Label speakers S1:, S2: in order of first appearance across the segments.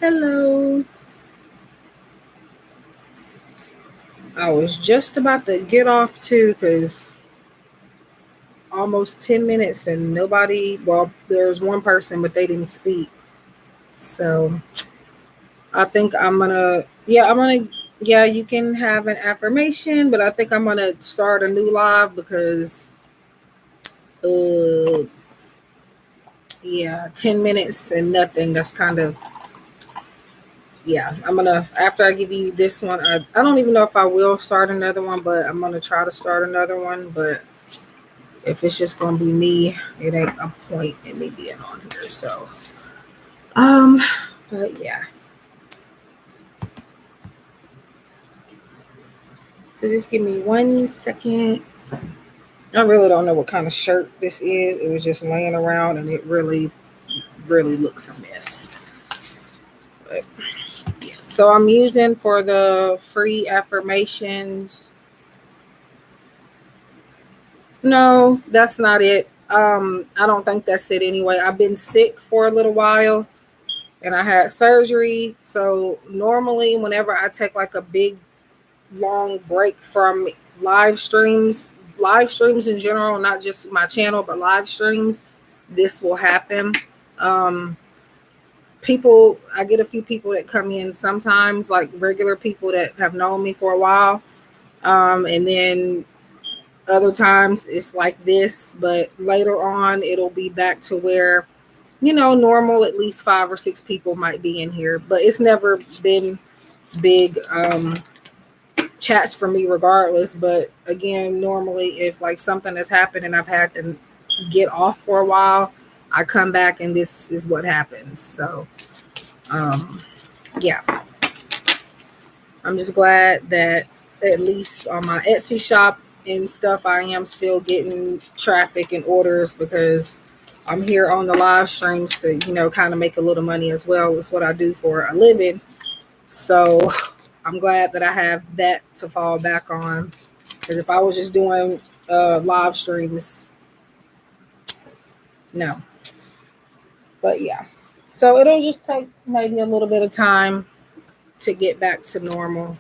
S1: Hello. I was just about to get off too because almost 10 minutes and nobody, well, there's one person, but they didn't speak. So I think yeah, you can have an affirmation, but I think I'm going to start a new live because, uh, yeah, 10 minutes and nothing. That's kind of, yeah, after I give you this one, I don't even know if I will start another one, but I'm going to try to start another one. But if it's just gonna be me, it ain't a point in me being on here. So, um, but yeah. So just give me 1 second. I really don't know what kind of shirt this is. It was just laying around, and it really, really looks a mess. But yeah. So I'm using for the free affirmations. No, that's not it. I don't think that's it anyway. I've been sick for a little while and I had surgery. So normally whenever I take like a big long break from live streams in general, not just my channel, but live streams, this will happen. Um, I get a few people that come in sometimes, like regular people that have known me for a while. And then other times it's like this, but later on it'll be back to where, normal, at least 5 or 6 people might be in here, but it's never been big chats for me regardless. But again, normally if like something has happened and I've had to get off for a while, I come back and this is what happens. So um yeah, I'm just glad that at least on my Etsy shop and stuff I am still getting traffic and orders because I'm here on the live streams to kind of make a little money as well. It's what I do for a living. So I'm glad that I have that to fall back on. Because if I was just doing live streams, no. But yeah. So it'll just take maybe a little bit of time to get back to normal.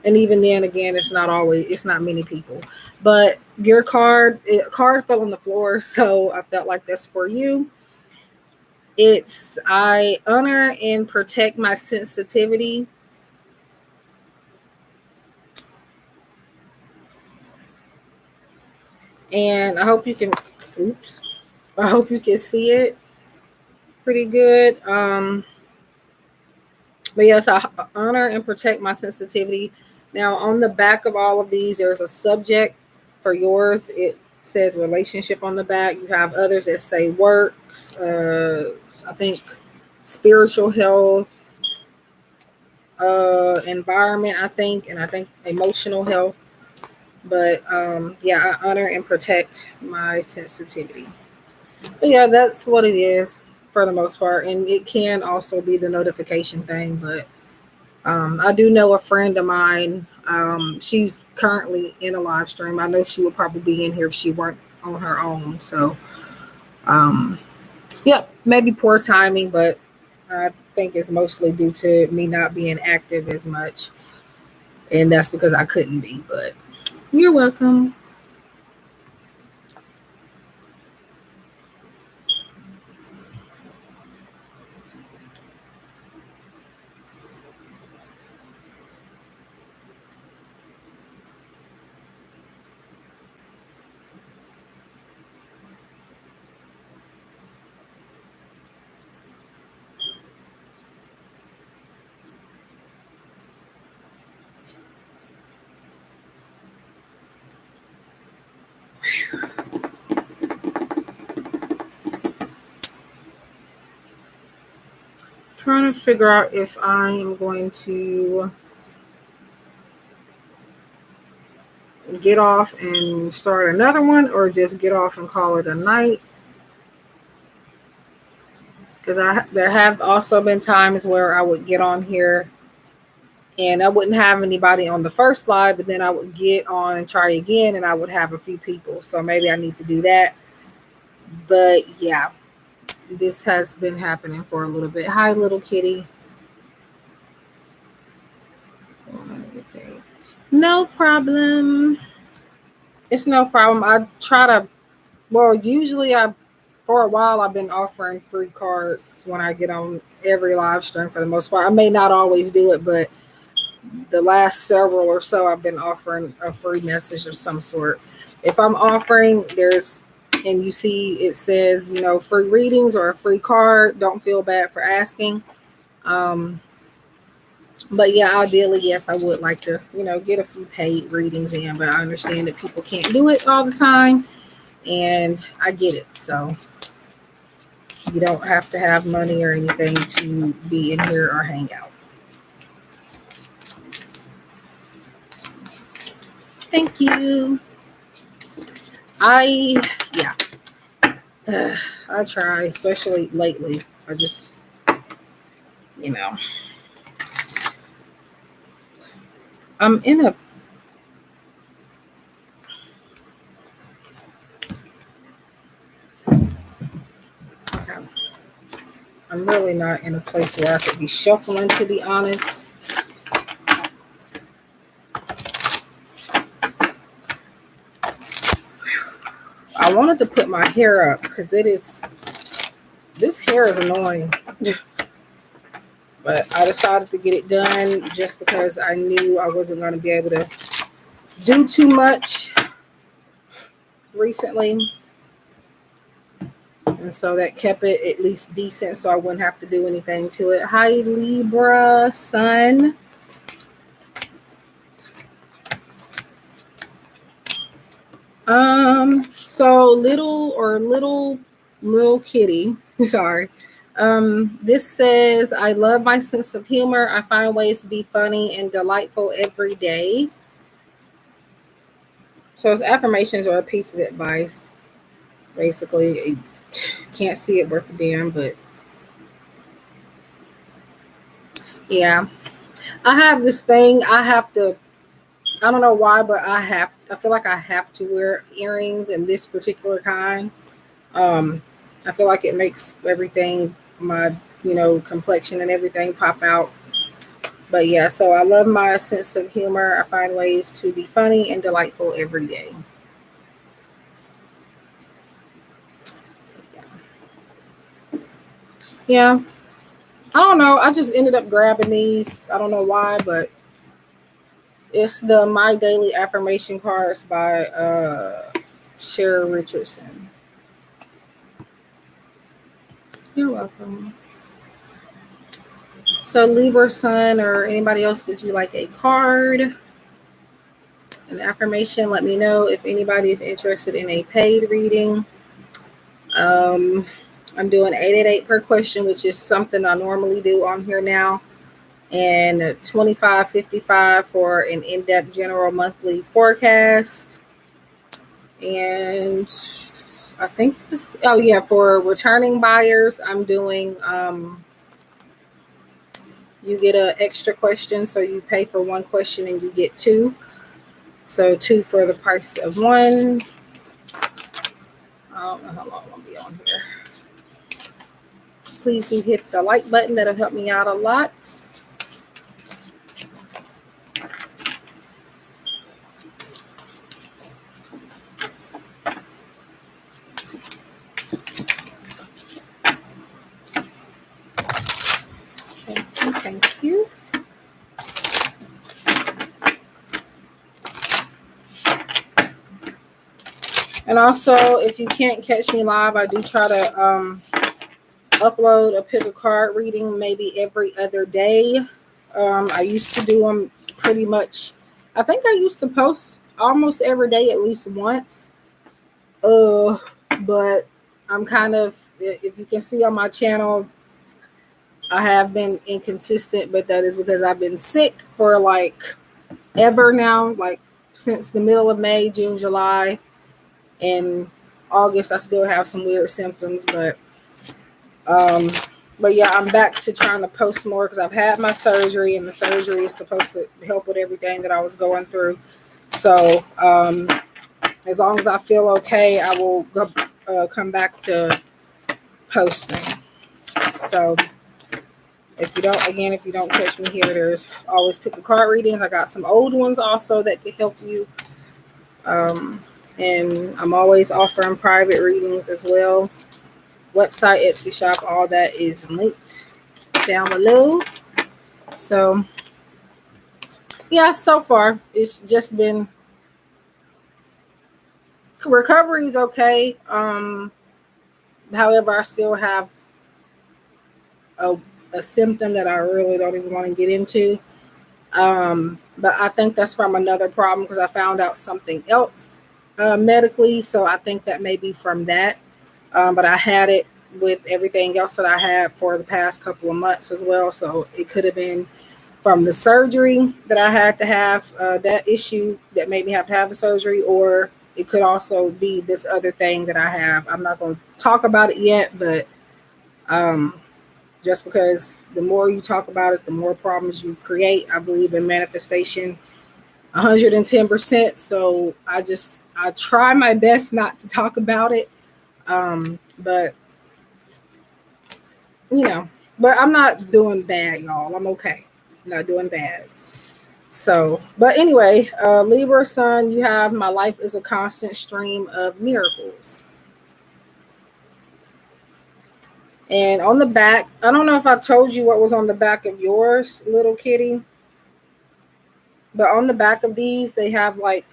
S1: And even then, again, it's not many people. But your card fell on the floor. So I felt like that's for you. It's I honor and protect my sensitivity. And oops, I hope you can see it pretty good. But yes, I honor and protect my sensitivity. Now, on the back of all of these, there's a subject for yours. It says relationship on the back. You have others that say works, I think spiritual health, environment, and I think emotional health. But yeah, I honor and protect my sensitivity. But yeah, that's what it is for the most part. And it can also be the notification thing, but I do know a friend of mine. She's currently in a live stream. I know she would probably be in here if she weren't on her own. So, um, yeah, maybe poor timing, but I think it's mostly due to me not being active as much. And that's because I couldn't be. But you're welcome. Trying to figure out if I am going to get off and start another one or just get off and call it a night. Because there have also been times where I would get on here and I wouldn't have anybody on the first live, but then I would get on and try again and I would have a few people. So maybe I need to do that. But yeah, this has been happening for a little bit. Hi, little kitty. No problem. It's no problem. I try to, well, usually for a while, I've been offering free cards when I get on every live stream for the most part. I may not always do it, but the last several or so, I've been offering a free message of some sort. If I'm offering, and you see it says, free readings or a free card, don't feel bad for asking. But yeah, ideally, yes, I would like to, get a few paid readings in, but I understand that people can't do it all the time, and I get it. So you don't have to have money or anything to be in here or hang out. Thank you. Yeah. I try, especially lately. I just, you know, I'm in a, I'm really not in a place where I could be shuffling, to be honest. I wanted to put my hair up because this hair is annoying. But I decided to get it done just because I knew I wasn't going to be able to do too much recently. And so that kept it at least decent so I wouldn't have to do anything to it. Hi, Libra, sun. So little kitty, sorry. This says, I love my sense of humor. I find ways to be funny and delightful every day. So it's affirmations or a piece of advice. Basically, can't see it worth a damn, but yeah. I have this thing. I don't know why, but I feel like I have to wear earrings in this particular kind. I feel like it makes everything, my, complexion and everything pop out. But yeah, so I love my sense of humor. I find ways to be funny and delightful every day. Yeah. I don't know. I just ended up grabbing these. I don't know why, but it's the My Daily Affirmation cards by Shara Richardson. You're welcome. So Libra Sun or anybody else, would you like a card? An affirmation? Let me know if anybody is interested in a paid reading. I'm doing 888 per question, which is something I normally do on here now, and $25.55 for an in-depth general monthly forecast. And I think for returning buyers, I'm doing you get an extra question, so you pay for one question and you get two. So two for the price of one. I don't know how long I'll be on here. Please do hit the like button. That'll help me out a lot. Thank you. And also, if you can't catch me live, I do try to upload a pick a card reading maybe every other day. I used to do them pretty much. I think I used to post almost every day at least once. But I'm kind of, if you can see on my channel, I have been inconsistent, but that is because I've been sick for like ever now, like since the middle of May, June, July, and August. I still have some weird symptoms, but yeah, I'm back to trying to post more because I've had my surgery, and the surgery is supposed to help with everything that I was going through. So as long as I feel okay, I will come back to posting. So if you don't catch me here, there's always pick a card readings. I got some old ones also that could help you. And I'm always offering private readings as well. Website, Etsy shop, all that is linked down below. So yeah, so far it's just been recovery is okay. However, I still have a symptom that I really don't even want to get into. But I think that's from another problem because I found out something else medically. So I think that may be from that. But I had it with everything else that I had for the past couple of months as well. So it could have been from the surgery that I had to have, that issue that made me have to have the surgery, or it could also be this other thing that I have. I'm not going to talk about it yet, but just because the more you talk about it, the more problems you create. I believe in manifestation 110%. So I try my best not to talk about it. But but I'm not doing bad, y'all. I'm okay. I'm not doing bad. So, but anyway, Libra sun, you have my life is a constant stream of miracles. And on the back, I don't know if I told you what was on the back of yours, little kitty, but on the back of these, they have like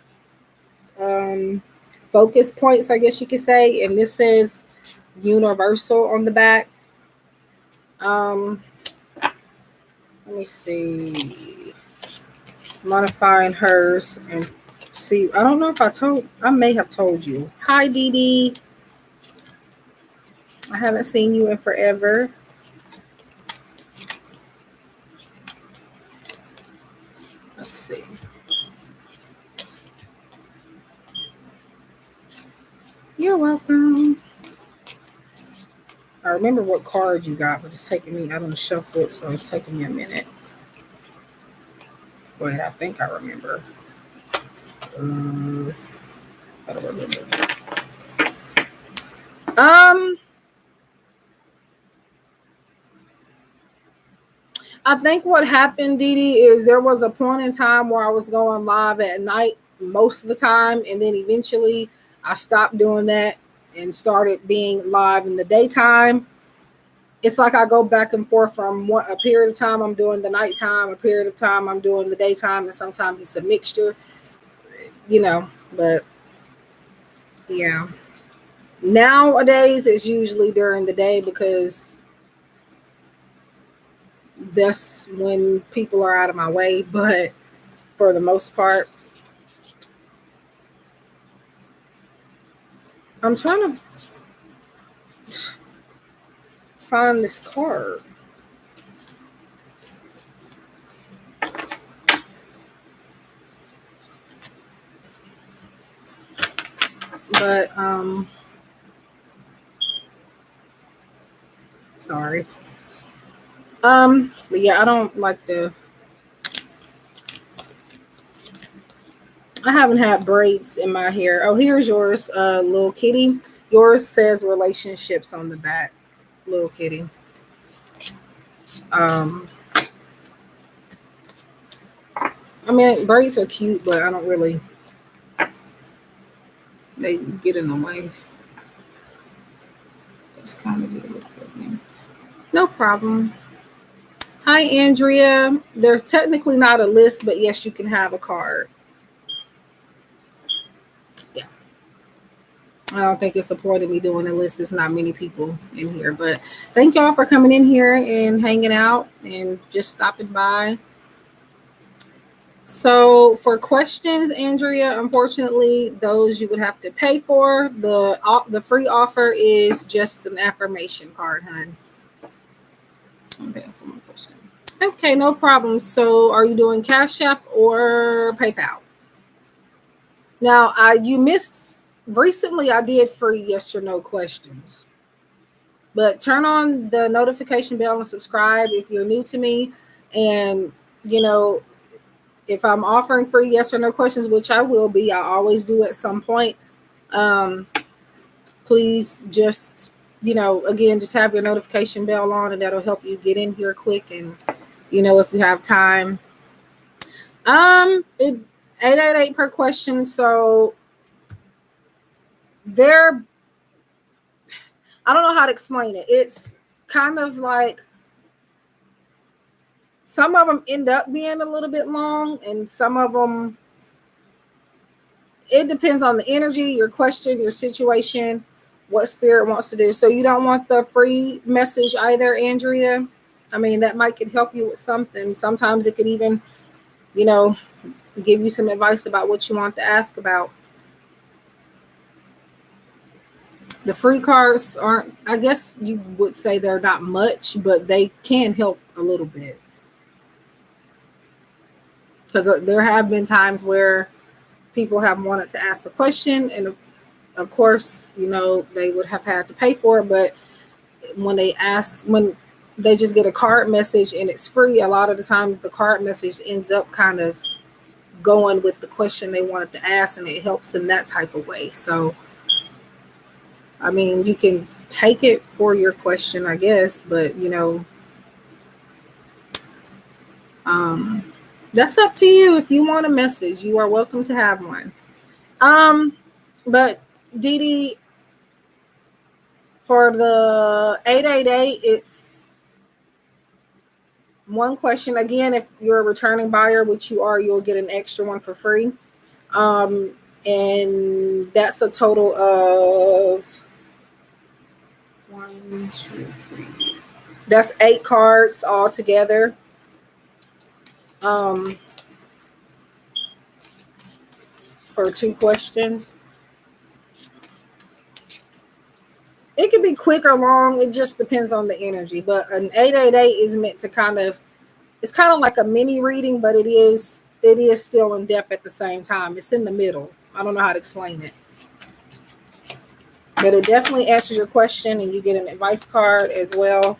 S1: focus points, I guess you could say. And this says universal on the back. Let me see. I'm gonna find hers and see. I don't know if I may have told you. Hi, Dee Dee. I haven't seen you in forever. Let's see. You're welcome. I remember what card you got, but it's taking me. I don't shuffle it, so it's taking me a minute. Wait, I think I remember. I don't remember. I think what happened, Dee Dee, is there was a point in time where I was going live at night most of the time, and then eventually I stopped doing that and started being live in the daytime. It's like I go back and forth from a period of time I'm doing the nighttime, a period of time I'm doing the daytime, and sometimes it's a mixture, but yeah. Nowadays it's usually during the day because that's when people are out of my way, but for the most part, I'm trying to find this card. But sorry. But yeah, I don't like I haven't had braids in my hair. Oh, here's yours, little kitty. Yours says relationships on the back, little kitty. I mean, braids are cute, but I don't really. They get in the way. That's kind of it. No problem. Hi, Andrea. There's technically not a list, but yes, you can have a card. Yeah. I don't think it's a point of me doing a list. There's not many people in here, but thank y'all for coming in here and hanging out and just stopping by. So for questions, Andrea, unfortunately, those you would have to pay for. The free offer is just an affirmation card, hun. I'm paying for my question. Okay, no problem. So are you doing Cash App or PayPal? Now, you missed recently. I did free yes or no questions, but turn on the notification bell and subscribe if you're new to me. And if I'm offering free yes or no questions, which I will be, I always do at some point. Please just again, just have your notification bell on, and that'll help you get in here quick. And if you have time, it 888 per question. So I don't know how to explain it. It's kind of like some of them end up being a little bit long, and some of them, it depends on the energy, your question, your situation, what spirit wants to do. So you don't want the free message either, Andrea. I mean, that might could help you with something. Sometimes it could even, give you some advice about what you want to ask about. The free cards aren't, I guess you would say they're not much, but they can help a little bit. Because there have been times where people have wanted to ask a question, and of course, they would have had to pay for it. But when they just get a card message and it's free, a lot of the times the card message ends up kind of going with the question they wanted to ask, and it helps in that type of way. So, I mean, you can take it for your question, I guess, but that's up to you. If you want a message, you are welcome to have one. But Dee Dee, for the 888, it's one question. Again, if you're a returning buyer, which you are, you'll get an extra one for free. And that's a total of 1, 2, 3. That's 8 cards all together. For 2 questions. It can be quick or long. It just depends on the energy. But an 888 is meant to it's kind of like a mini reading, but it is still in depth at the same time. It's in the middle. I don't know how to explain it. But it definitely answers your question, and you get an advice card as well.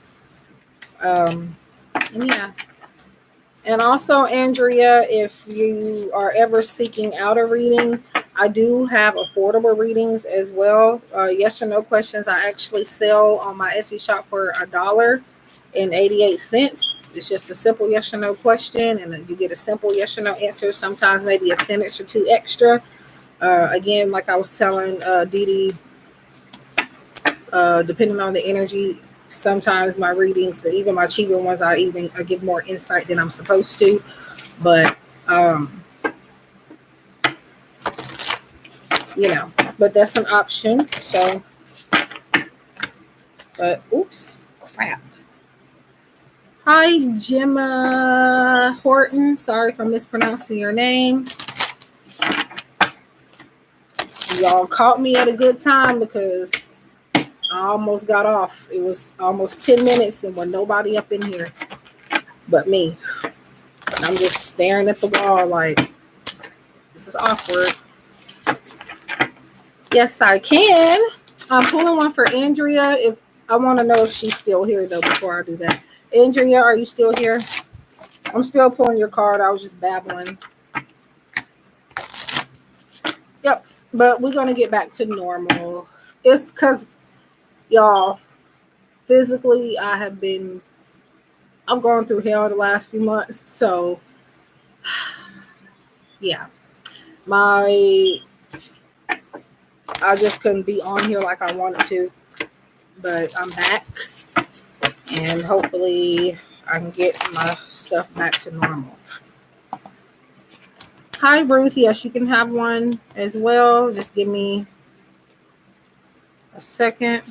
S1: Yeah. And also, Andrea, if you are ever seeking out a reading, I do have affordable readings as well. Yes or no questions I actually sell on my Etsy shop for $1.88. It's just a simple yes or no question, and then you get a simple yes or no answer. Sometimes maybe a sentence or 2 extra. Again, like I was telling Dee Dee, depending on the energy, sometimes my readings, even my cheaper ones, I give more insight than I'm supposed to. But but that's an option. So, but oops, crap. Hi, Gemma Horton. Sorry if I'm mispronouncing your name. Y'all caught me at a good time because I almost got off. It was almost 10 minutes and was nobody up in here but me. And I'm just staring at the wall like, this is awkward. Yes, I can. I'm pulling one for Andrea. If I want to know if she's still here, though, before I do that. Andrea, are you still here? I'm still pulling your card. I was just babbling. Yep. But we're going to get back to normal. It's because, y'all, physically, I'm going through hell the last few months. So, yeah. I just couldn't be on here like I wanted to. But I'm back. And hopefully I can get my stuff back to normal. Hi, Ruth. Yes, you can have one as well. Just give me a second.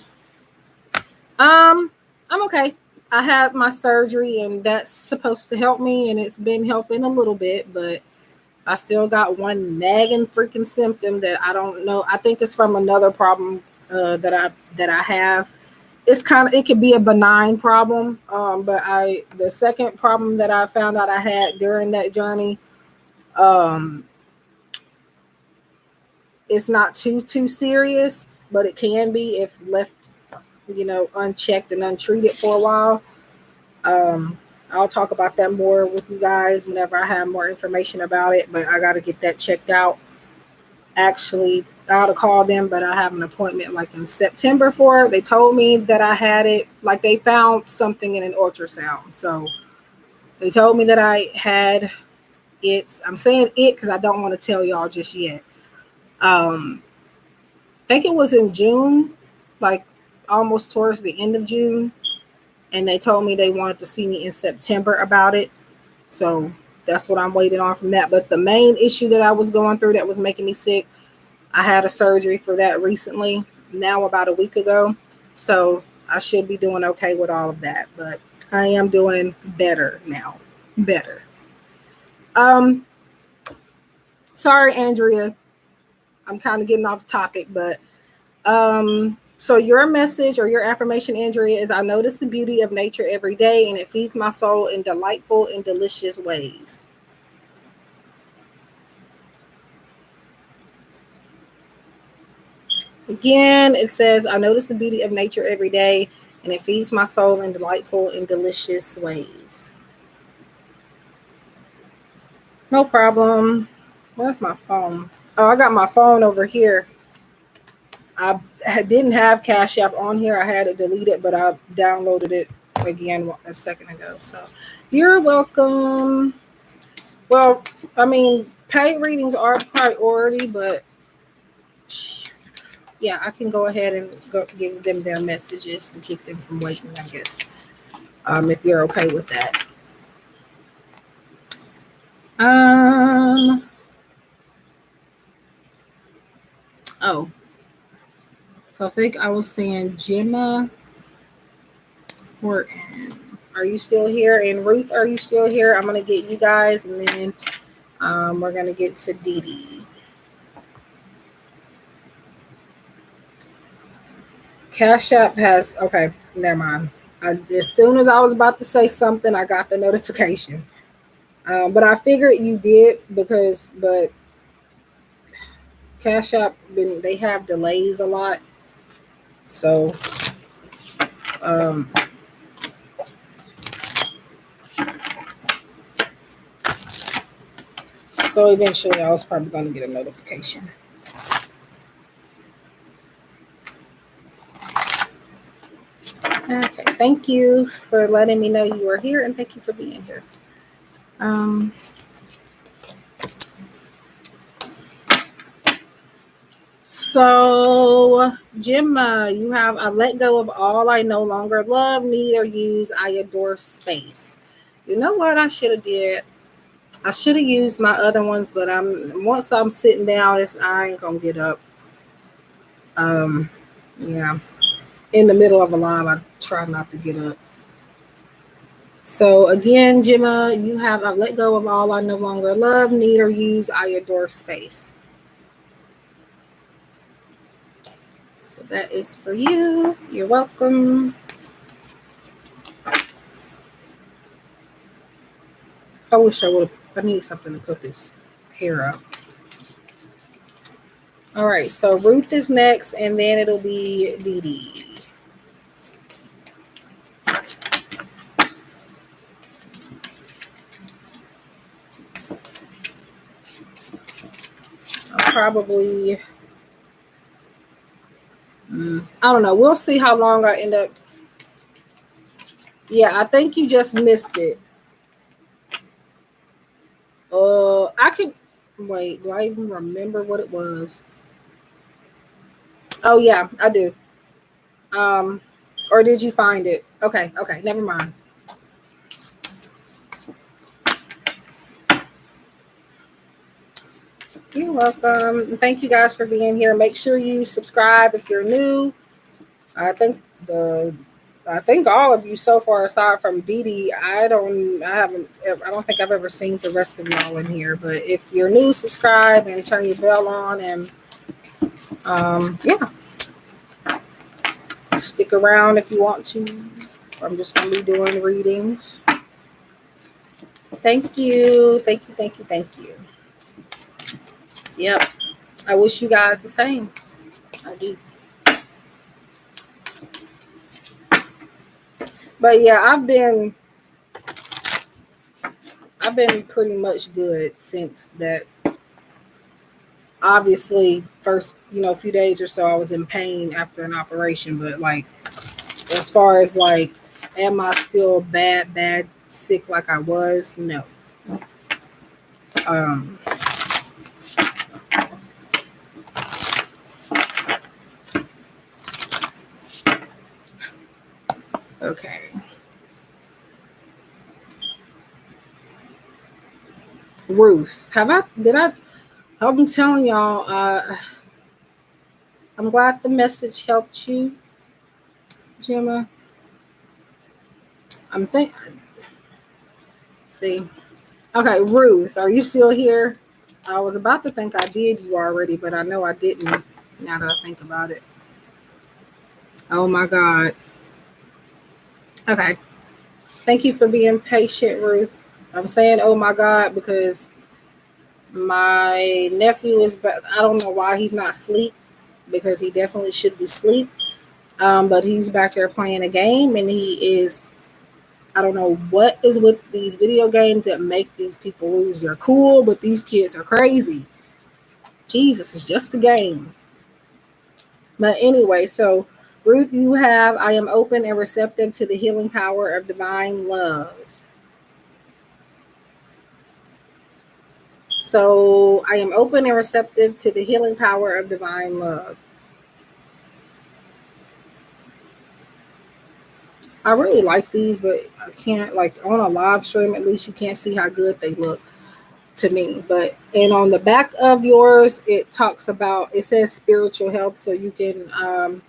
S1: I'm okay. I had my surgery, and that's supposed to help me, and it's been helping a little bit, but I still got one nagging freaking symptom that I don't know. I think it's from another problem that I have. It could be a benign problem, but the second problem that I found out I had during that journey, it's not too serious, but it can be if left, unchecked and untreated for a while. I'll talk about that more with you guys whenever I have more information about it, but I got to get that checked out. Actually, I ought to call them, but I have an appointment like in September for it. They told me that I had it, like they found something in an ultrasound. So they told me that I had it. I'm saying it because I don't want to tell y'all just yet. I think it was in June, like almost towards the end of June. And they told me they wanted to see me in September about it. So that's what I'm waiting on from that. But the main issue that I was going through that was making me sick, I had a surgery for that recently, now about a week ago. So I should be doing okay with all of that. But I am doing better now. Better. Um, sorry, Andrea. I'm kind of getting off topic, but so your message or your affirmation, Andrea, is I notice the beauty of nature every day and it feeds my soul in delightful and delicious ways. Again, it says, I notice the beauty of nature every day and it feeds my soul in delightful and delicious ways. No problem. Where's my phone? Oh, I got my phone over here. I didn't have Cash App on here. I had it deleted, but I downloaded it again a second ago. So you're welcome. Well, I mean, paid readings are a priority, but yeah, I can go ahead and go give them their messages to keep them from waiting, I guess, if you're okay with that. Um, oh, so I think I was saying Gemma Horton. Are you still here? And Ruth, are you still here? I'm going to get you guys, and then we're going to get to Dee Dee. Cash App has, okay, never mind. As soon as I was about to say something, I got the notification. But I figured you did but Cash App, they have delays a lot. So, um, so eventually I was probably going to get a notification. Okay, thank you for letting me know you are here, and thank you for being here. So, Gemma, you have I let go of all I no longer love, need, or use. I adore space. You know what I should have did? I should have used my other ones, but once I'm sitting down, I ain't gonna get up. Yeah, in the middle of a line, I try not to get up. So again, Gemma, you have I let go of all I no longer love, need, or use. I adore space. So that is for you. You're welcome. I wish I would have. I need something to put this hair up. All right, so Ruth is next, and then it'll be Dee Dee. I'll probably, I don't know. We'll see how long I end up. Yeah, I think you just missed it. I can wait. Do I even remember what it was? Oh yeah, I do. Um, or did you find it? Okay, never mind. You're welcome. Thank you guys for being here. Make sure you subscribe if you're new. I think all of you so far, aside from Dee Dee, I don't think I've ever seen the rest of y'all in here. But if you're new, subscribe and turn your bell on, and yeah, stick around if you want to. I'm just gonna be doing readings. Thank you, thank you, thank you, thank you. Yep, I wish you guys the same. I do. But yeah, I've been pretty much good since that Obviously, first, few days or so, I was in pain after an operation. But like, as far as like, am I still bad sick like I was? No. Um, okay. Ruth, I'm telling y'all, I'm glad the message helped you, Gemma. I'm think see. Okay, Ruth, are you still here? I was about to think I did you already, but I know I didn't now that I think about it. Oh my God. Okay. Thank you for being patient, Ruth. I'm saying oh my God because my nephew is, but I don't know why he's not asleep because he definitely should be asleep. But he's back there playing a game and he is, I don't know what is with these video games that make these people lose their cool, but these kids are crazy. Jesus, it's just a game. But anyway, so Ruth, you have, I am open and receptive to the healing power of divine love. So I am open and receptive to the healing power of divine love. I really like these, but I can't, like on a live stream, at least you can't see how good they look to me. But and on the back of yours, it talks about, it says spiritual health, so you can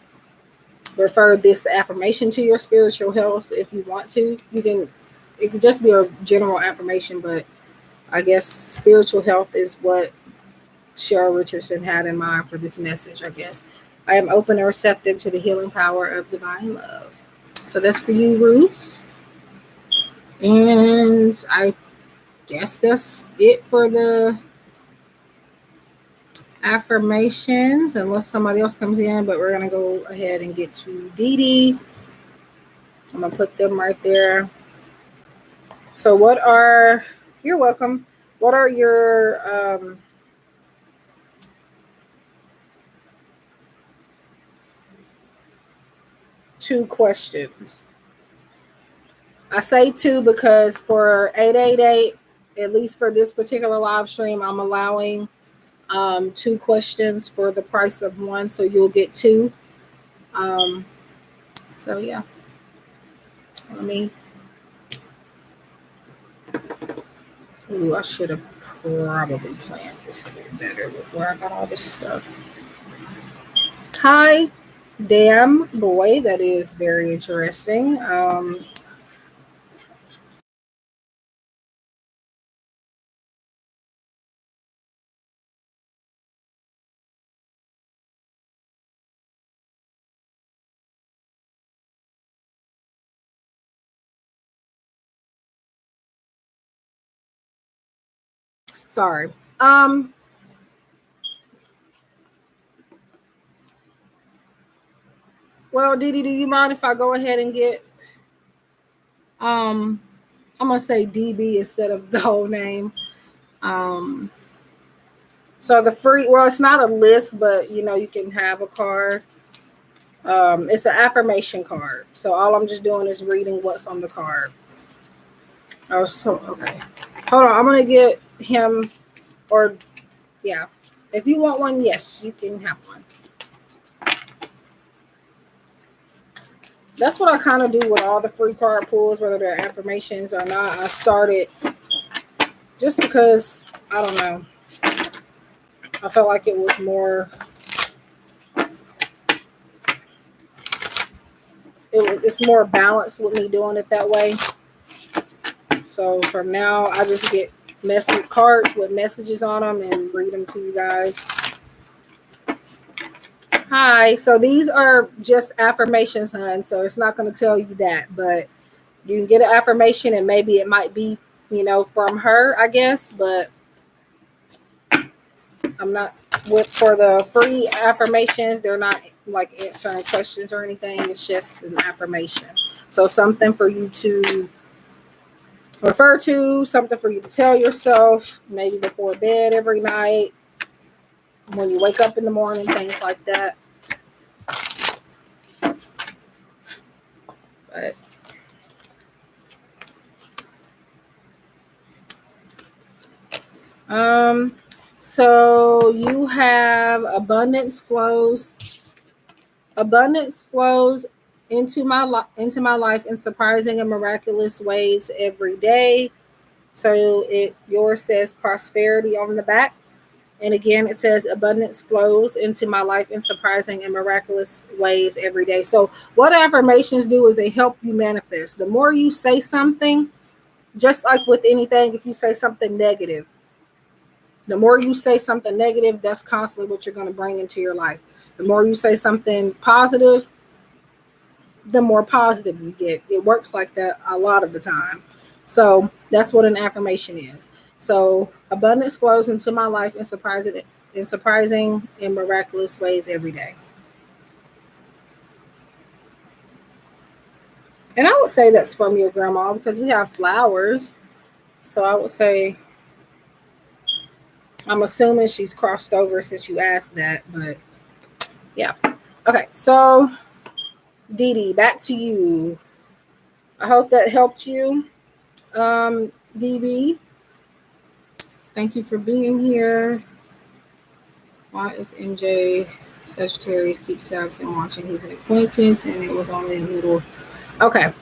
S1: refer this affirmation to your spiritual health if you want to. You can, it can just be a general affirmation, but I guess spiritual health is what Cheryl Richardson had in mind for this message, I guess. I am open and receptive to the healing power of divine love. So that's for you, Ruth. And I guess that's it for the affirmations, unless somebody else comes in, but we're going to go ahead and get to Dee Dee. I'm going to put them right there. So you're welcome. What are your, two questions? I say two because for 888, at least for this particular live stream, I'm allowing two questions for the price of one, so you'll get two. So yeah, let me. Ooh, I should have probably planned this a bit better with where I got all this stuff. Hi, damn boy, that is very interesting. Sorry. Well, Didi, do you mind if I go ahead and get I'm gonna say DB instead of the whole name. Um, so the free, well, it's not a list, but you can have a card. It's an affirmation card. So all I'm just doing is reading what's on the card. Oh, so okay. Hold on, I'm gonna get him, or yeah. If you want one, yes, you can have one. That's what I kind of do with all the free card pulls, whether they're affirmations or not. I started just because I don't know. I felt like it was more. It's more balanced with me doing it that way. So from now, I just get message cards with messages on them and read them to you guys. Hi. So these are just affirmations, hun. So it's not going to tell you that, but you can get an affirmation and maybe it might be, from her, I guess. But I'm not for the free affirmations. They're not like answering questions or anything. It's just an affirmation. So something for you to refer to, something for you to tell yourself, maybe before bed every night. when you wake up in the morning, things like that. But so you have abundance flows into my life in surprising and miraculous ways every day. So yours says prosperity on the back. And again, it says abundance flows into my life in surprising and miraculous ways every day. So what affirmations do is they help you manifest. The more you say something, just like with anything, if you say something negative, the more you say something negative, that's constantly what you're going to bring into your life. The more you say something positive, the more positive you get. It works like that a lot of the time. So that's what an affirmation is. So abundance flows into my life in surprising and miraculous ways every day. And I would say that's from your grandma because we have flowers. So I would say I'm assuming she's crossed over since you asked that, but yeah. Okay, so Dee Dee, back to you. I hope that helped you. DB, thank you for being here. Why is MJ Sagittarius keeps tabs and watching? He's an acquaintance, and it was only a little. Okay.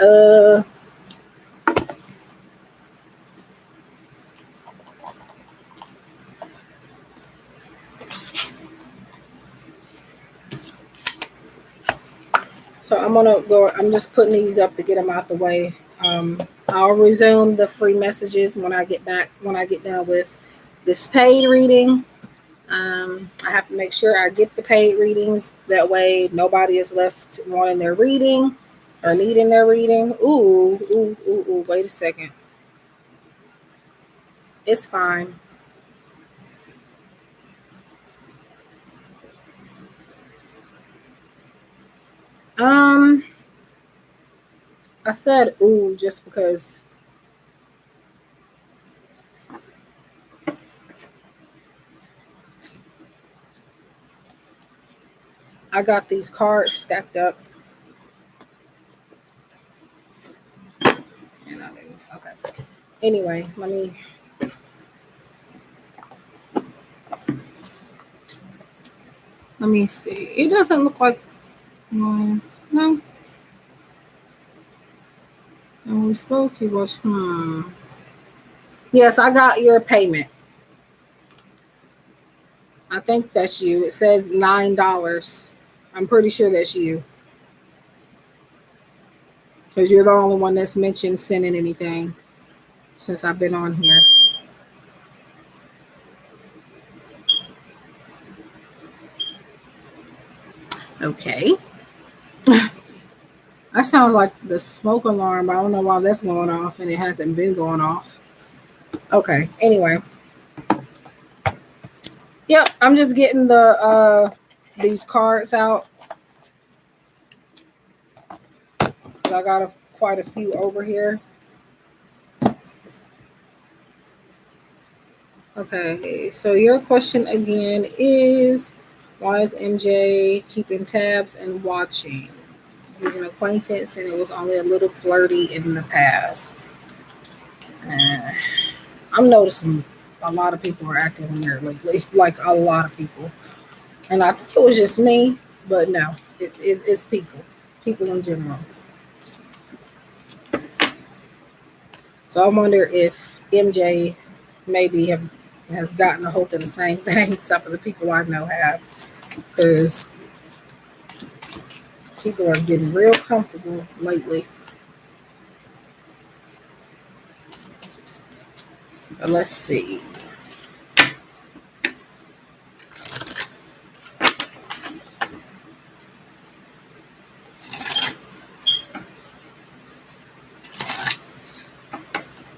S1: Uh. So I'm gonna go. I'm just putting these up to get them out the way. I'll resume the free messages when I get back. When I get done with this paid reading. I have to make sure I get the paid readings. That way, nobody is left wanting their reading or needing their reading. Ooh. Wait a second. It's fine. Um, I said ooh just because I got these cards stacked up. And I didn't. Okay. Anyway, let me see. It doesn't look like was no. When we spoke, he was Yes, I got your payment. I think that's you. It says $9. I'm pretty sure that's you. Because you're the only one that's mentioned sending anything since I've been on here. Okay. That sounds like the smoke alarm. I don't know why that's going off and it hasn't been going off. Okay. Anyway. Yep. I'm just getting these cards out. I got quite a few over here. Okay. So your question again is, why is MJ keeping tabs and watching? He's an acquaintance and it was only a little flirty in the past. I'm noticing a lot of people are acting weird lately, like a lot of people. And I think it was just me, but no, it's people in general. So I wonder if MJ maybe has gotten a hold of the same thing some of the people I know have, because people are getting real comfortable lately. But let's see.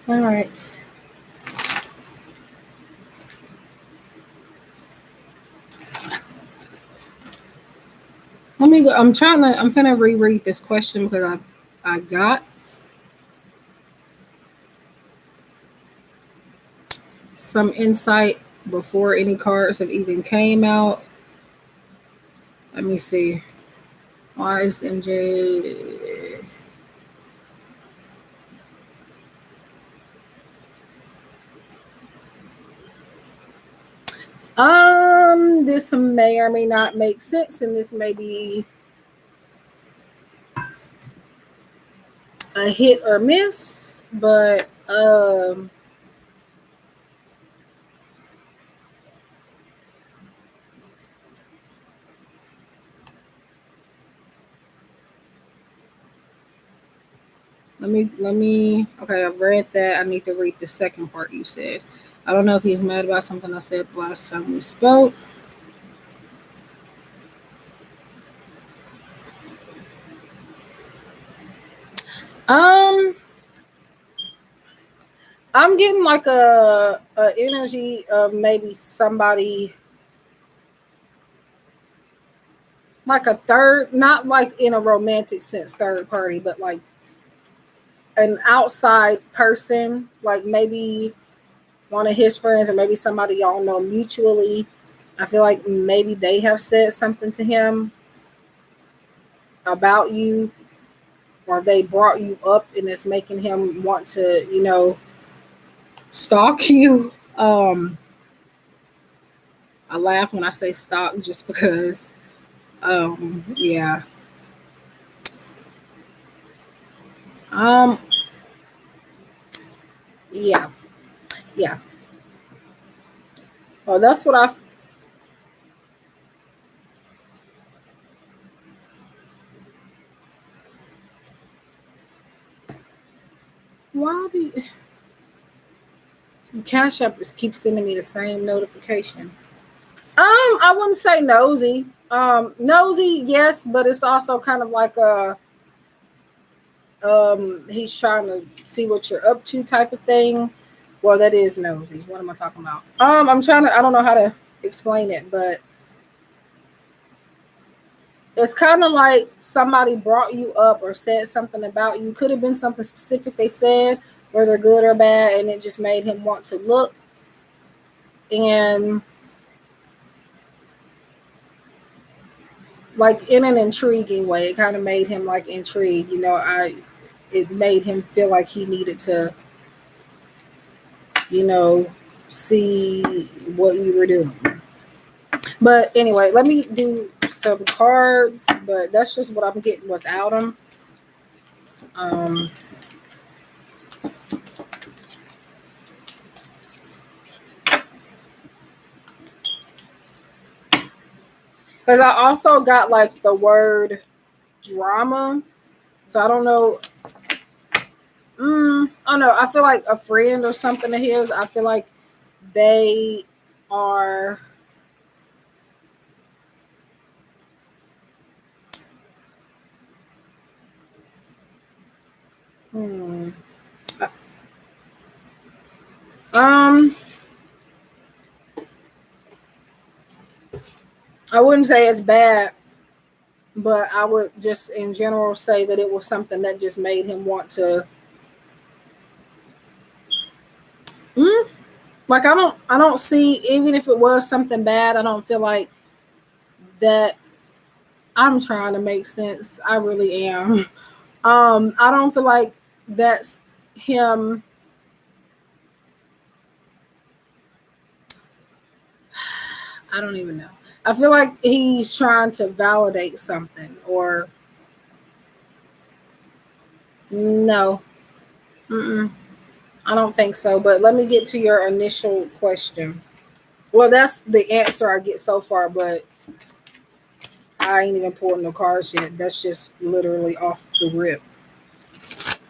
S1: All right. Let me go. I'm gonna reread this question because I got some insight before any cards have even came out. Let me see. Why is MJ? This may or may not make sense, and this may be a hit or miss, but let me okay, I've read that. I need to read the second part you said. I don't know if he's mad about something I said the last time we spoke. Um, I'm getting like a energy of maybe somebody like a third, not like in a romantic sense, third party, but like an outside person, like maybe one of his friends or maybe somebody y'all know mutually. I feel like maybe they have said something to him about you, or they brought you up and it's making him want to, stalk you. I laugh when I say stalk just because, yeah. Um, yeah, yeah. Well, that's what I. Why do you, Cash App just keeps sending me the same notification? I wouldn't say nosy. Nosy, yes, but it's also kind of like a he's trying to see what you're up to type of thing. Well, that is nosy. What am I talking about? I'm trying to. I don't know how to explain it, but it's kind of like somebody brought you up or said something about you. Could have been something specific they said, whether good or bad, and it just made him want to look. And like in an intriguing way, it kind of made him like intrigued. It made him feel like he needed to, you know, see what you were doing. But anyway, let me do some cards, but that's just what I'm getting without them. Um, because I also got like the word drama, so I don't know. I don't know. I feel like a friend or something of his. I feel like they are. Hmm, um, I wouldn't say it's bad, but I would just in general say that it was something that just made him want to. Mm, like I don't see, even if it was something bad, I don't feel like that. I'm trying to make sense. I really am. I don't feel like that's him. I don't even know. I feel like he's trying to validate something, or no. Mm-mm, I don't think so. But let me get to your initial question. Well, that's the answer I get so far, but I ain't even pulling no cards yet. That's just literally off the rip.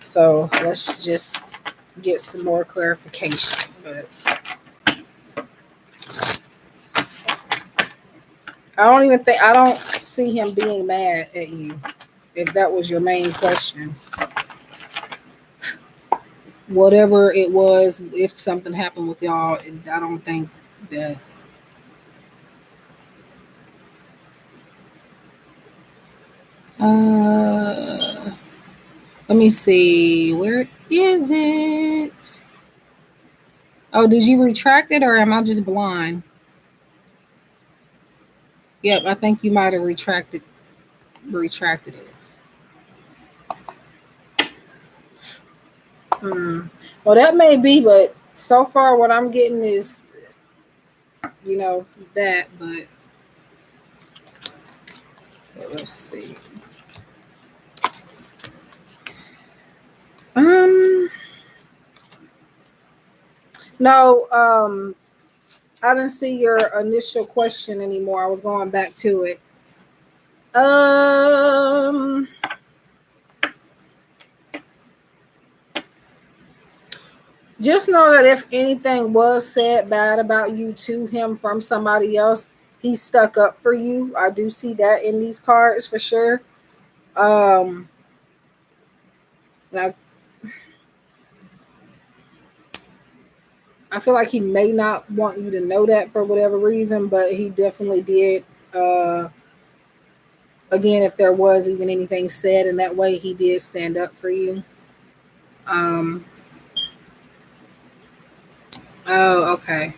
S1: So let's just get some more clarification. But I don't see him being mad at you, if that was your main question. Whatever it was, if something happened with y'all, I don't think that. Uh, Let me see. Where is it? Oh, did you retract it or am I just blind? Yep, I think you might have retracted it. Hmm. Well, that may be, but so far what I'm getting is, you know, that. But let's see. Um, no, I didn't see your initial question anymore. I was going back to it. Um, just know that if anything was said bad about you to him from somebody else, he stuck up for you. I do see that in these cards for sure. Um, like I feel like he may not want you to know that for whatever reason, but he definitely did. Again, if there was even anything said in that way, he did stand up for you. Um, oh, okay.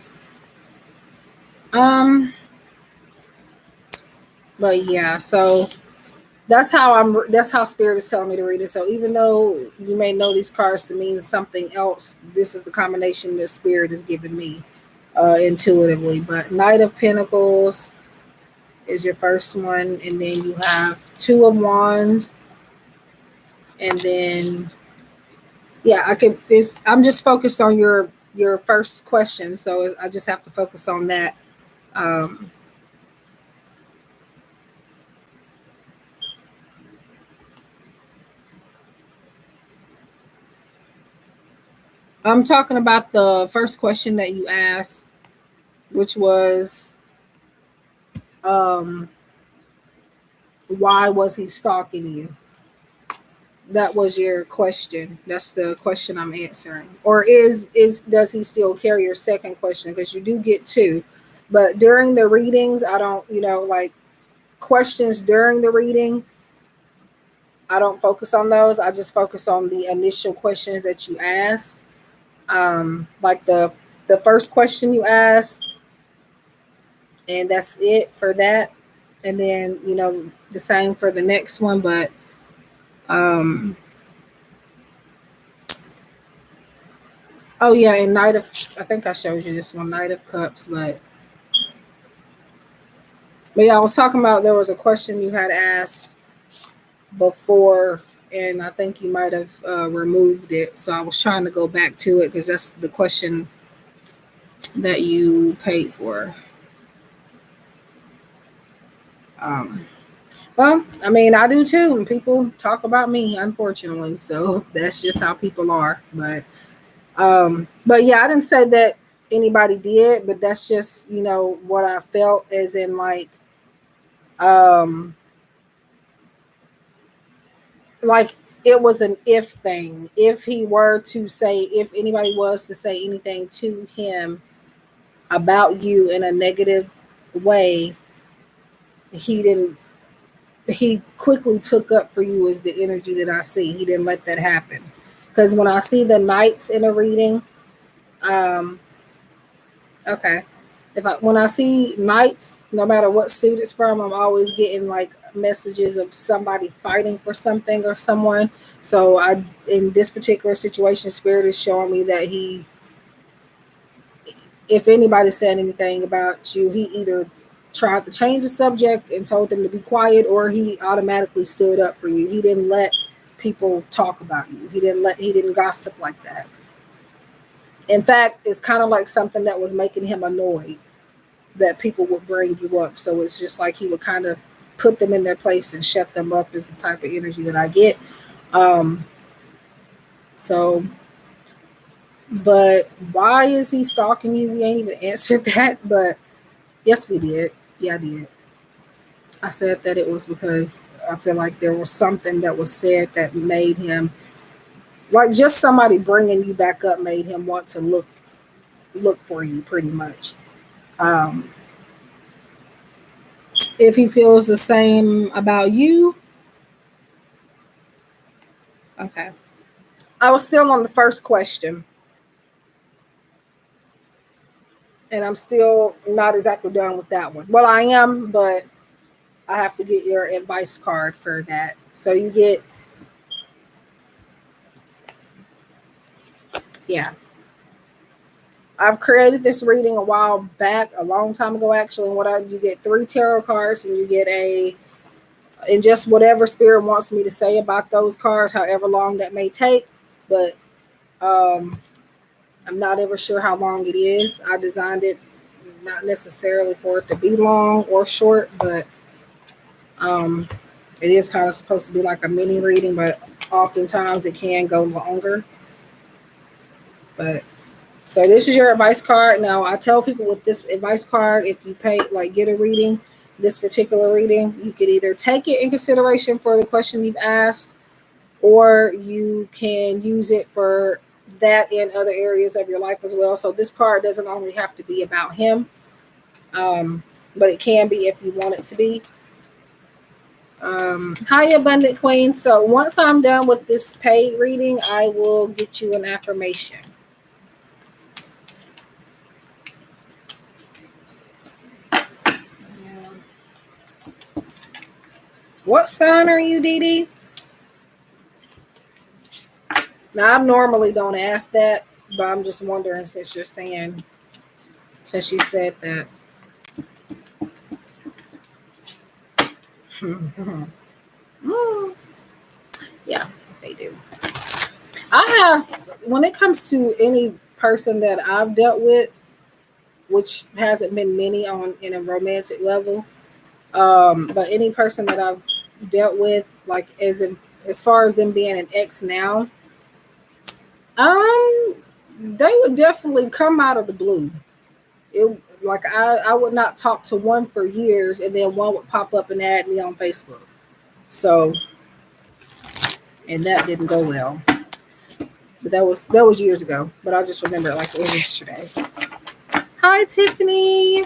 S1: Um, but yeah, so that's how spirit is telling me to read it. So even though you may know these cards to mean something else, this is the combination that spirit is giving me intuitively. But Knight of Pentacles is your first one, and then you have Two of Wands, and then yeah, I could this I'm just focused on your first question, so I just have to focus on that. um I'm talking about the first question that you asked, which was um why was he stalking you? That was your question. That's the question I'm answering. Or is does he still carry your second question? Because you do get two. But during the readings, I don't, like questions during the reading, I don't focus on those. I just focus on the initial questions that you ask. Like the first question you asked, and that's it for that. And then, the same for the next one, but um oh yeah, and Knight of I think I showed you this one, Knight of Cups, but yeah, I was talking about there was a question you had asked before, and I think you might have removed it. So I was trying to go back to it because that's the question that you paid for. Um, well, I mean, I do too, and people talk about me, unfortunately. So that's just how people are. But yeah, I didn't say that anybody did, but that's just what I felt, as in um, like it was an if thing. If he were to say, if anybody was to say anything to him about you in a negative way, he didn't. He quickly took up for you is the energy that I see. He didn't let that happen. Because when I see the knights in a reading, um, okay, if I when I see knights, no matter what suit it's from, I'm always getting like messages of somebody fighting for something or someone. So in this particular situation, spirit is showing me that if anybody said anything about you, he either tried to change the subject and told them to be quiet, or he automatically stood up for you. He didn't let people talk about you. He didn't gossip like that. In fact, it's kind of like something that was making him annoyed that people would bring you up. So it's just like he would kind of put them in their place and shut them up, is the type of energy that I get. Um, so, but why is he stalking you? We ain't even answered that, but yes, we did. Yeah, I did. I said that it was because I feel like there was something that was said that made him, like just somebody bringing you back up, made him want to look for you, pretty much. Um, if he feels the same about you, okay. I was still on the first question. And I'm still not exactly done with that one. Well, I am, but I have to get your advice card for that. So you get, yeah. I've created this reading a while back, a long time ago actually. And you get 3 tarot cards, and you get and just whatever spirit wants me to say about those cards, however long that may take. But I'm not ever sure how long it is. I designed it not necessarily for it to be long or short, but um, it is kind of supposed to be like a mini reading, but oftentimes it can go longer. But so this is your advice card. Now I tell people with this advice card, if you pay, like get a reading, this particular reading, you could either take it in consideration for the question you've asked, or you can use it for that in other areas of your life as well. So this card doesn't only have to be about him, but it can be if you want it to be. Hi, Abundant Queen. So once I'm done with this paid reading, I will get you an affirmation. Yeah. What sign are you, Dee Dee? Now, I normally don't ask that, but I'm just wondering since you said that. Yeah, they do. I have, when it comes to any person that I've dealt with, which hasn't been many on in a romantic level, but any person that I've dealt with, like as far as them being an ex now, um, they would definitely come out of the blue. It like I would not talk to one for years, and then one would pop up and add me on Facebook. So, and that didn't go well. But that was years ago. But I just remember it like it was yesterday. Hi, Tiffany.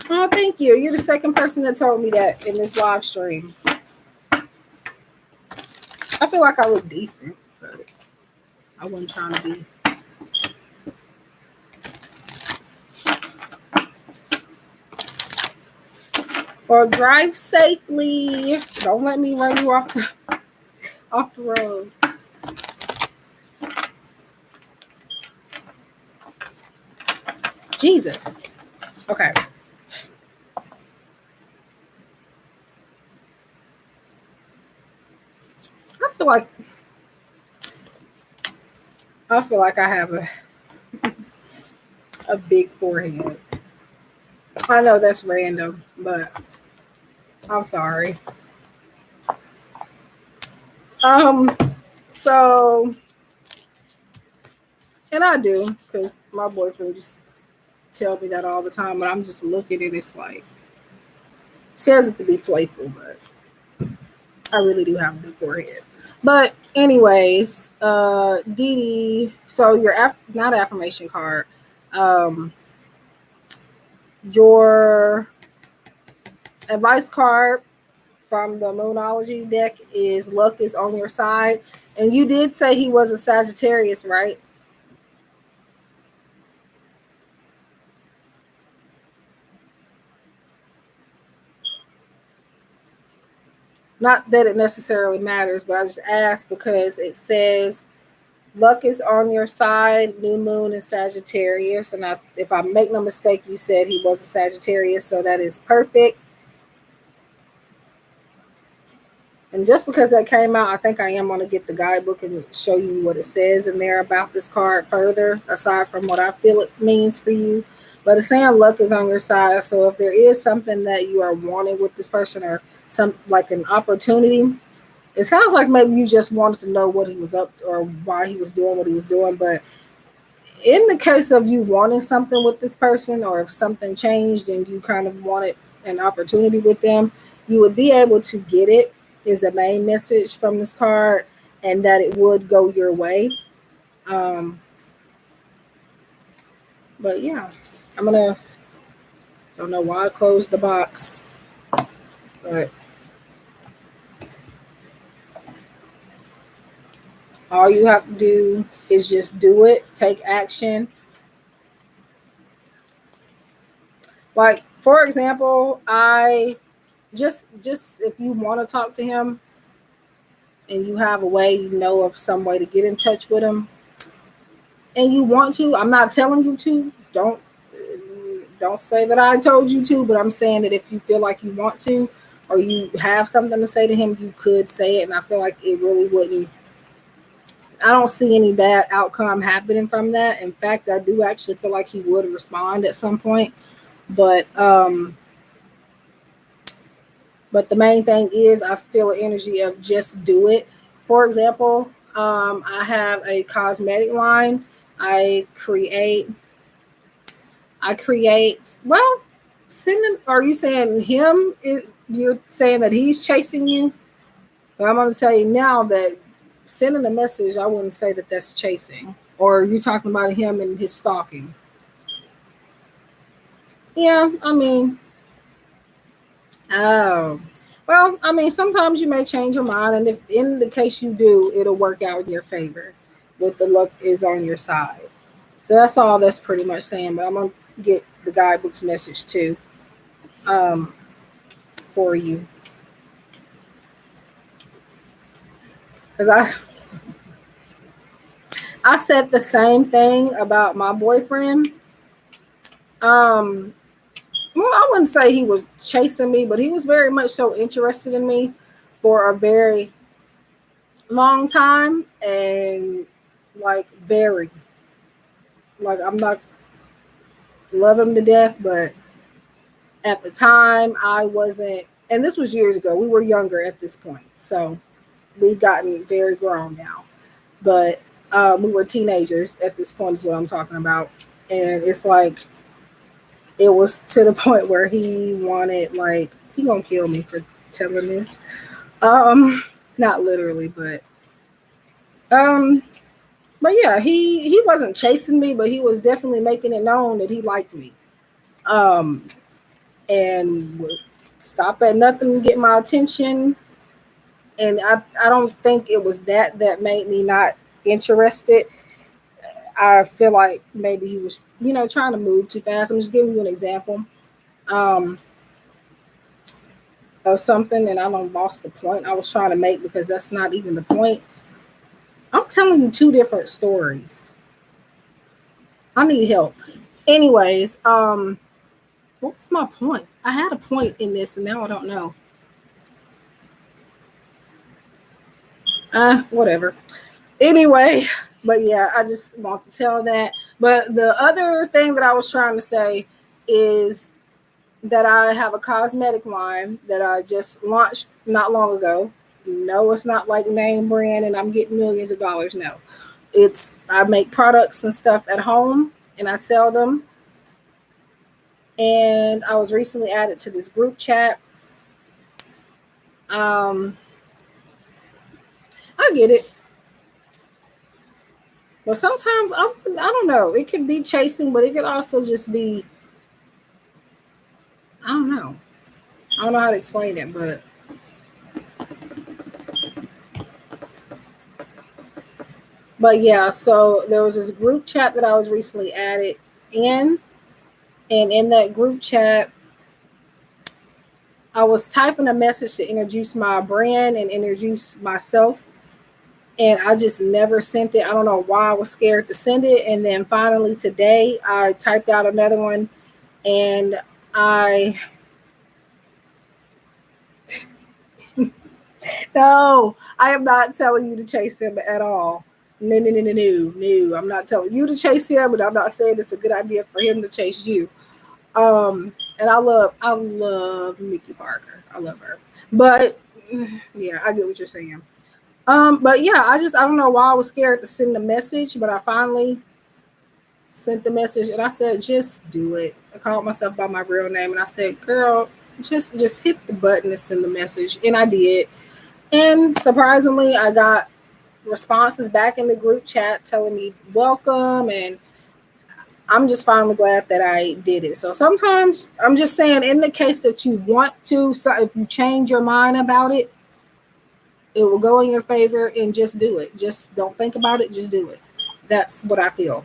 S1: Oh, thank you. You're the second person that told me that in this live stream. I feel like I look decent, but I wasn't trying to be. Or drive safely. Don't let me run you off the road. Jesus. Okay. I feel like I have a big forehead. I know that's random, but I'm sorry. Um, so, and I do, because my boyfriend just tell me that all the time, but I'm just looking and it's like, says it to be playful, but I really do have a big forehead. But anyways, Dee Dee, so your not affirmation card, um, your advice card from the Moonology deck is luck is on your side. And you did say he was a Sagittarius, right? Not that it necessarily matters, but I just asked because it says luck is on your side, new moon is Sagittarius. And if I make no mistake, you said he was a Sagittarius, so that is perfect. And just because that came out, I think I am going to get the guidebook and show you what it says in there about this card further, aside from what I feel it means for you. But it's saying luck is on your side. So if there is something that you are wanting with this person, or some like an opportunity, it sounds like maybe you just wanted to know what he was up to or why he was doing what he was doing. But in the case of you wanting something with this person, or if something changed and you kind of wanted an opportunity with them, you would be able to get it, is the main message from this card, and that it would go your way. Um, but yeah, I'm gonna, don't know why I closed the box, but All you have to do is just do it, take action. Like, for example, I just if you want to talk to him and you have a way, you know of some way to get in touch with him, and you want to, I'm not telling you to. Don't say that I told you to, but I'm saying that if you feel like you want to or you have something to say to him, you could say it, and I feel like it really wouldn't. I don't see any bad outcome happening from that. In fact, I do actually feel like he would respond at some point. But but the main thing is I feel an energy of just do it. For example, I have a cosmetic line. I create well, sending, are you saying him? You're saying that he's chasing you? But I'm going to tell you now that sending a message, I wouldn't say that that's chasing. Or are you talking about him and his stalking? Yeah, I mean, oh, well, I mean, sometimes you may change your mind, and if in the case you do, it'll work out in your favor. With the luck is on your side. So that's all that's pretty much saying. But I'm gonna get the guidebook's message too, um, for you, because I said the same thing about my boyfriend. Um, well, I wouldn't say he was chasing me, but he was very much so interested in me for a very long time, and like very, like, I'm not love him to death, but at the time I wasn't, and this was years ago. We were younger at this point, so we've gotten very grown now. But we were teenagers at this point is what I'm talking about, and it's like it was to the point where he wanted, like, he gonna kill me for telling this. Not literally, um but yeah, he wasn't chasing me, but he was definitely making it known that he liked me. Um and would stop at nothing to get my attention. And I don't think it was that made me not interested. I feel like maybe he was, trying to move too fast. I'm just giving you an example um, of something, and I don't lost the point I was trying to make because that's not even the point. I'm telling you two different stories. I need help. Anyways, what's my point? I had a point in this, and now I don't know. Whatever. Anyway, but yeah, I just want to tell that. But the other thing that I was trying to say is that I have a cosmetic line that I just launched not long ago. No, it's not like name brand and I'm getting millions of dollars. No, it's I make products and stuff at home and I sell them. And I was recently added to this group chat. Um, I get it. But sometimes I don't know. It could be chasing, but it could also just be, I don't know. I don't know how to explain it, but yeah. So there was this group chat that I was recently added in, and in that group chat, I was typing a message to introduce my brand and introduce myself, and I just never sent it. I don't know why I was scared to send it, and then finally today I typed out another one, and I no, I am not telling you to chase him at all. No, no, no, no, no, no. I'm not telling you to chase him, and I'm not saying it's a good idea for him to chase you. And I love Nikki Parker. I love her. But yeah, I get what you're saying. But yeah, I don't know why I was scared to send the message, but I finally sent the message and I said, just do it. I called myself by my real name and I said, girl, just hit the button and send the message. And I did. And surprisingly, I got responses back in the group chat telling me welcome, and I'm just finally glad that I did it. So sometimes I'm just saying, in the case that you want to, so if you change your mind about it, It will go in your favor, and just do it. Just don't think about it, just do it. That's what I feel.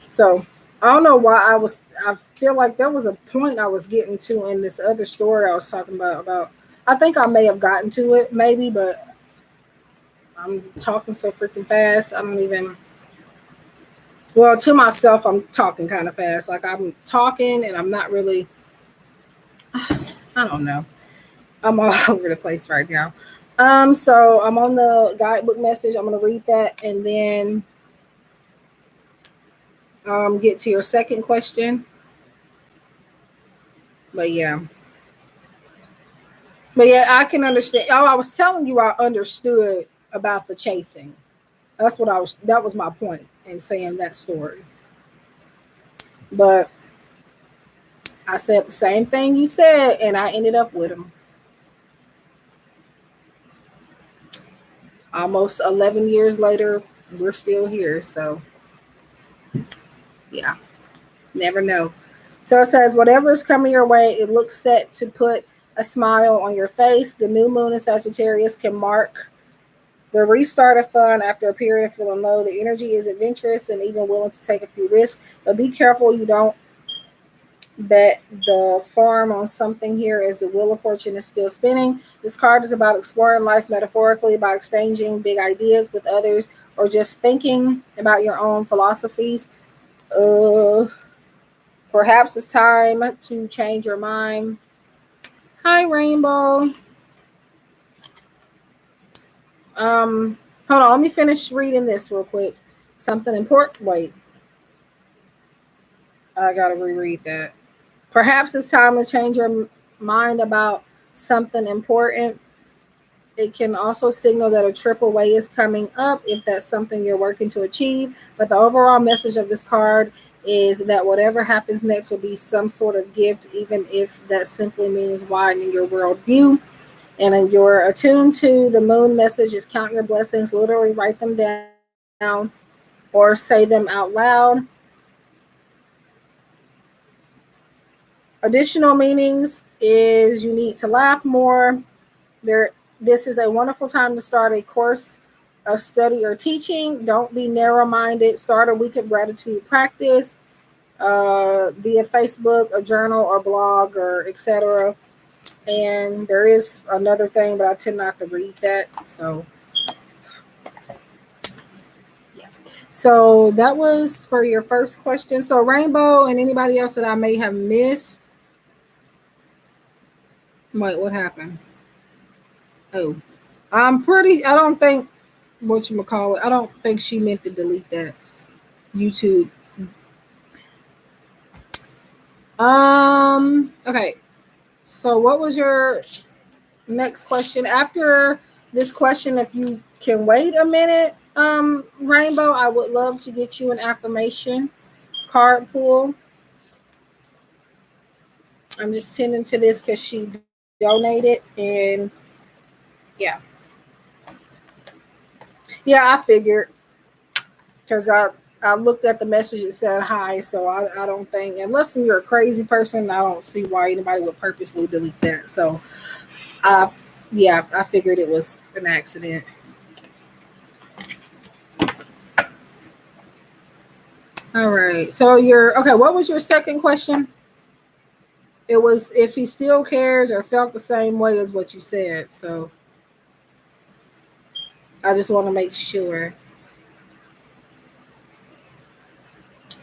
S1: So I don't know why I feel like there was a point I was getting to in this other story I was talking about I think I may have gotten to it maybe, but I'm talking so freaking fast. I don't even, well, to myself I'm talking kind of fast. Like I'm talking and I'm not really, I don't know. I'm all over the place right now. So I'm on the guidebook message. I'm gonna read that and then get to your second question. But yeah. But yeah, I can understand. Oh, I was telling you I understood about the chasing. That's what I was. That was my point in saying that story. But I said the same thing you said, and I ended up with him. Almost 11 years later, we're still here. So yeah, never know. So it says, whatever is coming your way, it looks set to put a smile on your face. The new moon in Sagittarius can mark the restart of fun after a period of feeling low. The energy is adventurous and even willing to take a few risks, but be careful you don't bet the farm on something here as the wheel of fortune is still spinning. This card is about exploring life metaphorically by exchanging big ideas with others or just thinking about your own philosophies. Uh, Perhaps it's time to change your mind. Hi, Rainbow. Um, Hold on, let me finish reading this real quick. Something important. Wait, I gotta reread that. Perhaps it's time to change your mind about something important. It can also signal that a trip away is coming up if that's something you're working to achieve. But the overall message of this card is that whatever happens next will be some sort of gift, even if that simply means widening your worldview. And then you're attuned to the moon messages, count your blessings, literally write them down or say them out loud. Additional meanings is you need to laugh more. There, this is a wonderful time to start a course of study or teaching. Don't be narrow-minded. Start a week of gratitude practice via Facebook, a journal, or blog, or etc. And there is another thing, but I tend not to read that. So yeah. So that was for your first question. So Rainbow and anybody else that I may have missed. Wait, what happened? Oh, I don't think what you call it. I don't think she meant to delete that YouTube. Okay. So what was your next question? After this question, if you can wait a minute, Rainbow, I would love to get you an affirmation card pull. I'm just sending to this because she donated and yeah. Yeah, I figured because I looked at the message, it said hi, so I don't think, unless you're a crazy person, I don't see why anybody would purposely delete that. So I yeah, I figured it was an accident. All right. So you're okay, what was your second question? It was if he still cares or felt the same way as what you said. So I just want to make sure.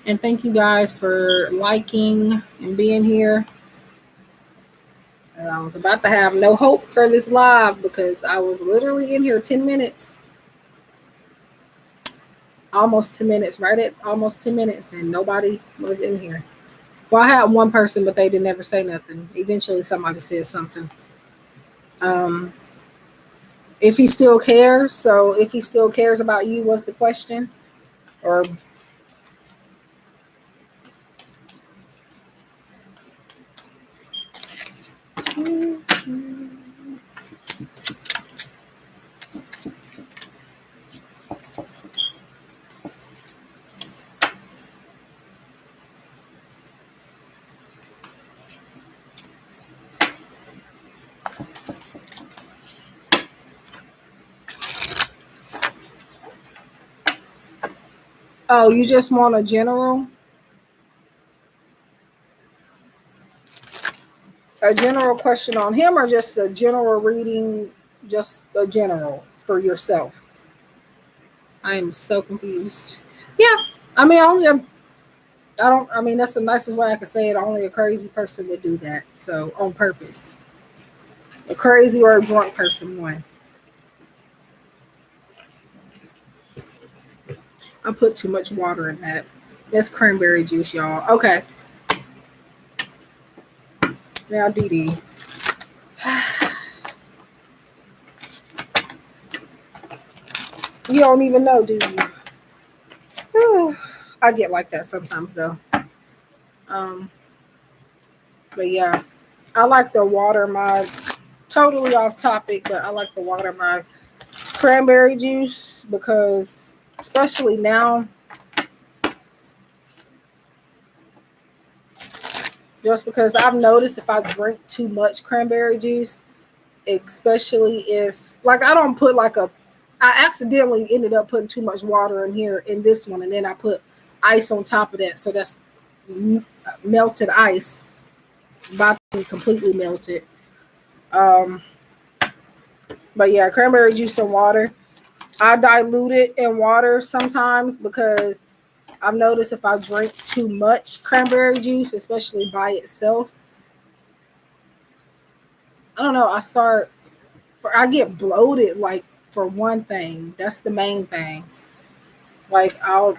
S1: And thank you guys for liking and being here. I was about to have no hope for this live because I was literally in here 10 minutes, almost 10 minutes, right at almost 10 minutes, and nobody was in here. Well, I had one person, but they didn't ever say nothing. Eventually, somebody said something. Um, if he still cares, so if he still cares about you, what's the question? Or Oh, you just want a general question on him, or just a general reading, just a general for yourself? I am so confused. Yeah, I mean, I don't. I mean, that's the nicest way I could say it. Only a crazy person would do that. So on purpose, a crazy or a drunk person. One. I put too much water in that. That's cranberry juice, y'all. Okay, now Dee Dee. You don't even know, do you? I get like that sometimes, though. Um, but yeah, I like to water my. Totally off topic, but I like to water my cranberry juice because, especially now, just because I've noticed if I drink too much cranberry juice, especially if, like, I don't put like a, I accidentally ended up putting too much water in here in this one, and then I put ice on top of that, so that's melted ice, about to be completely melted. Um, but yeah, cranberry juice and water. I dilute it in water sometimes because I've noticed if I drink too much cranberry juice, especially by itself, I don't know. I get bloated. Like, for one thing, that's the main thing. Like, I'll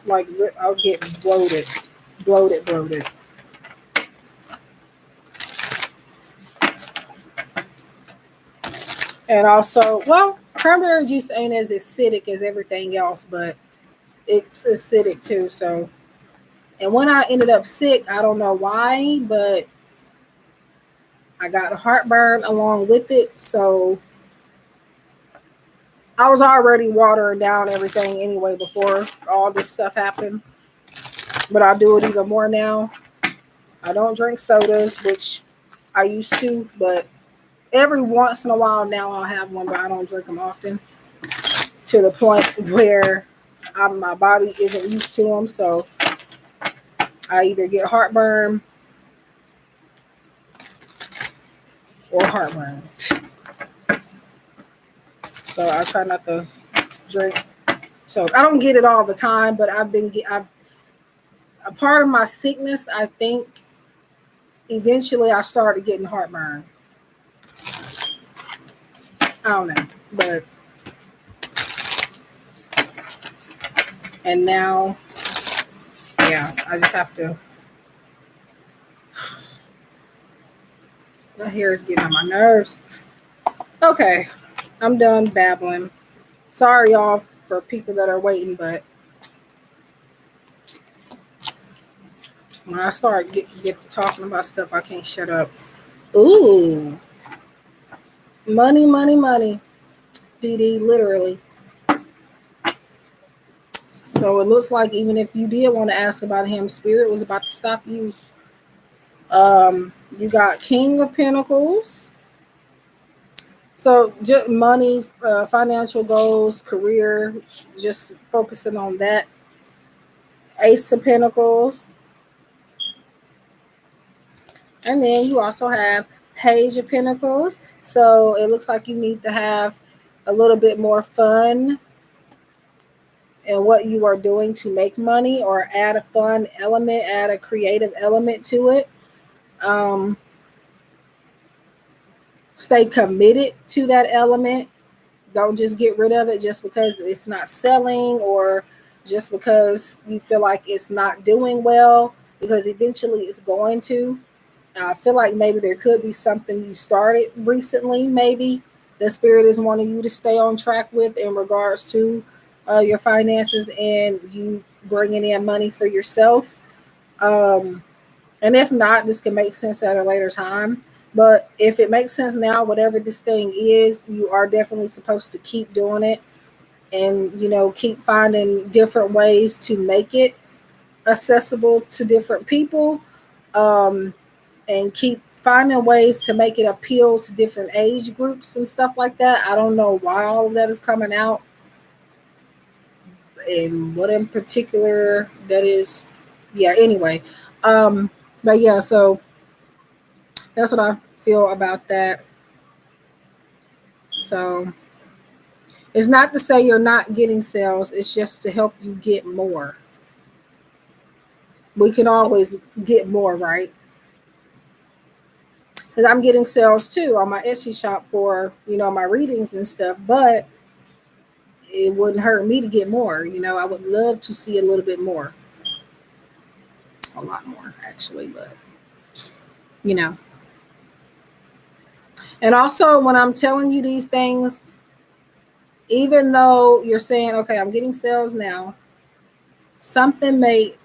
S1: get bloated. And also, well, cranberry juice ain't as acidic as everything else, but it's acidic too. So, and when I ended up sick, I don't know why, but I got heartburn along with it. So I was already watering down everything anyway before all this stuff happened. But I do it even more now. I don't drink sodas, which I used to, but every once in a while now I'll have one, but I don't drink them often to the point where my body isn't used to them. So I either get heartburn or heartburn. So I try not to drink. So I don't get it all the time, but I've a part of my sickness, I think eventually I started getting heartburn. I don't know. But and now, yeah, I just have to, the hair is getting on my nerves. Okay, I'm done babbling. Sorry y'all for people that are waiting, but when I start get talking about stuff, I can't shut up. Ooh, money, Dee Dee, literally. So it looks like even if you did want to ask about him, Spirit was about to stop you. You got King of Pentacles. So just money, financial goals, career, just focusing on that. Ace of Pentacles. And then you also have Page of Pentacles. So it looks like you need to have a little bit more fun in what you are doing to make money, or add a fun element, add a creative element to it. Stay committed to that element. Don't just get rid of it just because it's not selling, or just because you feel like it's not doing well, because eventually it's going to. I feel like maybe there could be something you started recently, maybe the Spirit is wanting you to stay on track with in regards to your finances and you bringing in money for yourself. And if not, this can make sense at a later time. But if it makes sense now, whatever this thing is, you are definitely supposed to keep doing it, and, keep finding different ways to make it accessible to different people, and keep finding ways to make it appeal to different age groups and stuff like that. I don't know why all of that is coming out. and what in particular that is. Yeah, anyway. But yeah, so that's what I feel about that. So it's not to say you're not getting sales, it's just to help you get more. We can always get more, right? Because I'm getting sales too on my Etsy shop for, my readings and stuff, but it wouldn't hurt me to get more. I would love to see a little bit more, a lot more actually, but you know. And also, when I'm telling you these things, even though you're saying, okay, I'm getting sales now, something may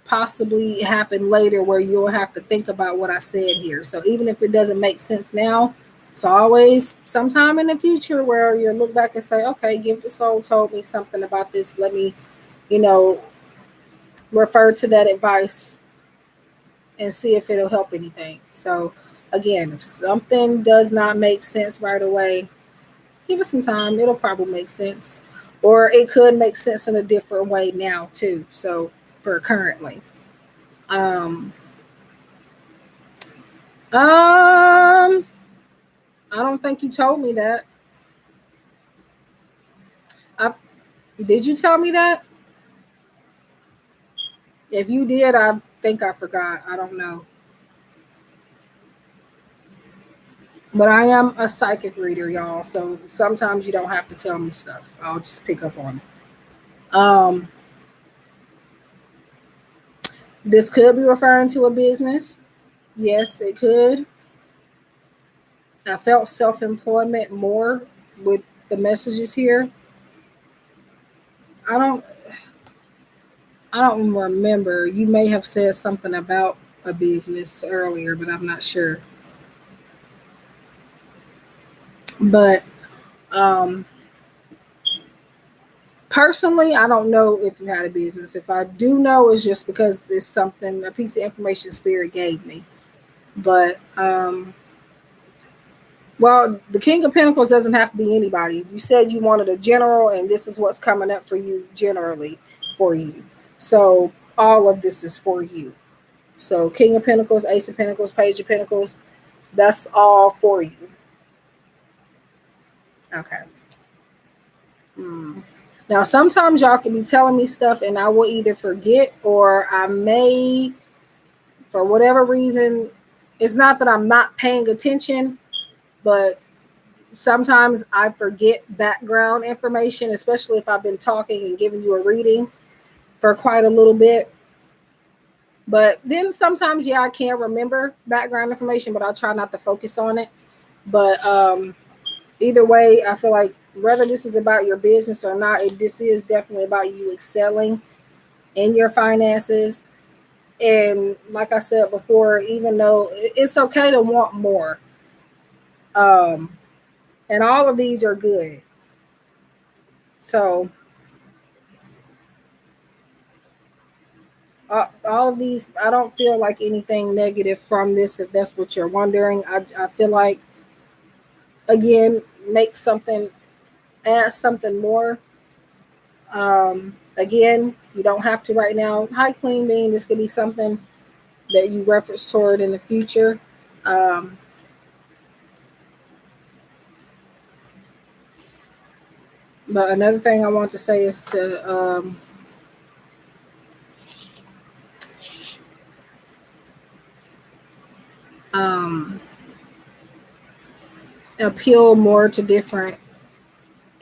S1: possibly happen later where you'll have to think about what I said here. So even if it doesn't make sense now, it's always sometime in the future where you'll look back and say, okay, Give the Soul told me something about this. Let me, you know, refer to that advice and see if it'll help anything. So again, if something does not make sense right away, give it some time. It'll probably make sense. Or it could make sense in a different way now too. So for currently. Um, um, I don't think you told me that. I, did you tell me that? If you did, I think I forgot. I don't know. But I am a psychic reader, y'all. So sometimes you don't have to tell me stuff. I'll just pick up on it. This could be referring to a business. Yes, it could. I felt self-employment more with the messages here. I don't I don't remember. You may have said something about a business earlier, but I'm not sure. But um personally, I don't know if you had a business. If I do know, it's just because it's something, a piece of information spirit gave me. But well, the King of Pentacles doesn't have to be anybody. You said you wanted a general, and this is what's coming up for you generally for you. So all of this is for you. So King of Pentacles, Ace of Pentacles, Page of Pentacles, that's all for you. Okay. Hmm. Now, sometimes y'all can be telling me stuff and I will either forget or I may, for whatever reason, it's not that I'm not paying attention, but sometimes I forget background information, especially if I've been talking and giving you a reading for quite a little bit. But then sometimes, yeah, I can't remember background information, but I'll try not to focus on it. But either way, I feel like whether this is about your business or not, this is definitely about you excelling in your finances. And like I said before, even though it's okay to want more, um, and all of these are good. So all of these, I don't feel like anything negative from this. If that's what you're wondering, I feel like again, make something, add something more. Again, you don't have to right now. Hi, Queen Bean. This could be something that you reference toward in the future. Um, but another thing I want to say is to um, appeal more to different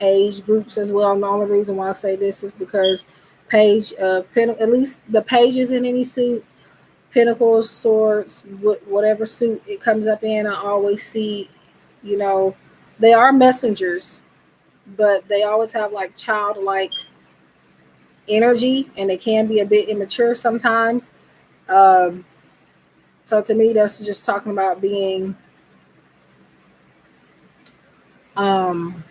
S1: age groups as well. And the only reason why I say this is because page of at least the pages in any suit, pentacles, swords, whatever suit it comes up in, I always see, you know, they are messengers, but they always have like childlike energy and they can be a bit immature sometimes. Um, so to me, that's just talking about being, um,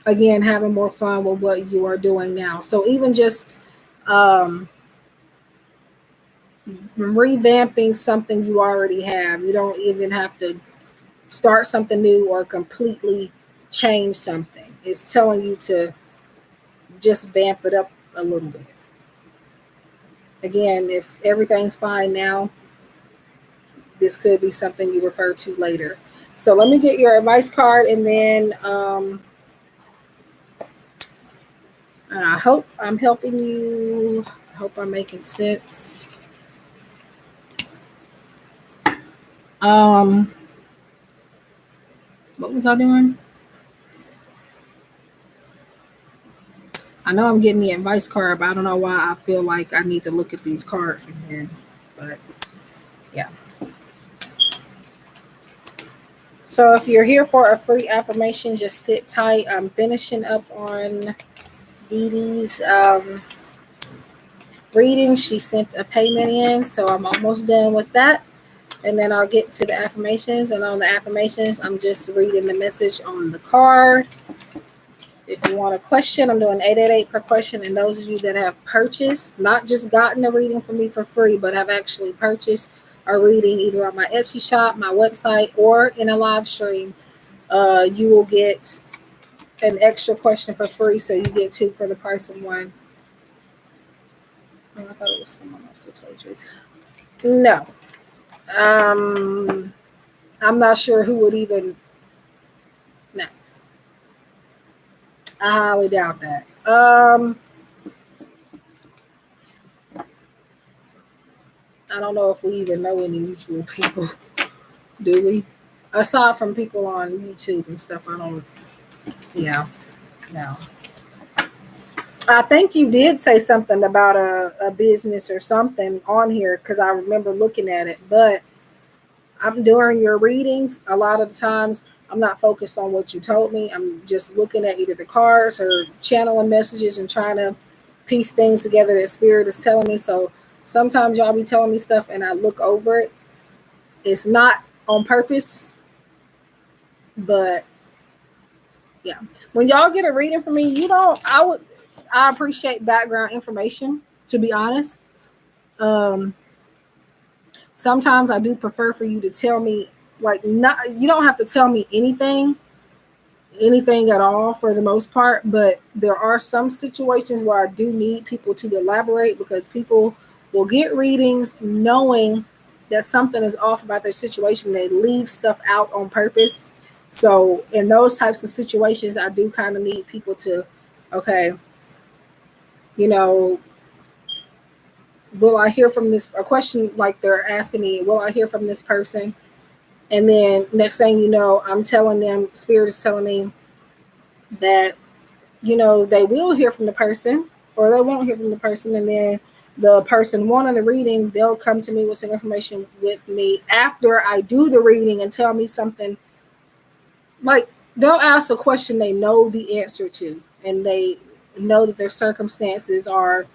S1: again, having more fun with what you are doing now. So even just um, revamping something you already have, you don't even have to start something new or completely change something. It's telling you to just vamp it up a little bit. Again, if everything's fine now, this could be something you refer to later. So let me get your advice card, and then I hope I'm helping you. I hope I'm making sense. Um, what was I doing? I know I'm getting the advice card, but I don't know why I feel like I need to look at these cards again. But yeah. So if you're here for a free affirmation, just sit tight. I'm finishing up on Dee Dee's reading. She sent a payment in, so I'm almost done with that. And then I'll get to the affirmations. And on the affirmations, I'm just reading the message on the card. If you want a question, I'm doing 888 per question. And those of you that have purchased, not just gotten a reading from me for free, but have actually purchased a reading either on my Etsy shop, my website, or in a live stream, you will get an extra question for free. So you get two for the price of one. Oh, I thought it was someone else that told you. No. I'm not sure who would even. No. I highly doubt that. I don't know if we even know any mutual people. Do we? Aside from people on YouTube and stuff, I don't. Yeah, no. I think you did say something about a business or something on here because I remember looking at it. But I'm during your readings, a lot of the times I'm not focused on what you told me. I'm just looking at either the cards or channeling messages and trying to piece things together that spirit is telling me. So sometimes y'all be telling me stuff and I look over it. It's not on purpose, but yeah. When y'all get a reading from me, you don't I appreciate background information, to be honest. Um Sometimes I do prefer for you to tell me, like, not, you don't have to tell me anything at all for the most part, but there are some situations where I do need people to elaborate because people will get readings knowing that something is off about their situation. They leave stuff out on purpose. So in those types of situations, I do kind of need people to, okay, you know, will I hear from this, a question like they're asking me, will I hear from this person? And then next thing you know, I'm telling them, spirit is telling me that, they will hear from the person or they won't hear from the person. And then the person wanting the reading, they'll come to me with some information with me after I do the reading and tell me something. Like, they'll ask a question they know the answer to, and they know that their circumstances are,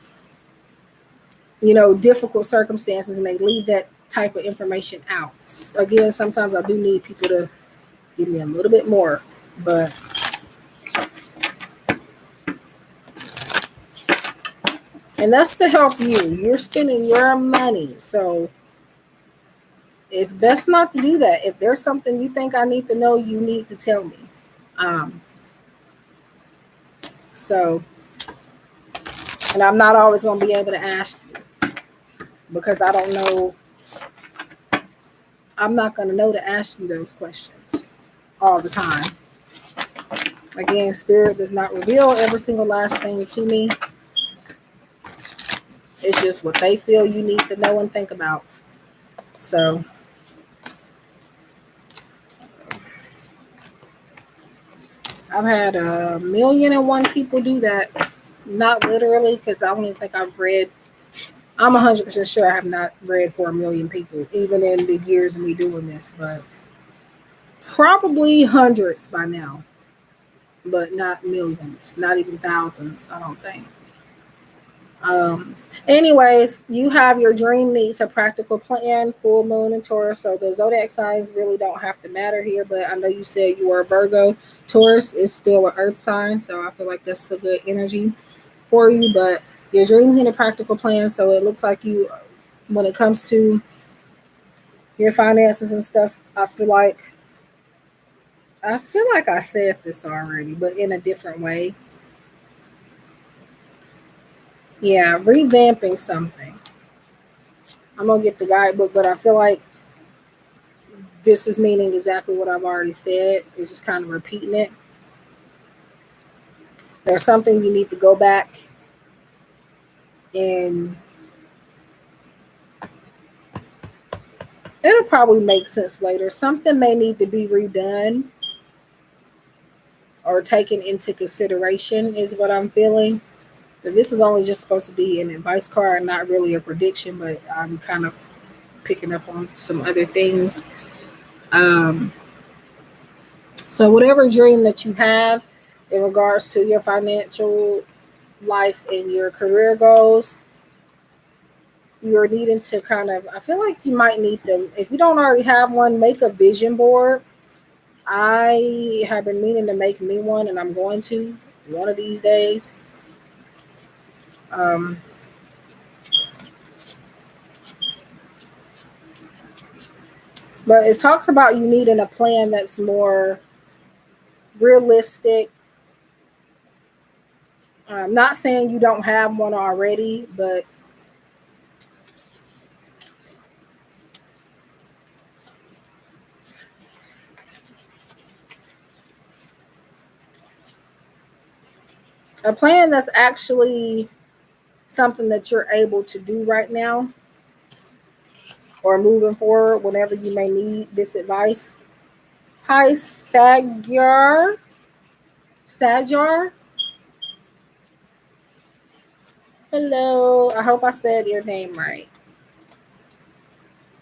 S1: difficult circumstances, and they leave that type of information out. Again, sometimes I do need people to give me a little bit more, but and that's to help you. You're spending your money, so it's best not to do that. If there's something you think I need to know, you need to tell me. Um, so, and I'm not always going to be able to ask you because I don't know. I'm not going to know to ask you those questions all the time. Again, spirit does not reveal every single last thing to me. It's just what they feel you need to know and think about. So, I've had 1,000,001 people do that. Not literally, because I don't even think I've read. I'm 100% sure I have not read for 1,000,000 people, even in the years of me doing this, but probably hundreds by now, but not millions, not even thousands, I don't think. Anyways, you have your dream needs a practical plan, full moon and Taurus. So the zodiac signs really don't have to matter here, but I know you said you were a Virgo. Taurus is still an earth sign, so I feel like that's a good energy for you, but your dreams need a practical plan. So it looks like you, when it comes to your finances and stuff, I feel like I said this already, but in a different way. Yeah, revamping something. I'm gonna get the guidebook, but I feel like this is meaning exactly what I've already said. It's just kind of repeating it. There's something you need to go back and it'll probably make sense later. Something may need to be redone or taken into consideration, is what I'm feeling. This is only just supposed to be an advice card, not really a prediction, but I'm kind of picking up on some other things. Um, so, whatever dream that you have in regards to your financial life and your career goals, you're needing to kind of, I feel like you might need them. If you don't already have one, make a vision board. I have been meaning to make me one, and I'm going to one of these days. Um, but it talks about you needing a plan that's more realistic. I'm not saying you don't have one already, but a plan that's actually something that you're able to do right now or moving forward whenever you may need this advice. Hi, Sagyar. Sajar. Hello. I hope I said your name right.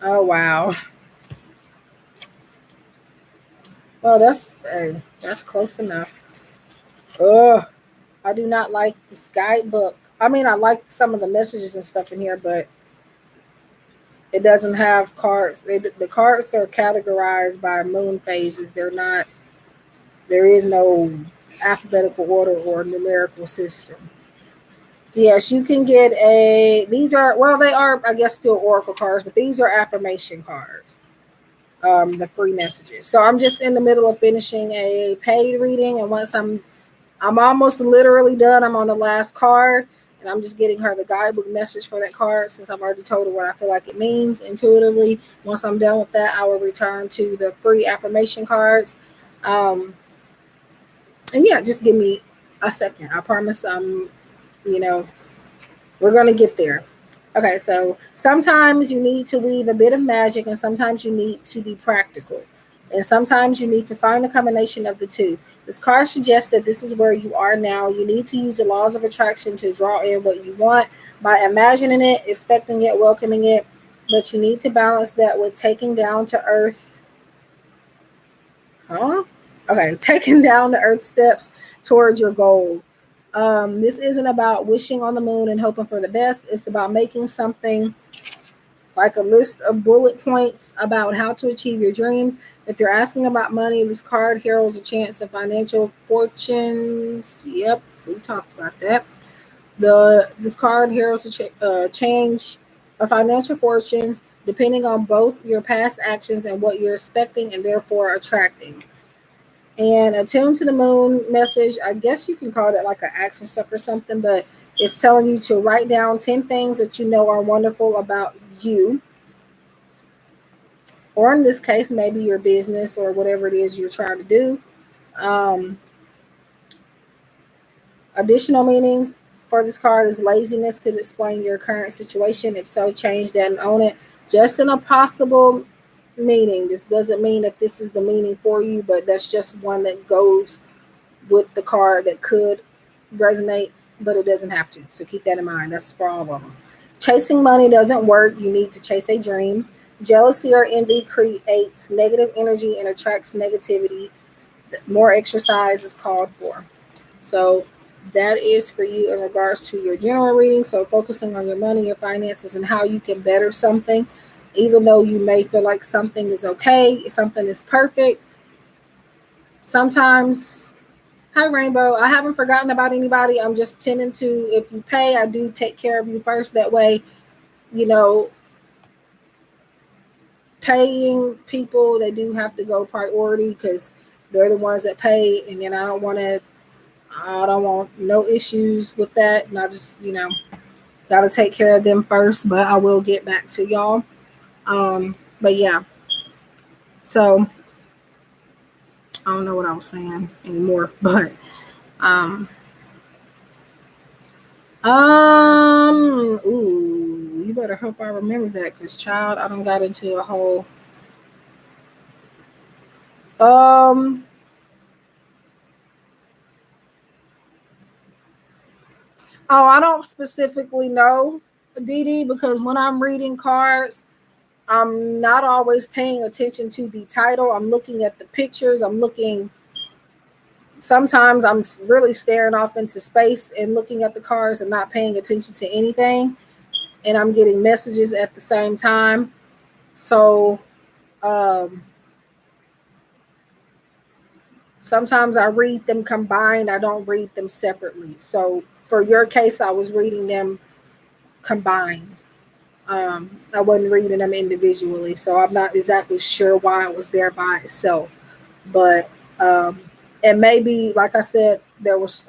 S1: Oh, wow. Well, that's close enough. Ugh. I do not like this guidebook. I mean, I like some of the messages and stuff in here, but it doesn't have cards. The cards are categorized by moon phases. They're not. There is no alphabetical order or numerical system. Yes, you can get a. These are well, they are I guess still oracle cards, but these are affirmation cards. The free messages. So I'm just in the middle of finishing a paid reading, and once I'm almost literally done. I'm on the last card, and I'm just getting her the guidebook message for that card since I've already told her what I feel like it means intuitively. Once I'm done with that, I will return to the free affirmation cards. Um, and yeah, just give me a second. I promise you know, we're going to get there. Okay, so sometimes you need to weave a bit of magic, and sometimes you need to be practical. And sometimes you need to find a combination of the two. This card suggests that this is where you are now. You need to use the laws of attraction to draw in what you want by imagining it, expecting it, welcoming it. But you need to balance that with taking down to earth. Huh? Okay, taking down the earth steps towards your goal. This isn't about wishing on the moon and hoping for the best. It's about making something like a list of bullet points about how to achieve your dreams. If you're asking about money, this card heralds a chance of financial fortunes. Yep, we talked about that. This card heralds a change of financial fortunes depending on both your past actions and what you're expecting and therefore attracting. And attuned to the moon message, I guess you can call that like an action step or something, but it's telling you to write down 10 things that you know are wonderful about you, or in this case, maybe your business or whatever it is you're trying to do. Um, Additional meanings for this card is laziness could explain your current situation. If so, change that and own it. Just in a possible meaning. This doesn't mean that this is the meaning for you, but that's just one that goes with the card that could resonate, but it doesn't have to. So keep that in mind. That's for all of them. Chasing money doesn't work. You need to chase a dream. Jealousy or envy creates negative energy and attracts negativity. More exercise is called for. So that is for you in regards to your general reading. So focusing on your money, your finances, and how you can better something, even though you may feel like something is okay, something is perfect. Sometimes, hi Rainbow, I haven't forgotten about anybody. I'm just tending to, if you pay, I do take care of you first. That way, you know, paying people, they do have to go priority because they're the ones that pay, and then I don't want no issues with that, and I just Got to take care of them first, but I will get back to y'all. But yeah, so I don't know what I was saying anymore, but um, ooh, you better hope I remember that, cause child, I done got into a whole um. Oh, I don't specifically know, Dee, because when I'm reading cards, I'm not always paying attention to the title. I'm looking at the pictures. I'm looking. Sometimes I'm really staring off into space and looking at the cards and not paying attention to anything. And I'm getting messages at the same time. So um, sometimes I read them combined. I don't read them separately. So for your case, I was reading them combined. I wasn't reading them individually, so I'm not exactly sure why it was there by itself. But and maybe, like I said,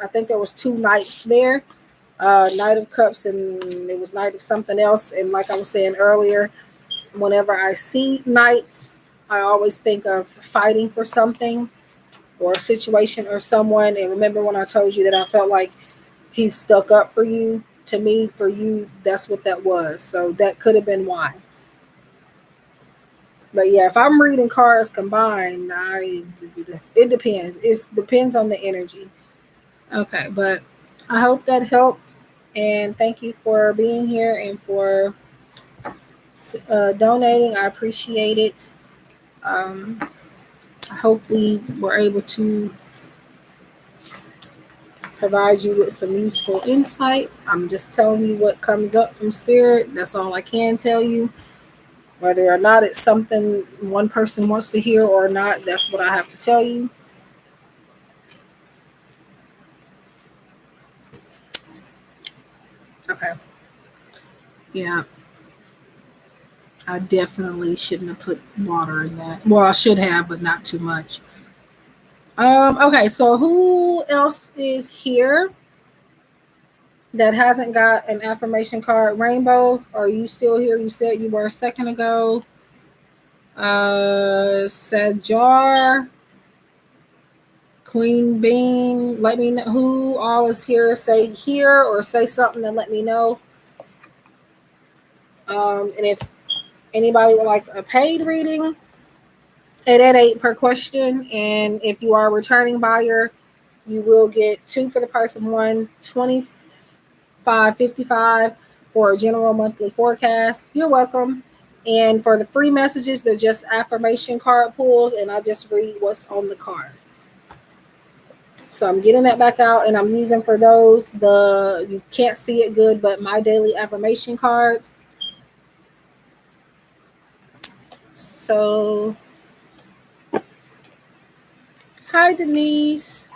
S1: I think there was two nights there, Knight of Cups, and it was Knight of something else. And like I was saying earlier, whenever I see knights, I always think of fighting for something or a situation or someone. And remember when I told you that I felt like he stuck up for you? To me, for you, that's what that was. So that could have been why. But yeah, if I'm reading cards combined, it depends. It depends on the energy. Okay, but I hope that helped, and thank you for being here and for donating. I appreciate it. Um, I hope we were able to provide you with some useful insight. I'm just telling you what comes up from spirit. That's all I can tell you. Whether or not it's something one person wants to hear or not, that's what I have to tell you. Okay. Yeah, I definitely shouldn't have put water in that. Well, I should have, but not too much. Okay, so who else is here that hasn't got an affirmation card? Rainbow, are you still here? You said you were a second ago. Sajar, Queen Bean, let me know who all is here. Say here or say something and let me know. And if anybody would like a paid reading, at 8 per question. And if you are a returning buyer, you will get two for the price of one, 25.55 for a general monthly forecast. You're welcome. And for the free messages, they're just affirmation card pulls, and I just read what's on the card. So I'm getting that back out, and I'm using for those you can't see it good, but my daily affirmation cards. So hi Denise.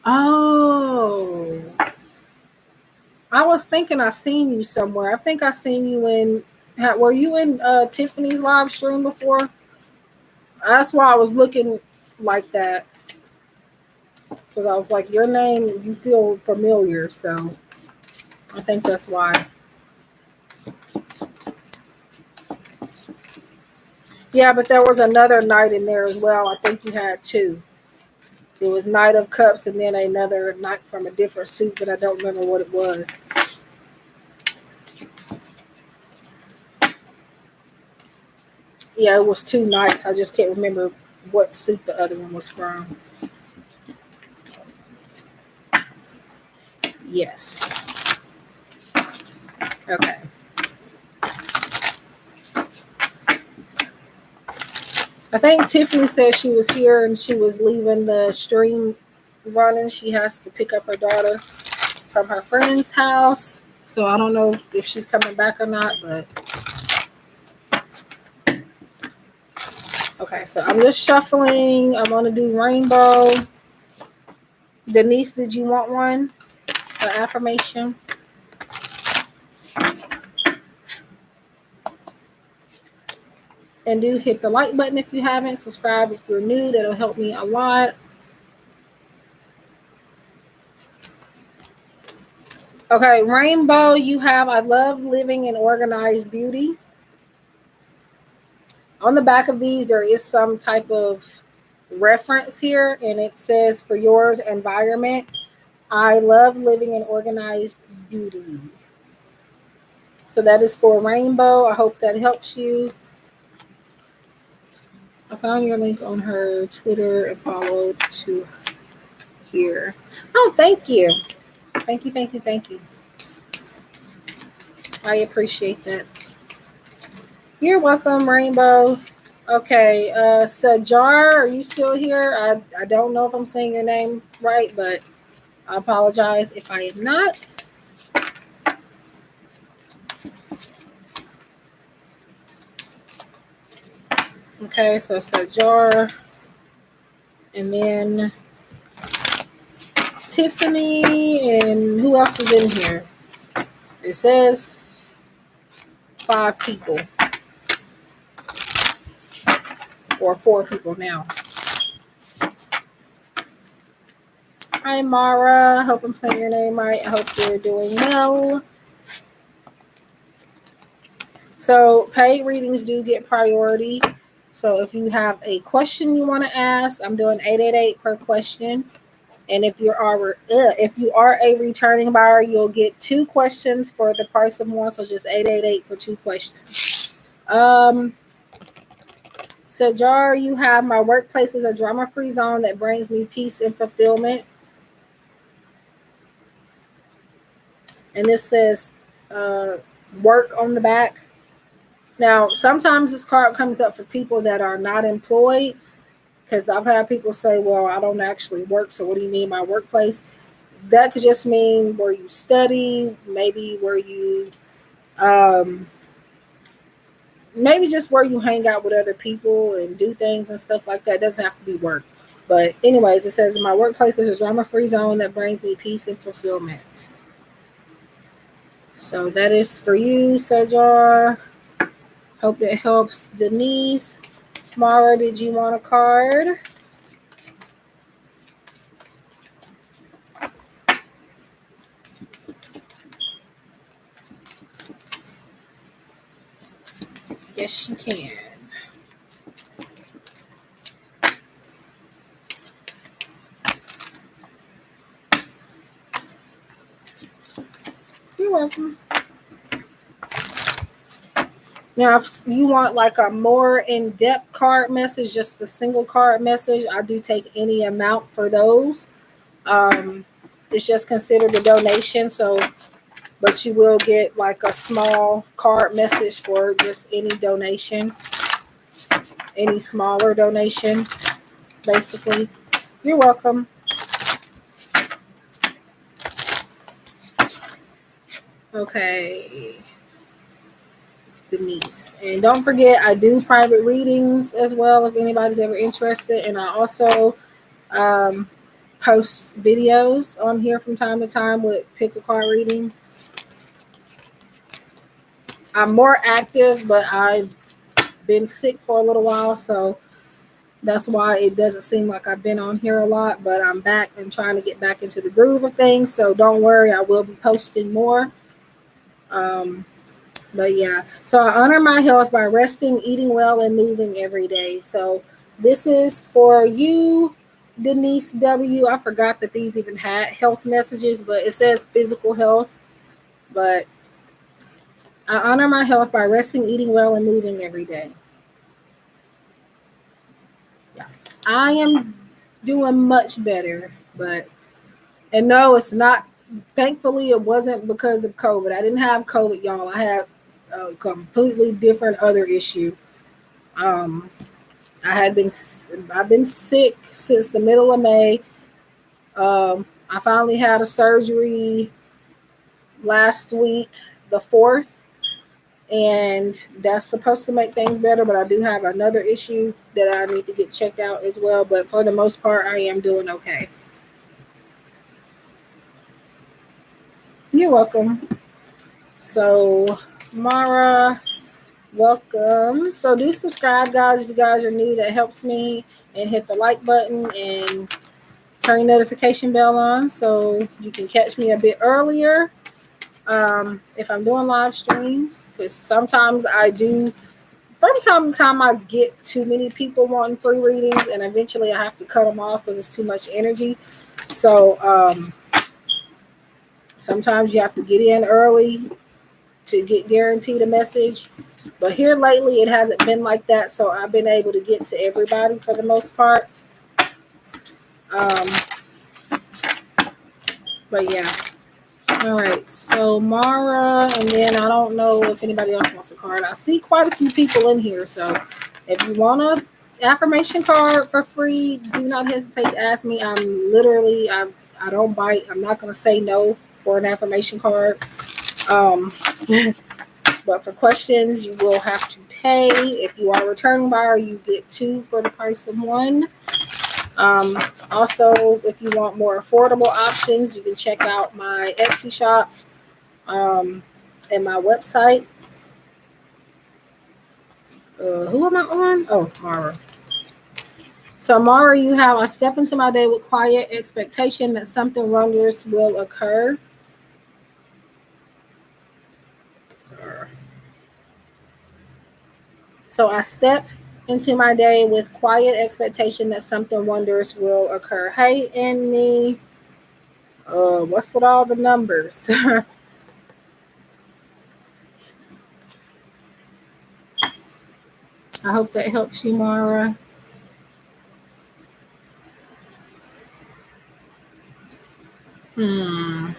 S1: Oh, I was thinking I seen you somewhere. I think I seen you in. Were you in Tiffany's live stream before? That's why I was looking like that, because I was like, your name, you feel familiar, so I think that's why. Yeah, but there was another night in there as well. I think you had two. It was Knight of Cups and then another night from a different suit, but I don't remember what it was. Yeah, it was two nights. I just can't remember what suit the other one was from. Yes. Okay. I think Tiffany said she was here and she was leaving the stream running. She has to pick up her daughter from her friend's house. So I don't know if she's coming back or not, but okay, so I'm just shuffling. I'm gonna do rainbow. Denise, did you want one? An affirmation? And do hit the like button if you haven't. Subscribe if you're new. That'll help me a lot. Okay, Rainbow, you have I love living in organized beauty. On the back of these, there is some type of reference here, and it says for yours environment, I love living in organized beauty. So that is for Rainbow. I hope that helps you. I found your link on her Twitter and followed to here. Oh, thank you. Thank you, thank you, thank you. I appreciate that. You're welcome, Rainbow. Okay, Sajar, are you still here? I don't know if I'm saying your name right, but I apologize if I am not. Okay, so Sajar, and then Tiffany, and who else is in here? It says 5 people, or 4 people now. Hi, Mara. Hope I'm saying your name right. I hope you're doing well. So paid readings do get priority. So if you have a question you want to ask, I'm doing 888 per question. And if you are a returning buyer, you'll get 2 questions for the price of 1. So just 888 for 2 questions. Sajar, you have my workplace is a drama-free zone that brings me peace and fulfillment. And this says work on the back. Now, sometimes this card comes up for people that are not employed, because I've had people say, well, I don't actually work, so what do you mean by workplace? That could just mean where you study, maybe where you, maybe just where you hang out with other people and do things and stuff like that. It doesn't have to be work. But anyways, it says, my workplace is a drama-free zone that brings me peace and fulfillment. So that is for you, Sajar. Hope that helps. Denise, Mara, did you want a card? Yes, you can. You're welcome. Now, if you want like a more in-depth card message, just a single card message, I do take any amount for those. It's just considered a donation, so but you will get like a small card message for just any donation, any smaller donation, basically. You're welcome. Okay, Denise. And don't forget, I do private readings as well if anybody's ever interested. And I also post videos on here from time to time with pick a card readings. I'm more active, but I've been sick for a little while, so that's why it doesn't seem like I've been on here a lot, but I'm back and trying to get back into the groove of things. So don't worry, I will be posting more. But yeah, so I honor my health by resting, eating well, and moving every day. So this is for you, Denise W. I forgot that these even had health messages, but it says physical health. But I honor my health by resting, eating well, and moving every day. Yeah, I am doing much better, and no, it's not. Thankfully, it wasn't because of COVID. I didn't have COVID, y'all. I had a completely different other issue. Um, I've been sick since the middle of May. I finally had a surgery last week, the 4th, and that's supposed to make things better, but I do have another issue that I need to get checked out as well. But for the most part, I am doing okay. You're welcome. So, Mara, welcome. So do subscribe, guys, if you guys are new. That helps me. And hit the like button and turn your notification bell on so you can catch me a bit earlier. if I'm doing live streams, because sometimes I do. From time to time, I get too many people wanting free readings, and eventually I have to cut them off because it's too much energy. So sometimes you have to get in early to get guaranteed a message. But here lately, it hasn't been like that. So I've been able to get to everybody for the most part. Um, but yeah. All right. So Mara, and then I don't know if anybody else wants a card. I see quite a few people in here. So if you want a affirmation card for free, do not hesitate to ask me. I don't bite. I'm not going to say no for an affirmation card. Um, but for questions, you will have to pay. If you are a returning buyer, you get 2 for the price of 1. Also, if you want more affordable options, you can check out my Etsy shop and my website. Who am I on? Oh, Mara. So, Mara, you have I step into my day with quiet expectation that something wondrous will occur. So, I step into my day with quiet expectation that something wondrous will occur. Hey, and me. What's with all the numbers? I hope that helps you, Mara. Hmm.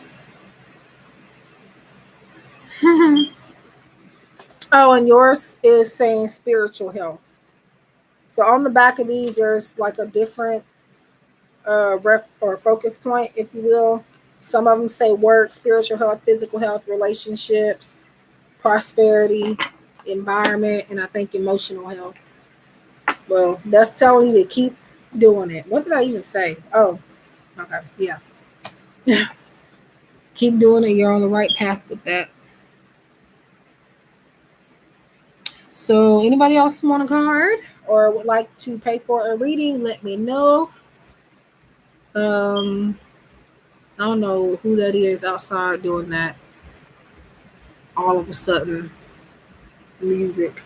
S1: Oh, and yours is saying spiritual health. So on the back of these, there's like a different ref or focus point, if you will. Some of them say work, spiritual health, physical health, relationships, prosperity, environment, and I think emotional health. Well, that's telling you to keep doing it. What did I even say? Oh, okay. Yeah. Keep doing it. You're on the right path with that. So, anybody else want a card or would like to pay for a reading? Let me know. Um, I don't know who that is outside doing that. All of a sudden, music.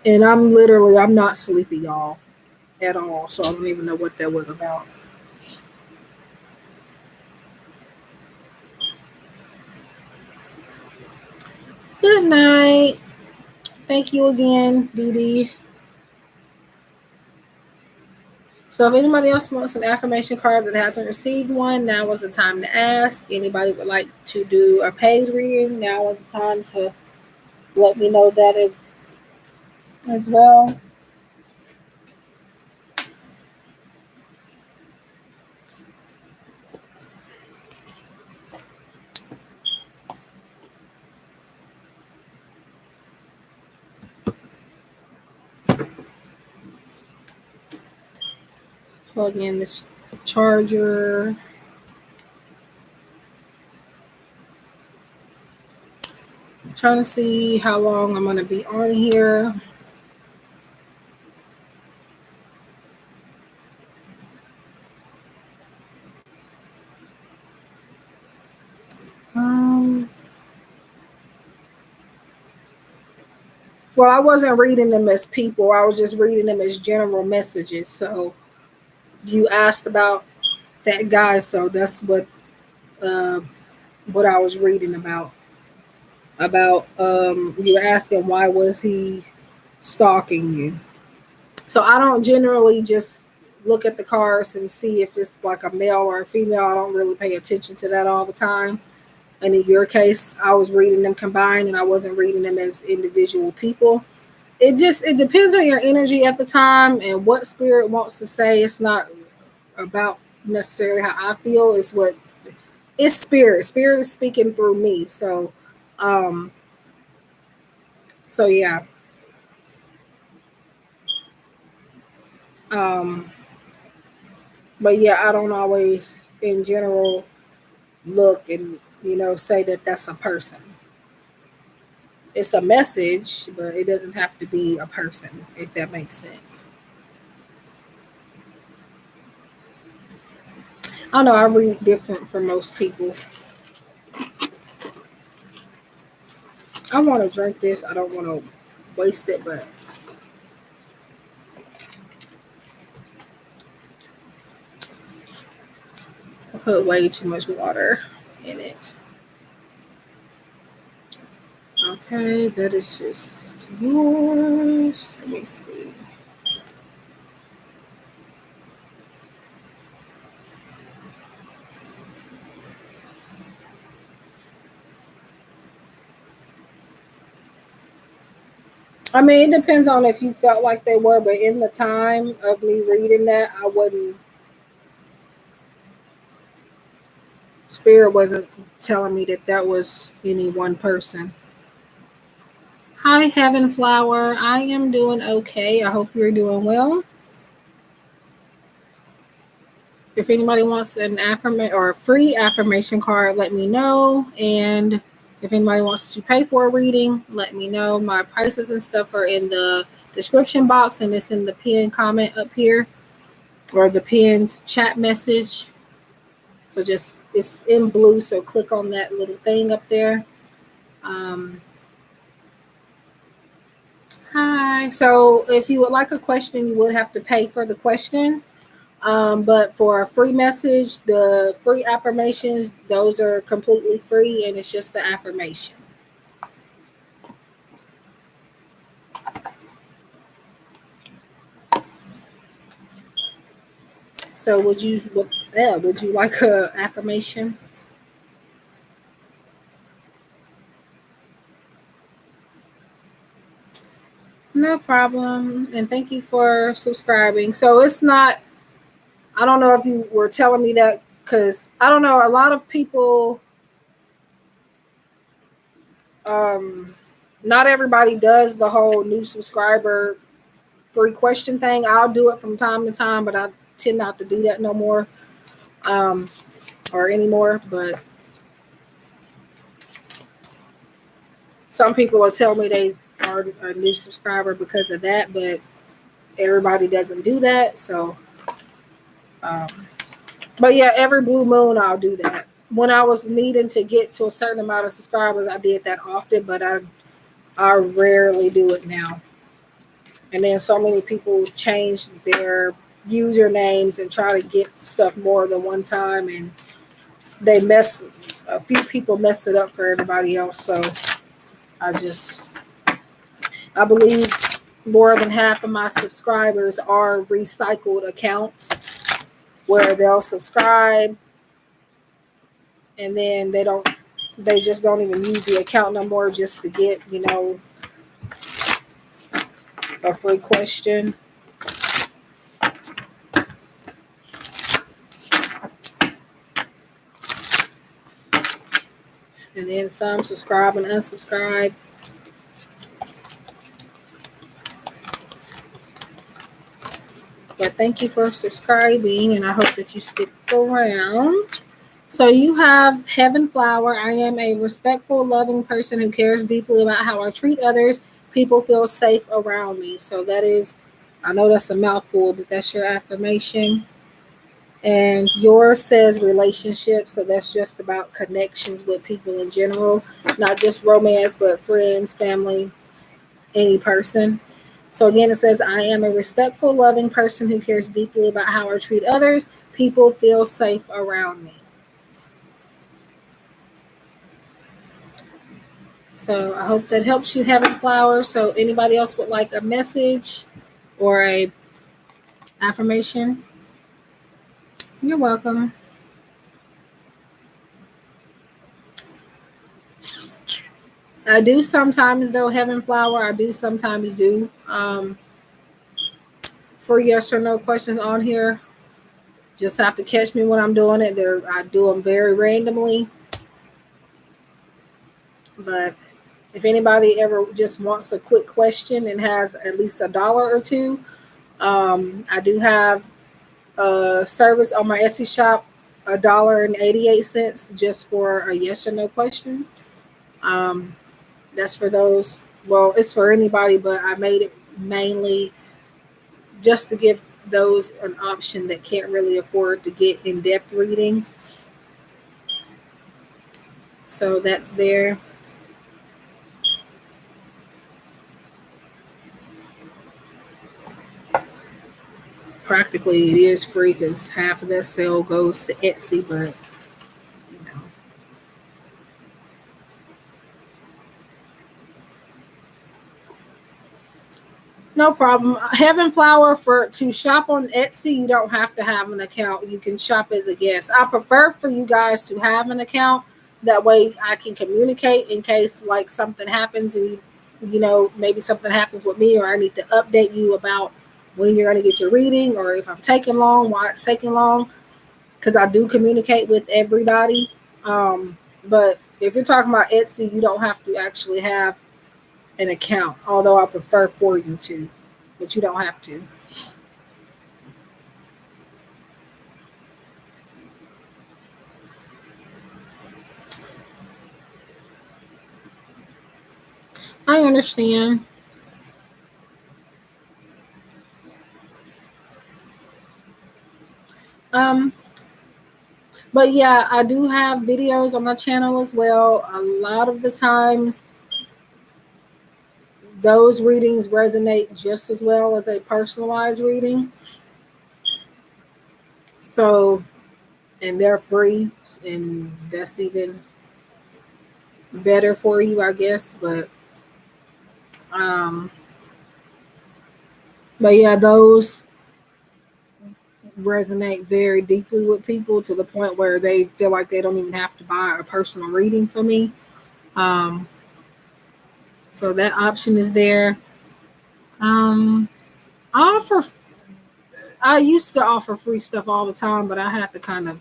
S1: And I'm not sleepy, y'all, at all. So I don't even know what that was about. Good night. Thank you again, Dee Dee. So if anybody else wants an affirmation card that hasn't received one, now is the time to ask. Anybody would like to do a paid reading, now is the time to let me know that as well. Let's plug in this charger. I'm trying to see how long I'm going to be on here. Um, well, I wasn't reading them as people. I was just reading them as general messages. So you asked about that guy, so that's uh, what I was reading about. You were asking why was he stalking you? So I don't generally just look at the cards and see if it's like a male or a female. I don't really pay attention to that all the time. And in your case, I was reading them combined, and I wasn't reading them as individual people. It depends on your energy at the time and what spirit wants to say. It's not about necessarily how I feel. It's spirit. Spirit is speaking through me. Um, so yeah. Um, But yeah, I don't always, in general, look and say that that's a person. It's a message, but it doesn't have to be a person, if that makes sense. I know I read different from most people. I want to drink this. I don't want to waste it, but I put way too much water in it. Okay, that is just yours. Let me see. I mean, it depends on if you felt like they were, but in the time of me reading that, I wouldn't. Spirit wasn't telling me that that was any one person. Hi, Heaven Flower. I am doing okay. I hope you're doing well. If anybody wants an affirmation or a free affirmation card, let me know. And if anybody wants to pay for a reading, let me know. My prices and stuff are in the description box, and it's in the pinned comment up here or the pinned chat message. So just it's in blue, so click on that little thing up there. Um, Hi. So if you would like a question, you would have to pay for the questions. But for a free message, the free affirmations, those are completely free and it's just the affirmation. So would you like a affirmation? No problem. And thank you for subscribing. So it's not, I don't know if you were telling me that because I don't know, a lot of people, um, not everybody does the whole new subscriber free question thing. I'll do it from time to time, but I tend not to do that no more, um, or anymore. But some people will tell me they are a new subscriber because of that, but everybody doesn't do that. So, um, but yeah, every blue moon I'll do that. When I was needing to get to a certain amount of subscribers, I did that often, but I rarely do it now. And then so many people change their usernames and try to get stuff more than one time, and they mess a few people mess it up for everybody else. So I just I believe more than half of my subscribers are recycled accounts where they'll subscribe and then they just don't even use the account no more just to get a free question. And then some subscribe and unsubscribe. But thank you for subscribing, and I hope that you stick around. So you have Heaven Flower. I am a respectful, loving person who cares deeply about how I treat others. People feel safe around me. So that is, I know that's a mouthful, but that's your affirmation. And yours says relationships. So that's just about connections with people in general, not just romance, but friends, family, any person. So again, it says, I am a respectful, loving person who cares deeply about how I treat others. People feel safe around me. So I hope that helps you, Heaven Flower. So anybody else would like a message or a affirmation? You're welcome. I do sometimes though, Heaven Flower. I do sometimes do for yes or no questions on here. Just have to catch me when I'm doing it. I do them very randomly. But if anybody ever just wants a quick question and has at least $1 or two, I do have Service on my Etsy shop, $1.88 just for a yes or no question. Um, that's for those. Well, it's for anybody, but I made it mainly just to give those an option that can't really afford to get in-depth readings. So that's there. Practically, it is free because half of that sale goes to Etsy, but you know, no problem. Heaven Flower, for to shop on Etsy, you don't have to have an account. You can shop as a guest. I prefer for you guys to have an account. That way I can communicate in case like something happens and you know, maybe something happens with me or I need to update you about when you're going to get your reading or if I'm taking long, why it's taking long, because I do communicate with everybody. But if you're talking about Etsy, you don't have to actually have an account, although I prefer for you to, but you don't have to. I understand. Um, but yeah, I do have videos on my channel as well. A lot of the times, those readings resonate just as well as a personalized reading. So, and they're free, and that's even better for you, I guess. Um, but yeah, those resonate very deeply with people to the point where they feel like they don't even have to buy a personal reading from me. Um, so that option is there. Um, I offer. I used to offer free stuff all the time, but I had to kind of.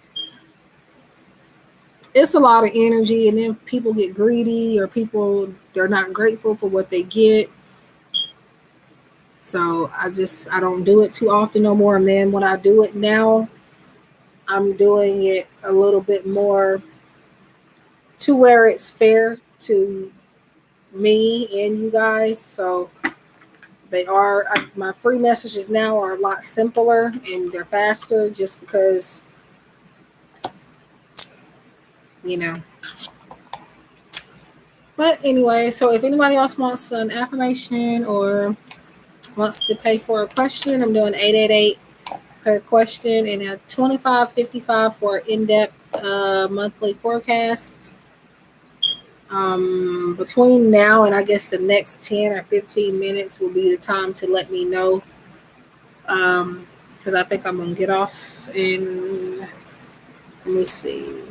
S1: It's a lot of energy, and then people get greedy, or people they're not grateful for what they get. So I don't do it too often no more. And then when I do it now, I'm doing it a little bit more to where it's fair to me and you guys. So they are my free messages now are a lot simpler and they're faster just because you know. But anyway, so if anybody else wants an affirmation or wants to pay for a question, I'm doing 888 per question and a 25.55 for an in-depth monthly forecast. Between now and I guess the next 10 or 15 minutes will be the time to let me know. Because I think I'm gonna get off in. Let me see.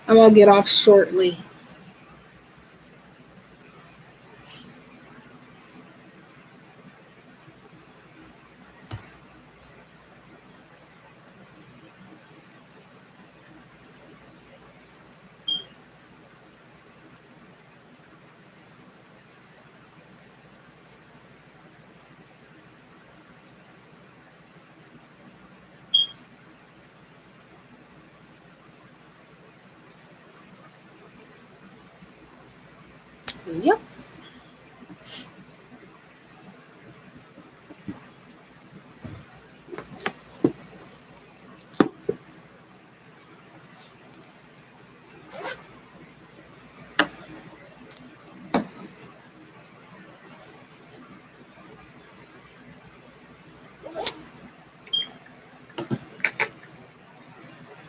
S1: I'm gonna get off shortly. Yep.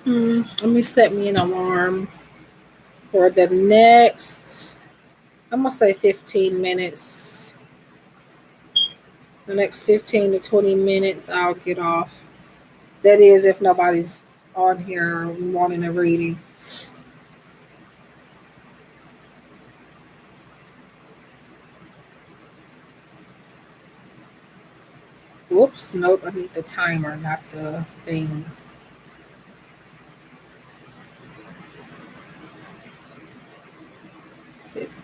S1: Let me set me an alarm for the next. I'm gonna say 15 minutes. The next 15 to 20 minutes, I'll get off. That is, if nobody's on here wanting a reading. Whoops, nope. I need the timer, not the thing.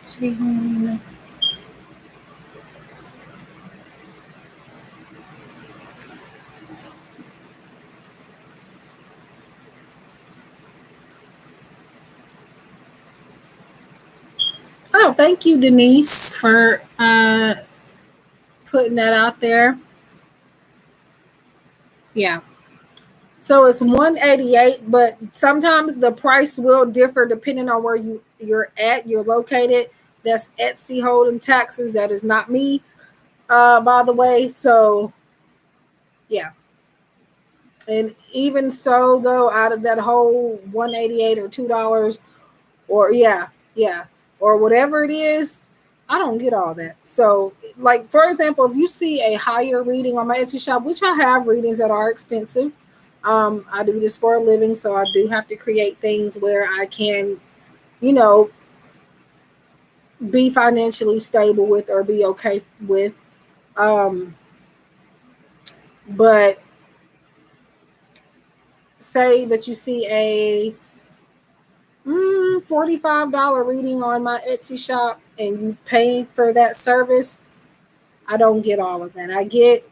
S1: 15. No, thank you, Denise, for putting that out there. Yeah. So it's 188, but sometimes the price will differ depending on where you're located. That's Etsy holding taxes. That is not me, by the way. So yeah. And even so, though, out of that whole 188 or $2, or yeah, or whatever it is, I don't get all that. So, like for example, if you see a higher reading on my Etsy shop, which I have readings that are expensive, I do this for a living, so I do have to create things where I can, you know, be financially stable with or be okay with. Um, but say that you see a $45 reading on my Etsy shop and you pay for that service, I don't get all of that. I get,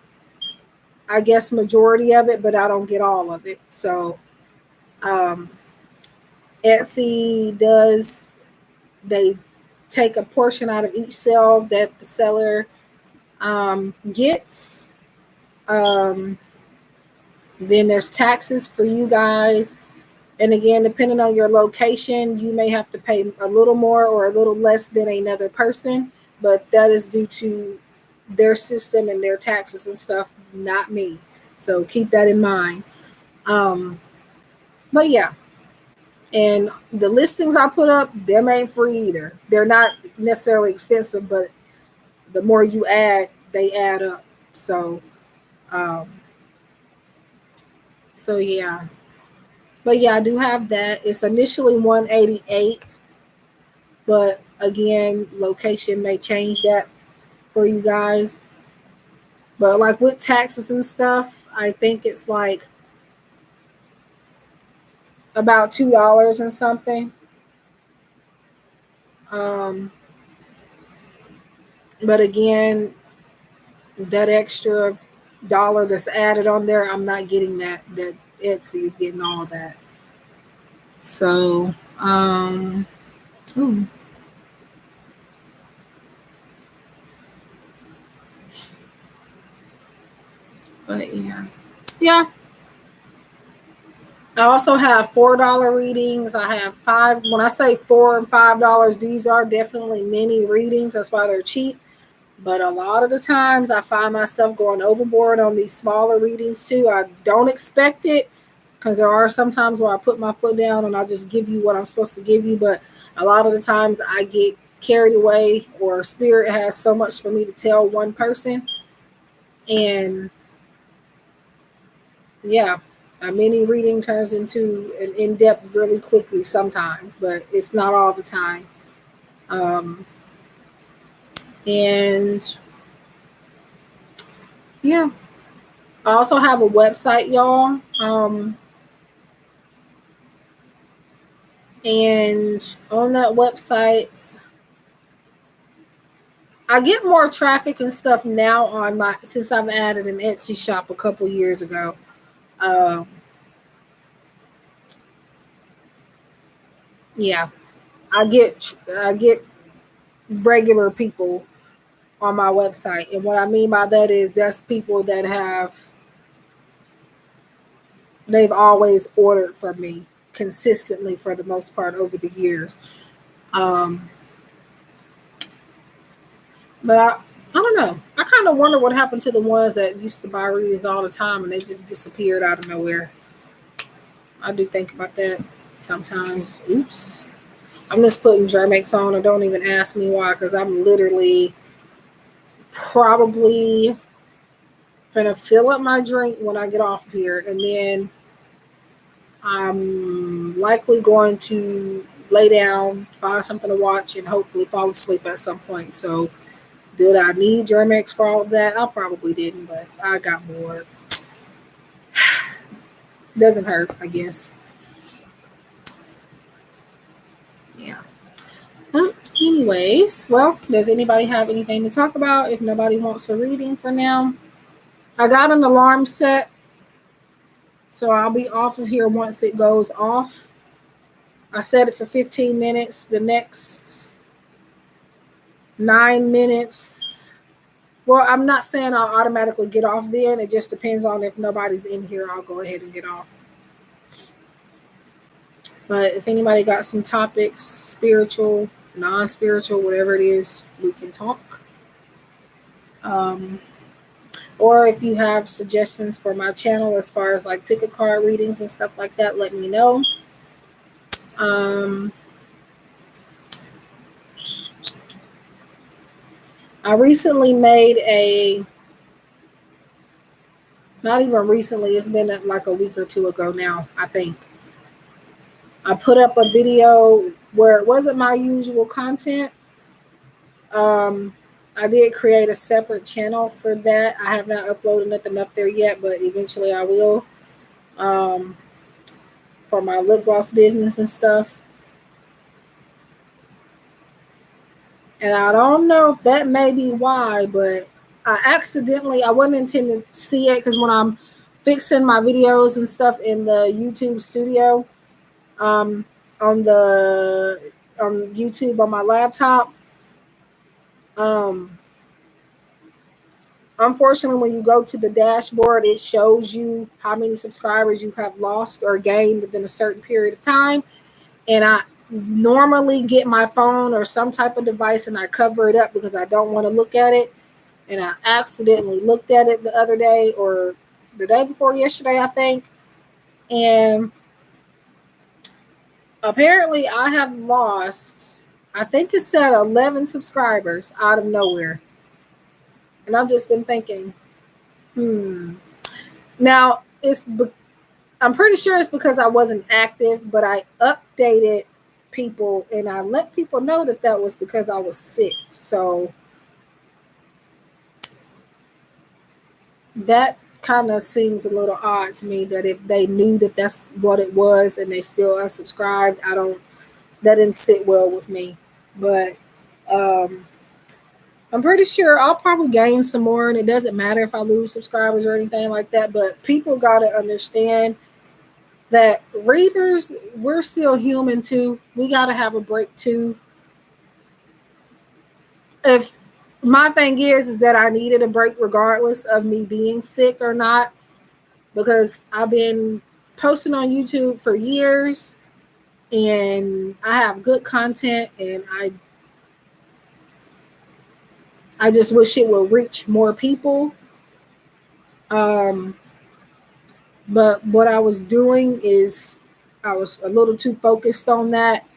S1: I guess, majority of it, but I don't get all of it. So um, Etsy does, they take a portion out of each sale that the seller gets. Um, then there's taxes for you guys. And again, depending on your location, you may have to pay a little more or a little less than another person, but that is due to their system and their taxes and stuff, not me. So keep that in mind. Um, but yeah, and the listings I put up, them ain't free either. They're not necessarily expensive, but the more you add, they add up. So, um, so yeah. But yeah, I do have that. It's initially 188, but again, location may change that for you guys. But like with taxes and stuff, I think it's like about $2 and something. Um, but again, that extra dollar that's added on there, I'm not getting that. That Etsy is getting all that. So, ooh, but yeah, yeah. I also have $4 readings. I have five. When I say $4 and $5, these are definitely mini readings. That's why they're cheap. But a lot of the times I find myself going overboard on these smaller readings too. I don't expect it because there are some times where I put my foot down and I just give you what I'm supposed to give you. But a lot of the times I get carried away or spirit has so much for me to tell one person. And yeah, a mini reading turns into an in-depth really quickly sometimes, but it's not all the time. Um, and yeah, I also have a website, y'all. And on that website, I get more traffic and stuff now on my since I've added an Etsy shop a couple years ago. Um, yeah, I get regular people on my website, and what I mean by that is that's people that they've always ordered from me consistently for the most part over the years. Um, but I don't know. I kind of wonder what happened to the ones that used to buy readings all the time and they just disappeared out of nowhere. I do think about that sometimes. Oops. I'm just putting Germex on, and don't even ask me why, because I'm literally probably gonna fill up my drink when I get off of here, and then I'm likely going to lay down, find something to watch, and hopefully fall asleep at some point. So, did I need Germex for all of that? I probably didn't, but I got bored. Doesn't hurt, I guess. Yeah. Anyways, well, does anybody have anything to talk about? If nobody wants a reading for now, I got an alarm set, so I'll be off of here once it goes off. I set it for 15 minutes. The next 9 minutes. Well, I'm not saying I'll automatically get off then. It just depends on if nobody's in here, I'll go ahead and get off. But if anybody got some topics, spiritual, non-spiritual, whatever it is, we can talk. Or if you have suggestions for my channel as far as like pick a card readings and stuff like that, let me know. I recently made not even recently, it's been like a week or two ago now, I think. I put up a video where it wasn't my usual content. I did create a separate channel for that. I have not uploaded nothing up there yet, but eventually I will. For my lip gloss business and stuff. And I don't know if that may be why, but I wasn't intending to see it because when I'm fixing my videos and stuff in the YouTube studio, on YouTube on my laptop, unfortunately, when you go to the dashboard, it shows you how many subscribers you have lost or gained within a certain period of time. And I normally get my phone or some type of device and I cover it up because I don't want to look at it. And I accidentally looked at it the other day or the day before yesterday, I think. And apparently I have lost, I think it said 11 subscribers out of nowhere. And I've just been thinking, Now, I'm pretty sure it's because I wasn't active, but I updated people and I let people know that was because I was sick. So that kind of seems a little odd to me that if they knew that that's what it was and they still unsubscribed, that didn't sit well with me. But I'm pretty sure I'll probably gain some more, and it doesn't matter if I lose subscribers or anything like that. But people got to understand that readers, we're still human too. We got to have a break too. If my thing is that I needed a break regardless of me being sick or not, because I've been posting on YouTube for years and I have good content, and I just wish it would reach more people. But what I was doing is I was a little too focused on that,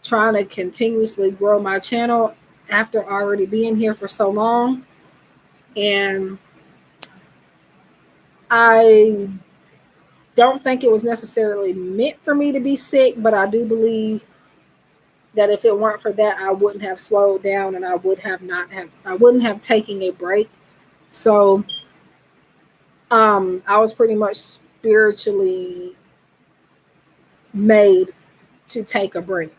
S1: trying to continuously grow my channel after already being here for so long. And I don't think it was necessarily meant for me to be sick, but I do believe that if it weren't for that, I wouldn't have slowed down and I wouldn't have taken a break. So I was pretty much spiritually made to take a break.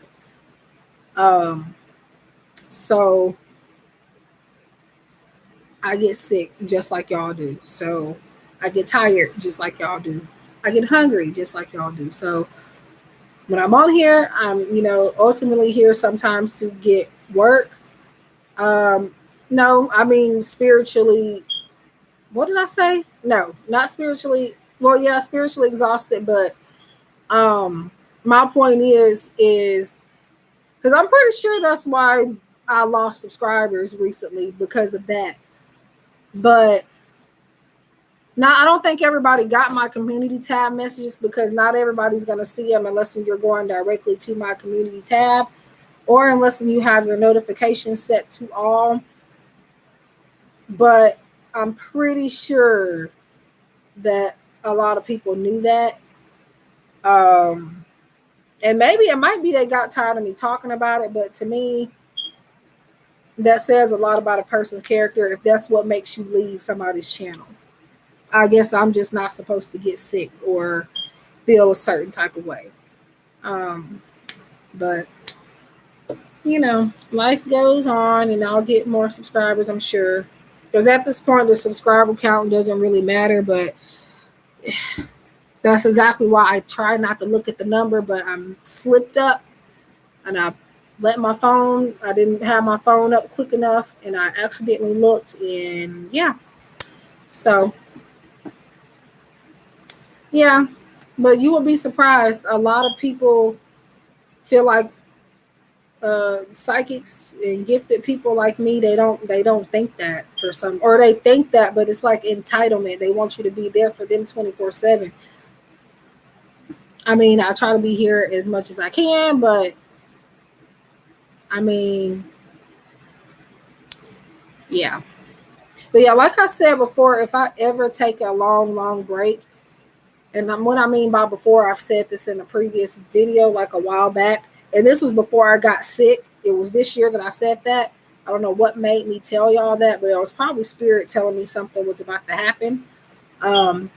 S1: So I get sick just like y'all do. So I get tired just like y'all do. I get hungry just like y'all do. So when I'm on here, I'm, ultimately here sometimes to get work. No, I mean spiritually. What did I say? No, not spiritually. Well, yeah, spiritually exhausted, but my point is because I'm pretty sure that's why I lost subscribers recently, because of that. But now I don't think everybody got my community tab messages, because not everybody's going to see them unless you're going directly to my community tab, or unless you have your notifications set to all. But I'm pretty sure that a lot of people knew that. And maybe it might be they got tired of me talking about it, but to me, that says a lot about a person's character if that's what makes you leave somebody's channel. I guess I'm just not supposed to get sick or feel a certain type of way. But, life goes on and I'll get more subscribers, I'm sure. Because at this point, the subscriber count doesn't really matter, but that's exactly why I try not to look at the number, but I'm slipped up and I I didn't have my phone up quick enough, and I accidentally looked, and yeah. So yeah, but you will be surprised. A lot of people feel like psychics and gifted people like me, they don't think that for some, or they think that, but it's like entitlement. They want you to be there for them 24/7. I mean, I try to be here as much as I can, but I mean, yeah. But yeah, like I said before, if I ever take a long break, and what I mean by before, I've said this in a previous video like a while back, and this was before I got sick. It was this year that I said that. I don't know what made me tell y'all that, but it was probably spirit telling me something was about to happen. And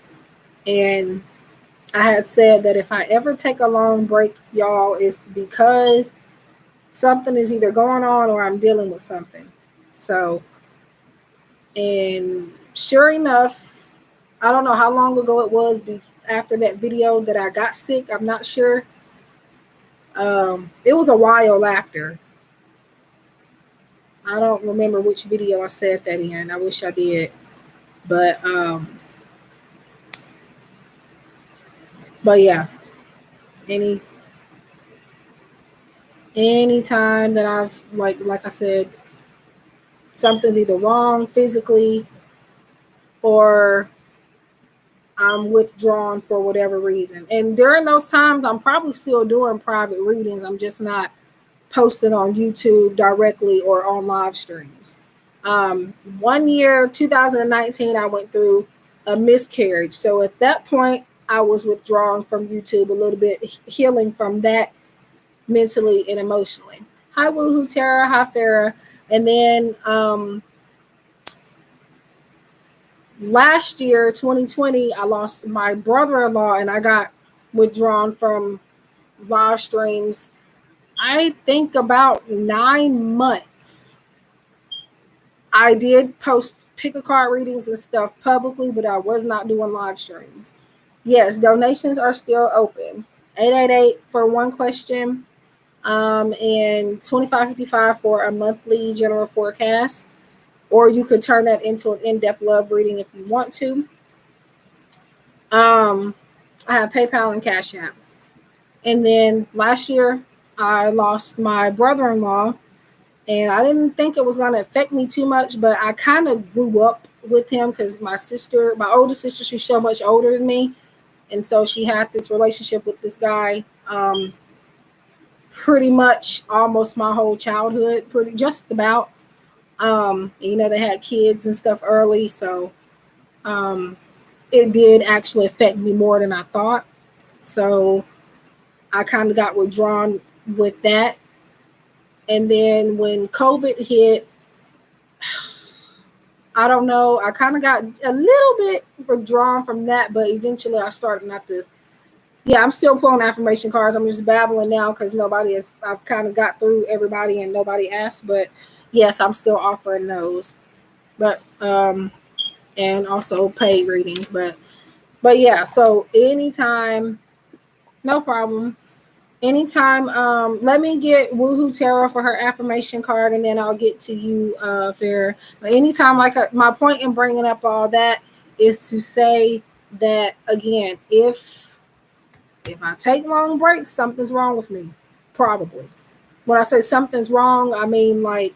S1: I had said that if I ever take a long break, y'all, it's because something is either going on or I'm dealing with something. So, and sure enough, I don't know how long ago it was after that video that I got sick. I'm not sure. It was a while after. I don't remember which video I said that in. I wish I did. But yeah, any anytime that I've like I said, something's either wrong physically or I'm withdrawn for whatever reason. And during those times, I'm probably still doing private readings. I'm just not posting on YouTube directly or on live streams. 1 year, 2019, I went through a miscarriage. So at that point, I was withdrawn from YouTube a little bit, healing from that mentally and emotionally. Hi, Woohoo Tara. Hi, Farah. And then last year, 2020, I lost my brother-in-law and I got withdrawn from live streams, I think about 9 months. I did post pick a card readings and stuff publicly, but I was not doing live streams. Yes, donations are still open. 888 for one question, and 25.55 for a monthly general forecast. Or you could turn that into an in-depth love reading if you want to. I have PayPal and Cash App. And then last year, I lost my brother-in-law, and I didn't think it was going to affect me too much, but I kind of grew up with him because my older sister, she's so much older than me, and so she had this relationship with this guy pretty much almost my whole childhood, pretty just about. They had kids and stuff early, so it did actually affect me more than I thought. So I kind of got withdrawn with that. And then when COVID hit, I don't know, I kind of got a little bit withdrawn from that, but eventually I started not to. Yeah, I'm still pulling affirmation cards. I'm just babbling now because I've kind of got through everybody and nobody asked, but yes, I'm still offering those. But, and also paid readings, but yeah, so anytime, no problem. Anytime, let me get Woohoo Tarot for her affirmation card, and then I'll get to you, Farrah. But anytime, my point in bringing up all that is to say that again, if I take long breaks, something's wrong with me, probably. When I say something's wrong, I mean like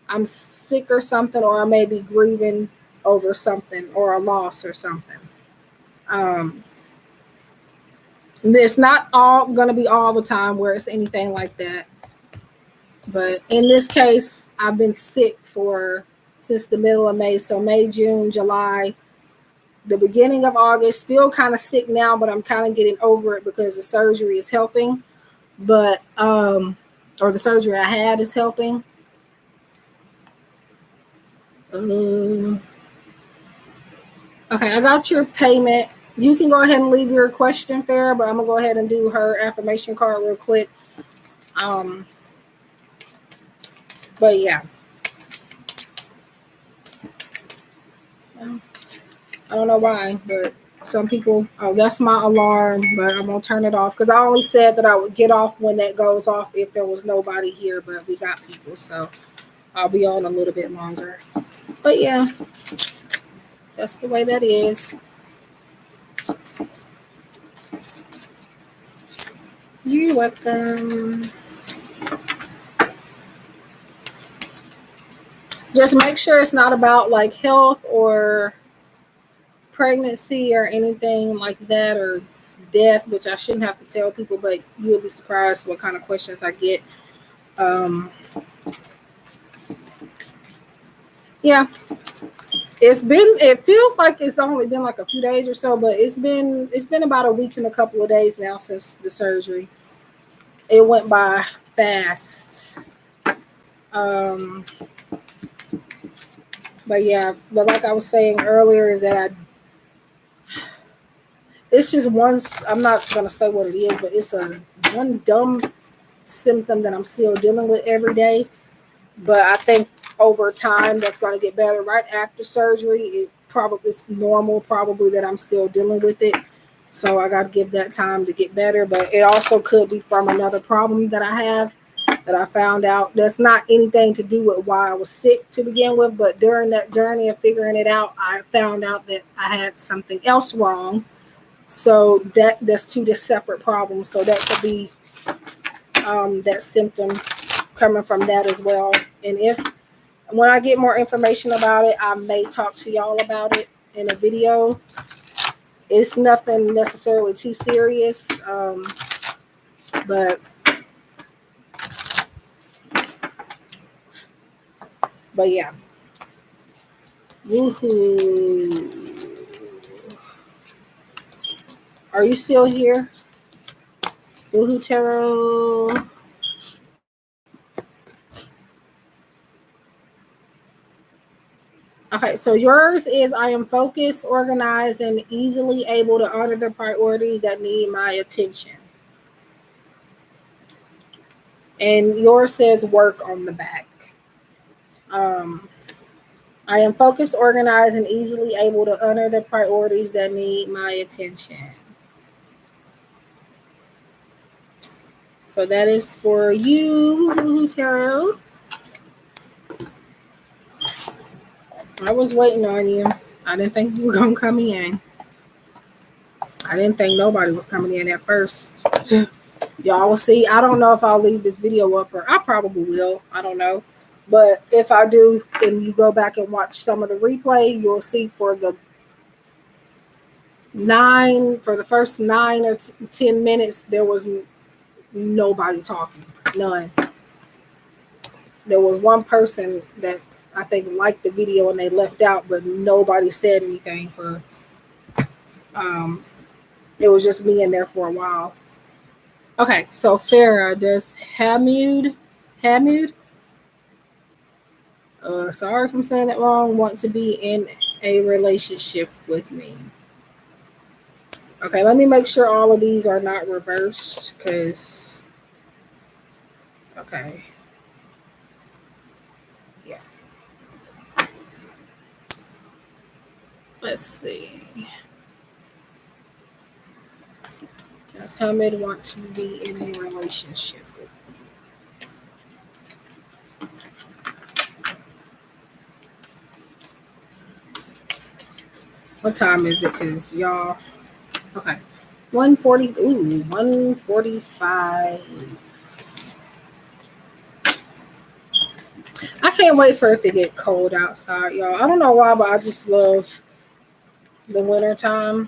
S1: I'm sick or something, or I may be grieving over something or a loss or something. It's not all going to be all the time where it's anything like that. But in this case, I've been sick since the middle of May. So May, June, July, the beginning of August, still kind of sick now, but I'm kind of getting over it because the surgery is helping. Or the surgery I had is helping. Okay, I got your payment. You can go ahead and leave your question, Farrah, but I'm going to go ahead and do her affirmation card real quick. But yeah. I don't know why, but Some people, oh, that's my alarm, but I'm gonna turn it off because I only said that I would get off when that goes off if there was nobody here, but we got people, so I'll be on a little bit longer. But yeah, that's the way that is. You're welcome. Just make sure it's not about like health or pregnancy or anything like that, or death, which I shouldn't have to tell people, but you'll be surprised what kind of questions I get. Um, yeah, it feels like it's only been like a few days or so, but it's been about a week and a couple of days now since the surgery. It went by fast. Um, but yeah, but like I was saying earlier, is that it's just one. I'm not gonna say what it is, but it's a one dumb symptom that I'm still dealing with every day. But I think over time that's going to get better. Right after surgery, it's normal probably that I'm still dealing with it. So I got to give that time to get better. But it also could be from another problem that I have that I found out. That's not anything to do with why I was sick to begin with. But during that journey of figuring it out, I found out that I had something else wrong. So that's two separate problems. So that could be that symptom coming from that as well. And when I get more information about it, I may talk to y'all about it in a video. It's nothing necessarily too serious, but yeah. Woohoo! Are you still here? Woohoo Tarot. Okay, so yours is I am focused, organized, and easily able to honor the priorities that need my attention. And yours says work on the back. I am focused, organized, and easily able to honor the priorities that need my attention. So that is for you, Tarot. I was waiting on you. I didn't think you were going to come in. I didn't think nobody was coming in at first. Y'all will see. I don't know if I'll leave this video up, or I probably will. I don't know. But if I do, and you go back and watch some of the replay, you'll see for the first 9 or 10 minutes, there was nobody talking. None. There was one person that I think liked the video and they left out, but nobody said anything for it was just me in there for a while. Okay, so Farah, does Hamud sorry if I'm saying that wrong, want to be in a relationship with me? Okay, let me make sure all of these are not reversed, because okay. Yeah. Let's see. Does Hamid want to be in a relationship with me? What time is it? Because y'all, okay. 1:40, 1:45. I can't wait for it to get cold outside, y'all. I don't know why, but I just love the winter time.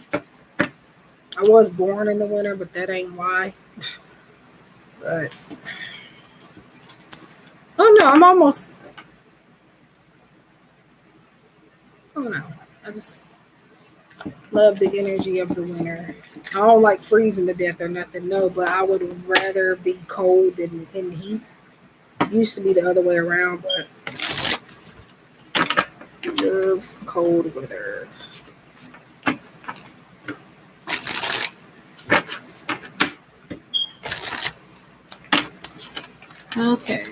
S1: I was born in the winter, but that ain't why. But oh no, I'm almost. Oh no, I just love the energy of the winter. I don't like freezing to death or nothing, no, but I would rather be cold than in heat. It used to be the other way around, but I love some cold weather. Okay.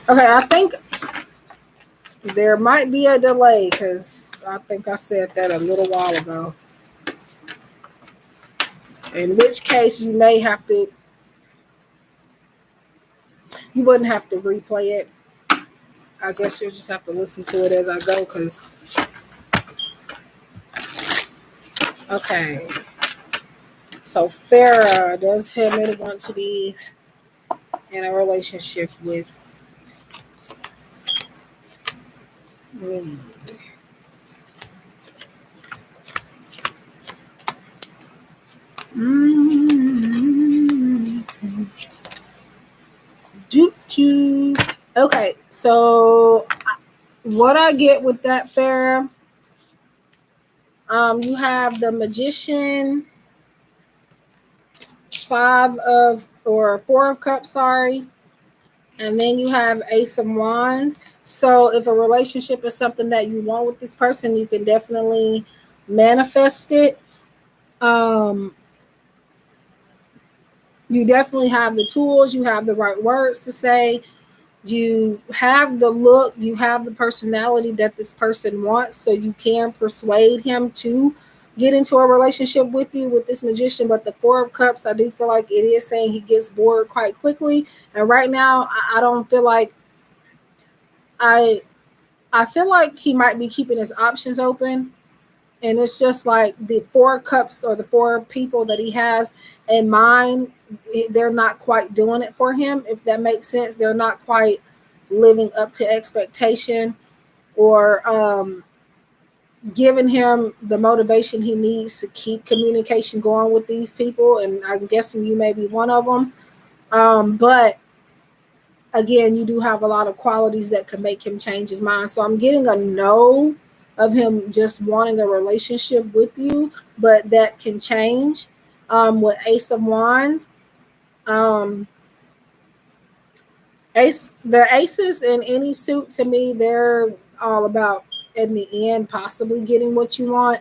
S1: Okay, I think There might be a delay because I think I said that a little while ago. In which case, you wouldn't have to replay it. I guess you'll just have to listen to it as I go. Okay. So Farah, does him want to be in a relationship with me? Okay, so what I get with that, Farah, you have the Magician, Four of Cups, sorry, and then you have Ace of Wands. So if a relationship is something that you want with this person, you can definitely manifest it. You definitely have the tools, you have the right words to say, you have the look, you have the personality that this person wants, so you can persuade him to get into a relationship with you with this Magician. But the Four of Cups, I do feel like it is saying he gets bored quite quickly. And right now, I don't feel like I feel like he might be keeping his options open. And it's just like the Four Cups or the four people that he has in mind, they're not quite doing it for him, if that makes sense. They're not quite living up to expectation or giving him the motivation he needs to keep communication going with these people. And I'm guessing you may be one of them. But again, you do have a lot of qualities that could make him change his mind. So I'm getting a no of him just wanting a relationship with you, but that can change. With Ace of Wands, um, the aces in any suit, to me, they're all about in the end possibly getting what you want.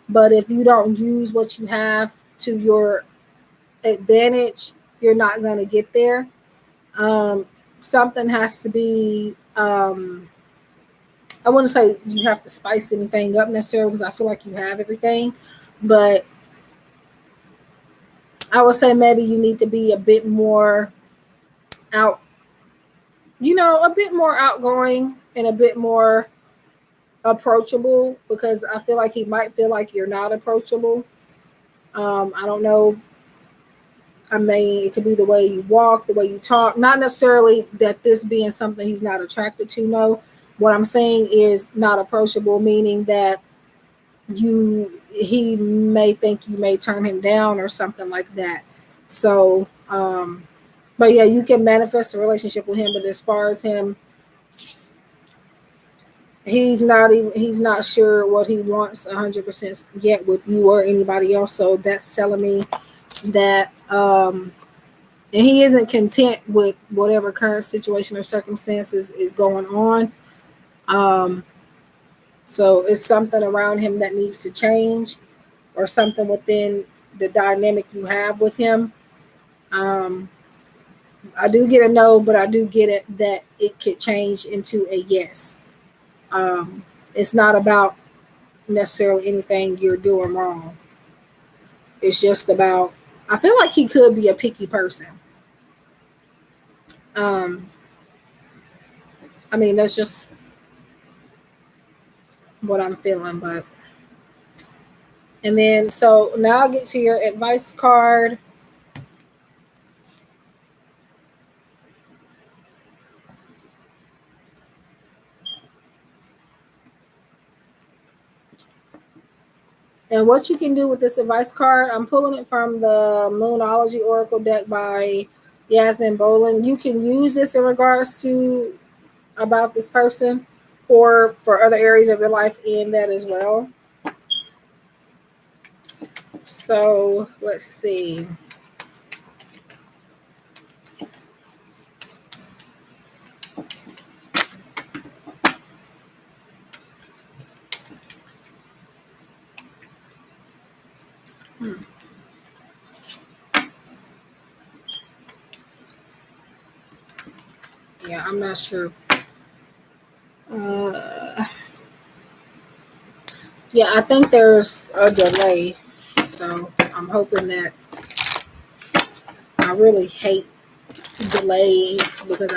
S1: But if you don't use what you have to your advantage, you're not going to get there. Um, Something has to be. I wouldn't say you have to spice anything up necessarily because I feel like you have everything, but I would say maybe you need to be a bit more out, a bit more outgoing and a bit more approachable, because I feel like he might feel like you're not approachable. I don't know. I mean, it could be the way you walk, the way you talk. Not necessarily that this being something he's not attracted to. No, what I'm saying is not approachable, meaning that he may think you may turn him down or something like that. So, but yeah, you can manifest a relationship with him. But as far as him, he's not sure what he wants 100% yet with you or anybody else. So that's telling me that and he isn't content with whatever current situation or circumstances is going on. So it's something around him that needs to change, or something within the dynamic you have with him. Um, I do get a no, but I do get it that it could change into a yes. It's not about necessarily anything you're doing wrong. It's just about, I feel like he could be a picky person. Um, I mean, that's just what I'm feeling. But and then so now I'll get to your advice card. And what you can do with this advice card, I'm pulling it from the Moonology Oracle deck by Yasmin Bolin. You can use this in regards to about this person or for other areas of your life in that as well. So let's see. Yeah, I'm not sure. Yeah, I think there's a delay. So I'm hoping that I really hate delays because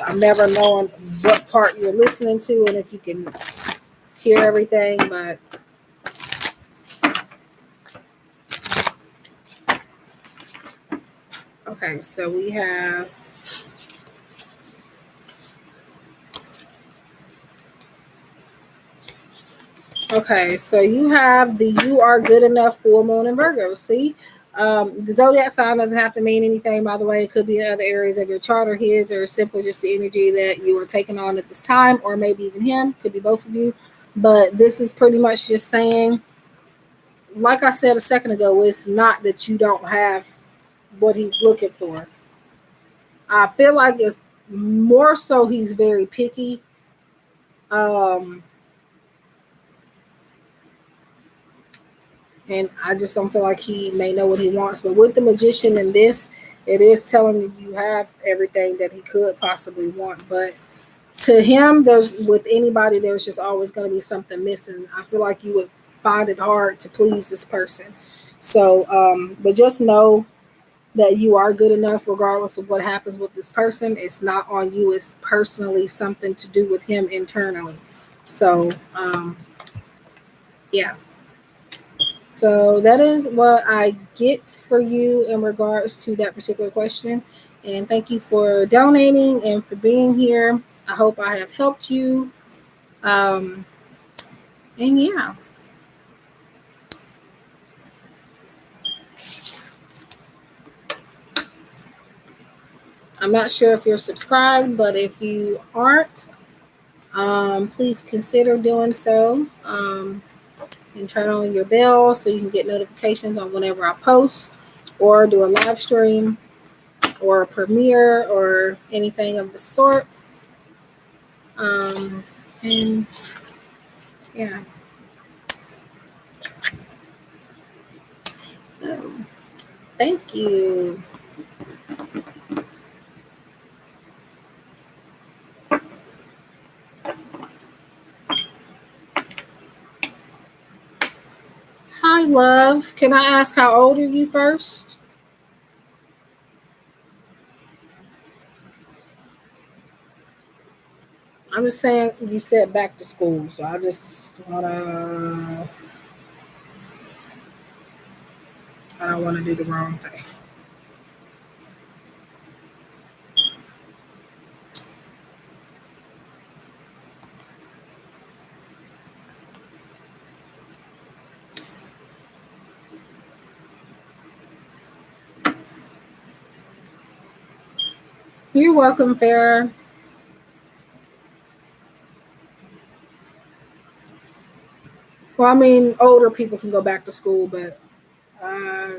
S1: I'm never knowing what part you're listening to and if you can hear everything. But okay, so we have. Okay, so you have the "You Are Good Enough" full moon in Virgo. See, the zodiac sign doesn't have to mean anything. By the way, it could be in other areas of your chart or his, or simply just the energy that you are taking on at this time, or maybe even him. Could be both of you. But this is pretty much just saying, like I said a second ago, it's not that you don't have what he's looking for. I feel like it's more so he's very picky. Um, and I just don't feel like he may know what he wants. But with the magician in this, it is telling you have everything that he could possibly want. But to him, there's with anybody, there's just always going to be something missing. I feel like you would find it hard to please this person. So, but just know that you are good enough regardless of what happens with this person. It's not on you. It's personally something to do with him internally. So, yeah. So that is what I get for you in regards to that particular question. And thank you for donating and for being here. I hope I have helped you. Um, and yeah, I'm not sure if you're subscribed, but if you aren't, please consider doing so. And turn on your bell so you can get notifications on whenever I post or do a live stream or a premiere or anything of the sort. Um, and yeah, so thank you. Hi, love. Can I ask how old are you first? I'm just saying you said back to school, so I don't wanna do the wrong thing. You're welcome, Farah. Well, I mean, older people can go back to school, but uh,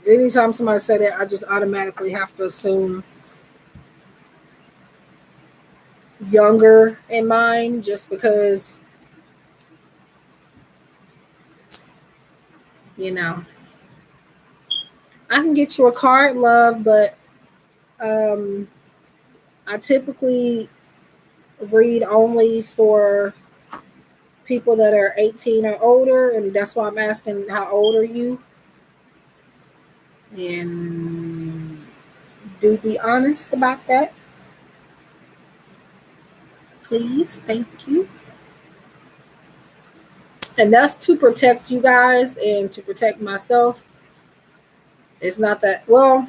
S1: anytime somebody say that, I just automatically have to assume younger in mind, just because you know I can get you a card, love, but um, I typically read only for people that are 18 or older, and that's why I'm asking how old are you, and do be honest about that, please. Thank you. And that's to protect you guys and to protect myself. It's not that, well,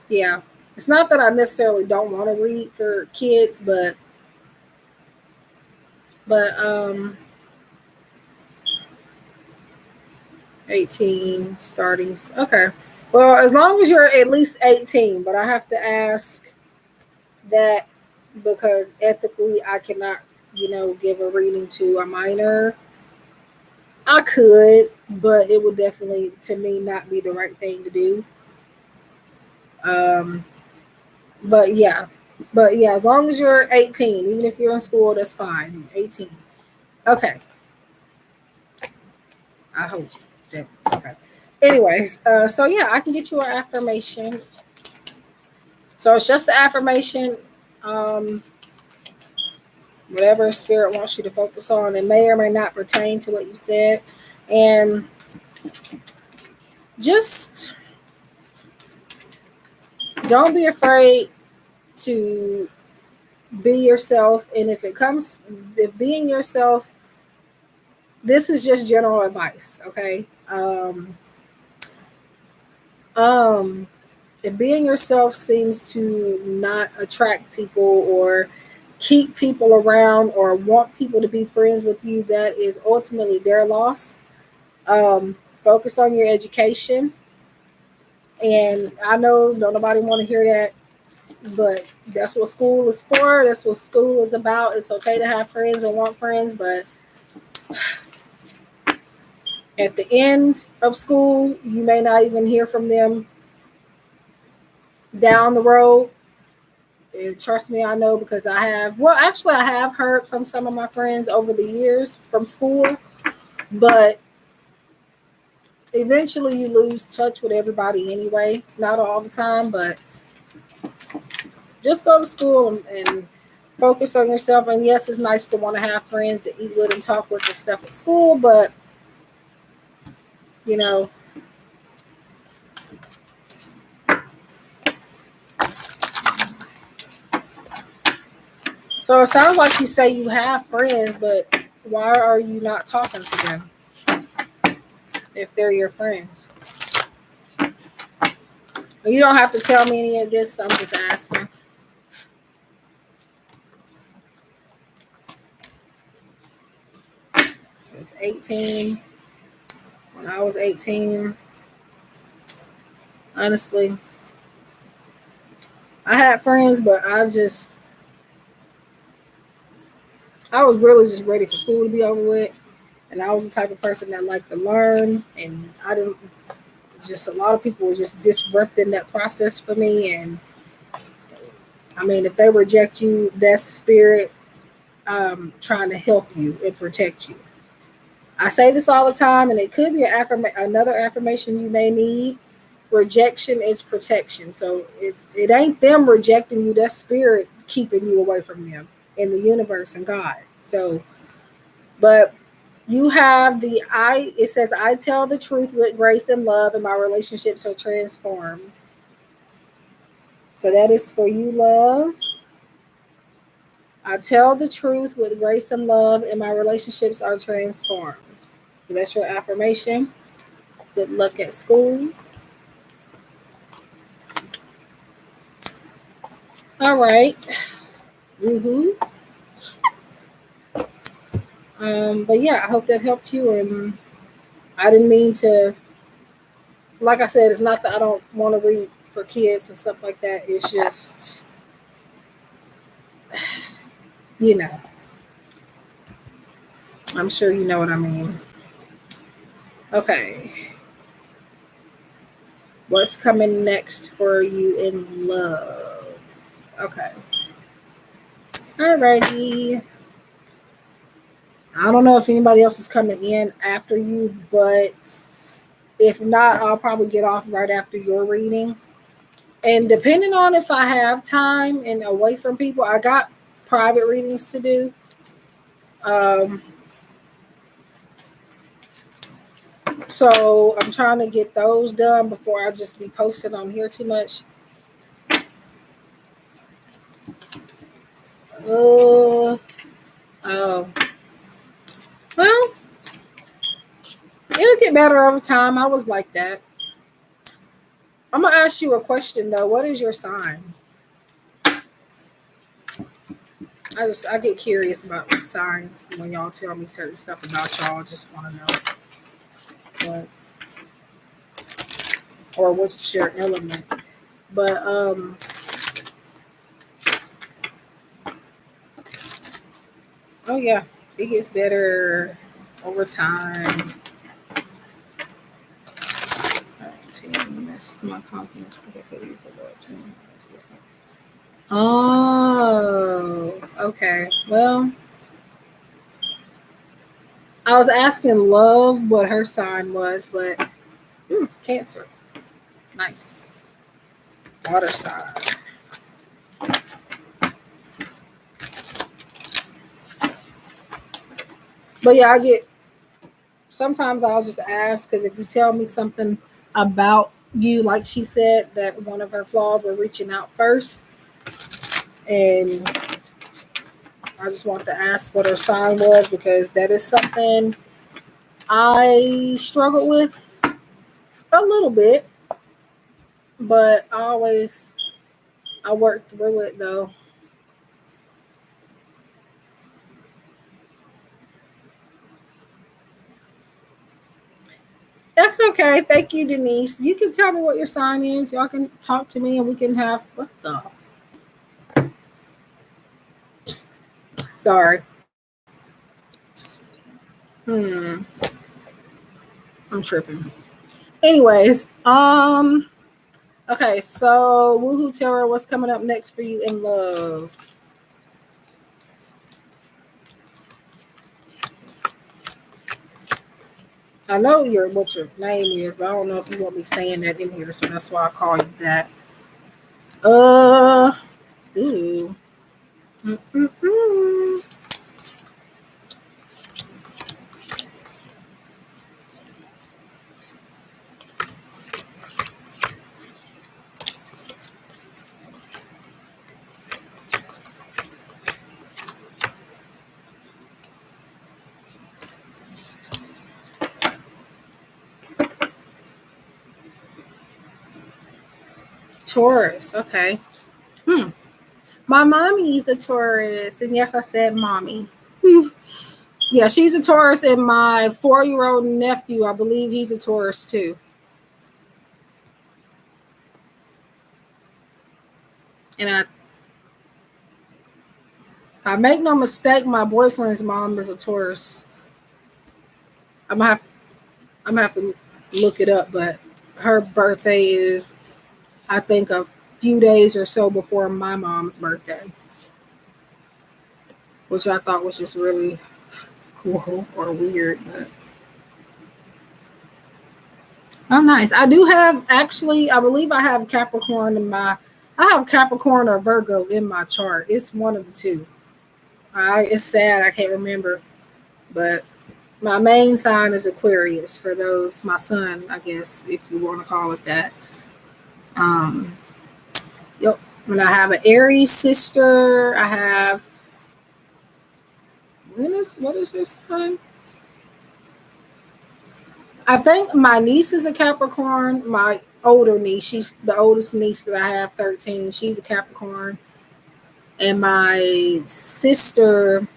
S1: yeah, it's not that I necessarily don't want to read for kids, but 18 starting. Okay. Well, as long as you're at least 18, but I have to ask that because ethically I cannot, give a reading to a minor. I could, but it would definitely, to me, not be the right thing to do. Um, but yeah, as long as you're 18, even if you're in school, that's fine. 18. Okay. I hope that. Okay. Anyways, so yeah, I can get you an affirmation. So it's just the affirmation. Um, Whatever spirit wants you to focus on. It may or may not pertain to what you said. And just don't be afraid to be yourself. And if being yourself, this is just general advice, okay? If being yourself seems to not attract people or keep people around or want people to be friends with you, that is ultimately their loss. Focus on your education. And I know don't nobody want to hear that, but that's what school is for. That's what school is about. It's okay to have friends and want friends, but at the end of school, you may not even hear from them down the road. And trust me, I know because I have heard from some of my friends over the years from school, but eventually you lose touch with everybody anyway. Not all the time, but just go to school and focus on yourself. And yes, it's nice to want to have friends to eat with and talk with and stuff at school, but you know, so it sounds like you say you have friends, but why are you not talking to them if they're your friends? You don't have to tell me any of this. I'm just asking. It's 18. When I was 18, honestly, I had friends, but I was really just ready for school to be over with. And I was the type of person that liked to learn. And I didn't, just a lot of people were just disrupting that process for me. And I mean, if they reject you, that's spirit trying to help you and protect you. I say this all the time, and it could be another affirmation you may need. Rejection is protection. So if it ain't them rejecting you, that's spirit keeping you away from them in the universe and God. So, but you have it says, I tell the truth with grace and love, and my relationships are transformed. So that is for you, love. I tell the truth with grace and love, and my relationships are transformed. So that's your affirmation. Good luck at school. All right. Woohoo. But yeah, I hope that helped you. And I didn't mean to, like I said, it's not that I don't want to read for kids and stuff like that. It's just, you know, I'm sure you know what I mean. Okay. What's coming next for you in love? Okay. Alrighty. I don't know if anybody else is coming in after you, but if not, I'll probably get off right after your reading. And depending on if I have time and away from people, I got private readings to do. Um, so I'm trying to get those done before I just be posted on here too much. Oh, well, it'll get better over time. I was like that. I'm gonna ask you a question though. What is your sign? I get curious about signs when y'all tell me certain stuff about y'all. I just want to know what or what's your element. But oh yeah, it gets better over time. Messed my confidence because I could use the Lord to. Oh, okay. Well, I was asking Love what her sign was, but Cancer. Nice. Water sign. But yeah, sometimes I'll just ask, because if you tell me something about you, like she said, that one of her flaws were reaching out first, and I just want to ask what her sign was, because that is something I struggle with a little bit, but I work through it though. That's okay. Thank you, Denise. You can tell me what your sign is. Y'all can talk to me and we can have what the sorry. Hmm. I'm tripping. Anyways, okay, so Woohoo Terror, what's coming up next for you in love? I know what your name is, but I don't know if you want me saying that in here, so that's why I call you that. Uh, ooh. Mm-mm-mm. Taurus, okay. Hmm. My mommy's a Taurus, and yes, I said mommy. Hmm. Yeah, she's a Taurus, and my 4-year-old nephew, I believe he's a Taurus too. And I make no mistake, my boyfriend's mom is a Taurus. I'm gonna have, I'm gonna have to look it up, but her birthday is, I think, a few days or so before my mom's birthday, which I thought was just really cool or weird, but oh, nice. I do have, actually, I believe I have Capricorn I have Capricorn or Virgo in my chart. It's one of the two. It's sad I can't remember, but my main sign is Aquarius for those, my son, I guess, if you want to call it that. Um, yep. And I have an Aries sister. I have, what is her sign? I think my niece is a Capricorn. My older niece, she's the oldest niece that I have, 13. She's a Capricorn. And my sister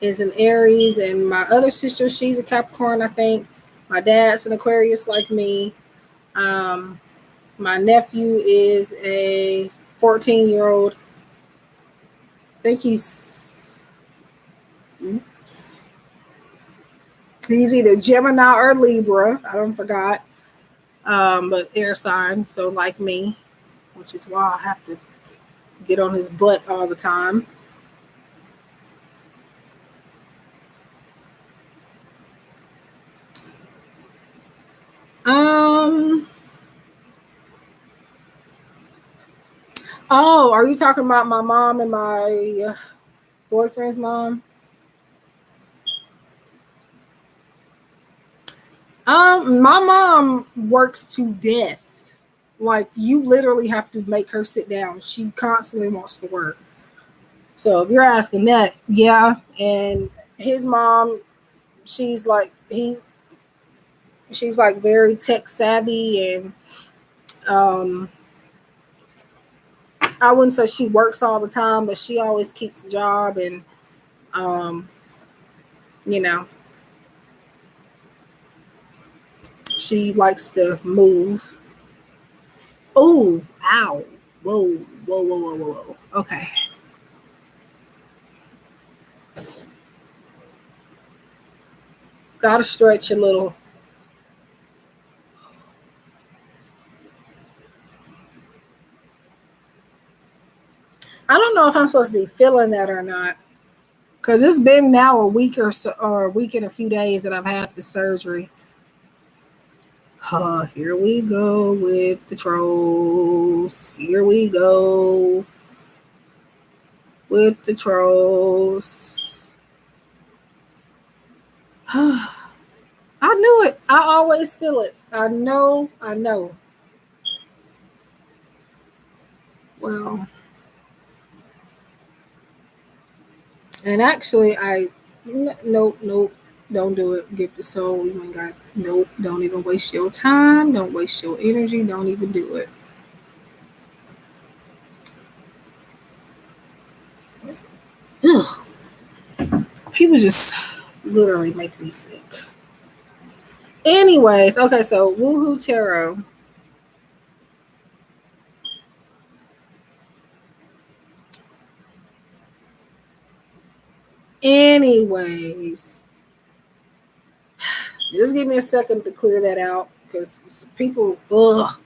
S1: is an Aries, and my other sister, she's a Capricorn, I think. My dad's an Aquarius like me. Um, my nephew is a 14-year-old. I think oops, he's either Gemini or Libra. I don't forgot. But air sign, so like me, which is why I have to get on his butt all the time. Um. Oh, are you talking about my mom and my boyfriend's mom? My mom works to death. Like, you literally have to make her sit down. She constantly wants to work. So if you're asking that, yeah. And his mom, she's like she's like very tech savvy, and um I wouldn't say she works all the time, but she always keeps a job, and um you know, she likes to move. Oh, ow. Whoa, whoa, whoa, whoa, whoa, whoa. Okay. Gotta stretch a little. I don't know if I'm supposed to be feeling that or not. Cause it's been now a week or so, or a week and a few days that I've had the surgery. Here we go with the trolls. Here we go with the trolls. I knew it. I always feel it. I know. Well, and actually, nope. Don't do it. Gift the soul. You ain't got, nope. Don't even waste your time. Don't waste your energy. Don't even do it. Ugh. People just literally make me sick. Anyways, okay, so Woohoo Tarot. Anyways, just give me a second to clear that out because people, ugh.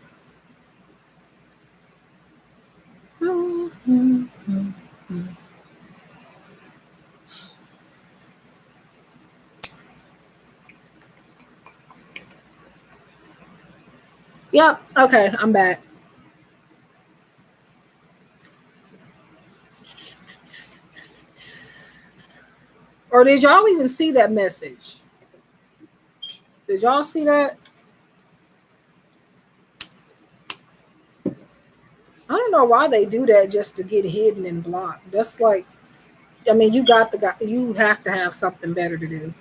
S1: Yep. Okay, I'm back. Or did y'all even see that message? Did y'all see that? I don't know why they do that just to get hidden and blocked. That's like, I mean, you got the guy. You have to have something better to do.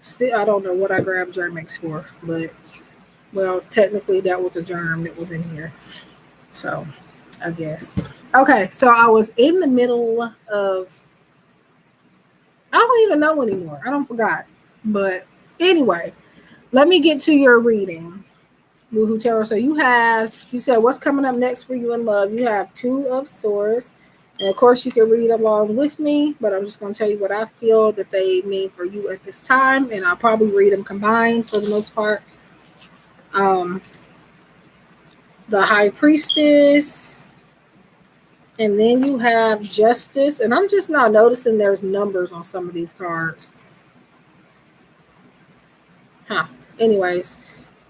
S1: Still, I don't know what I grabbed Germex for, but well, technically that was a germ that was in here. So, I guess. Okay, so I was in the middle of. I don't even know anymore. I don't forgot. But anyway, let me get to your reading. Woohoo Tarot. So you said what's coming up next for you in love. You have Two of Swords. And of course, you can read along with me, but I'm just going to tell you what I feel that they mean for you at this time. And I'll probably read them combined for the most part. The High Priestess. And then you have Justice. And I'm just not noticing there's numbers on some of these cards. Huh. Anyways,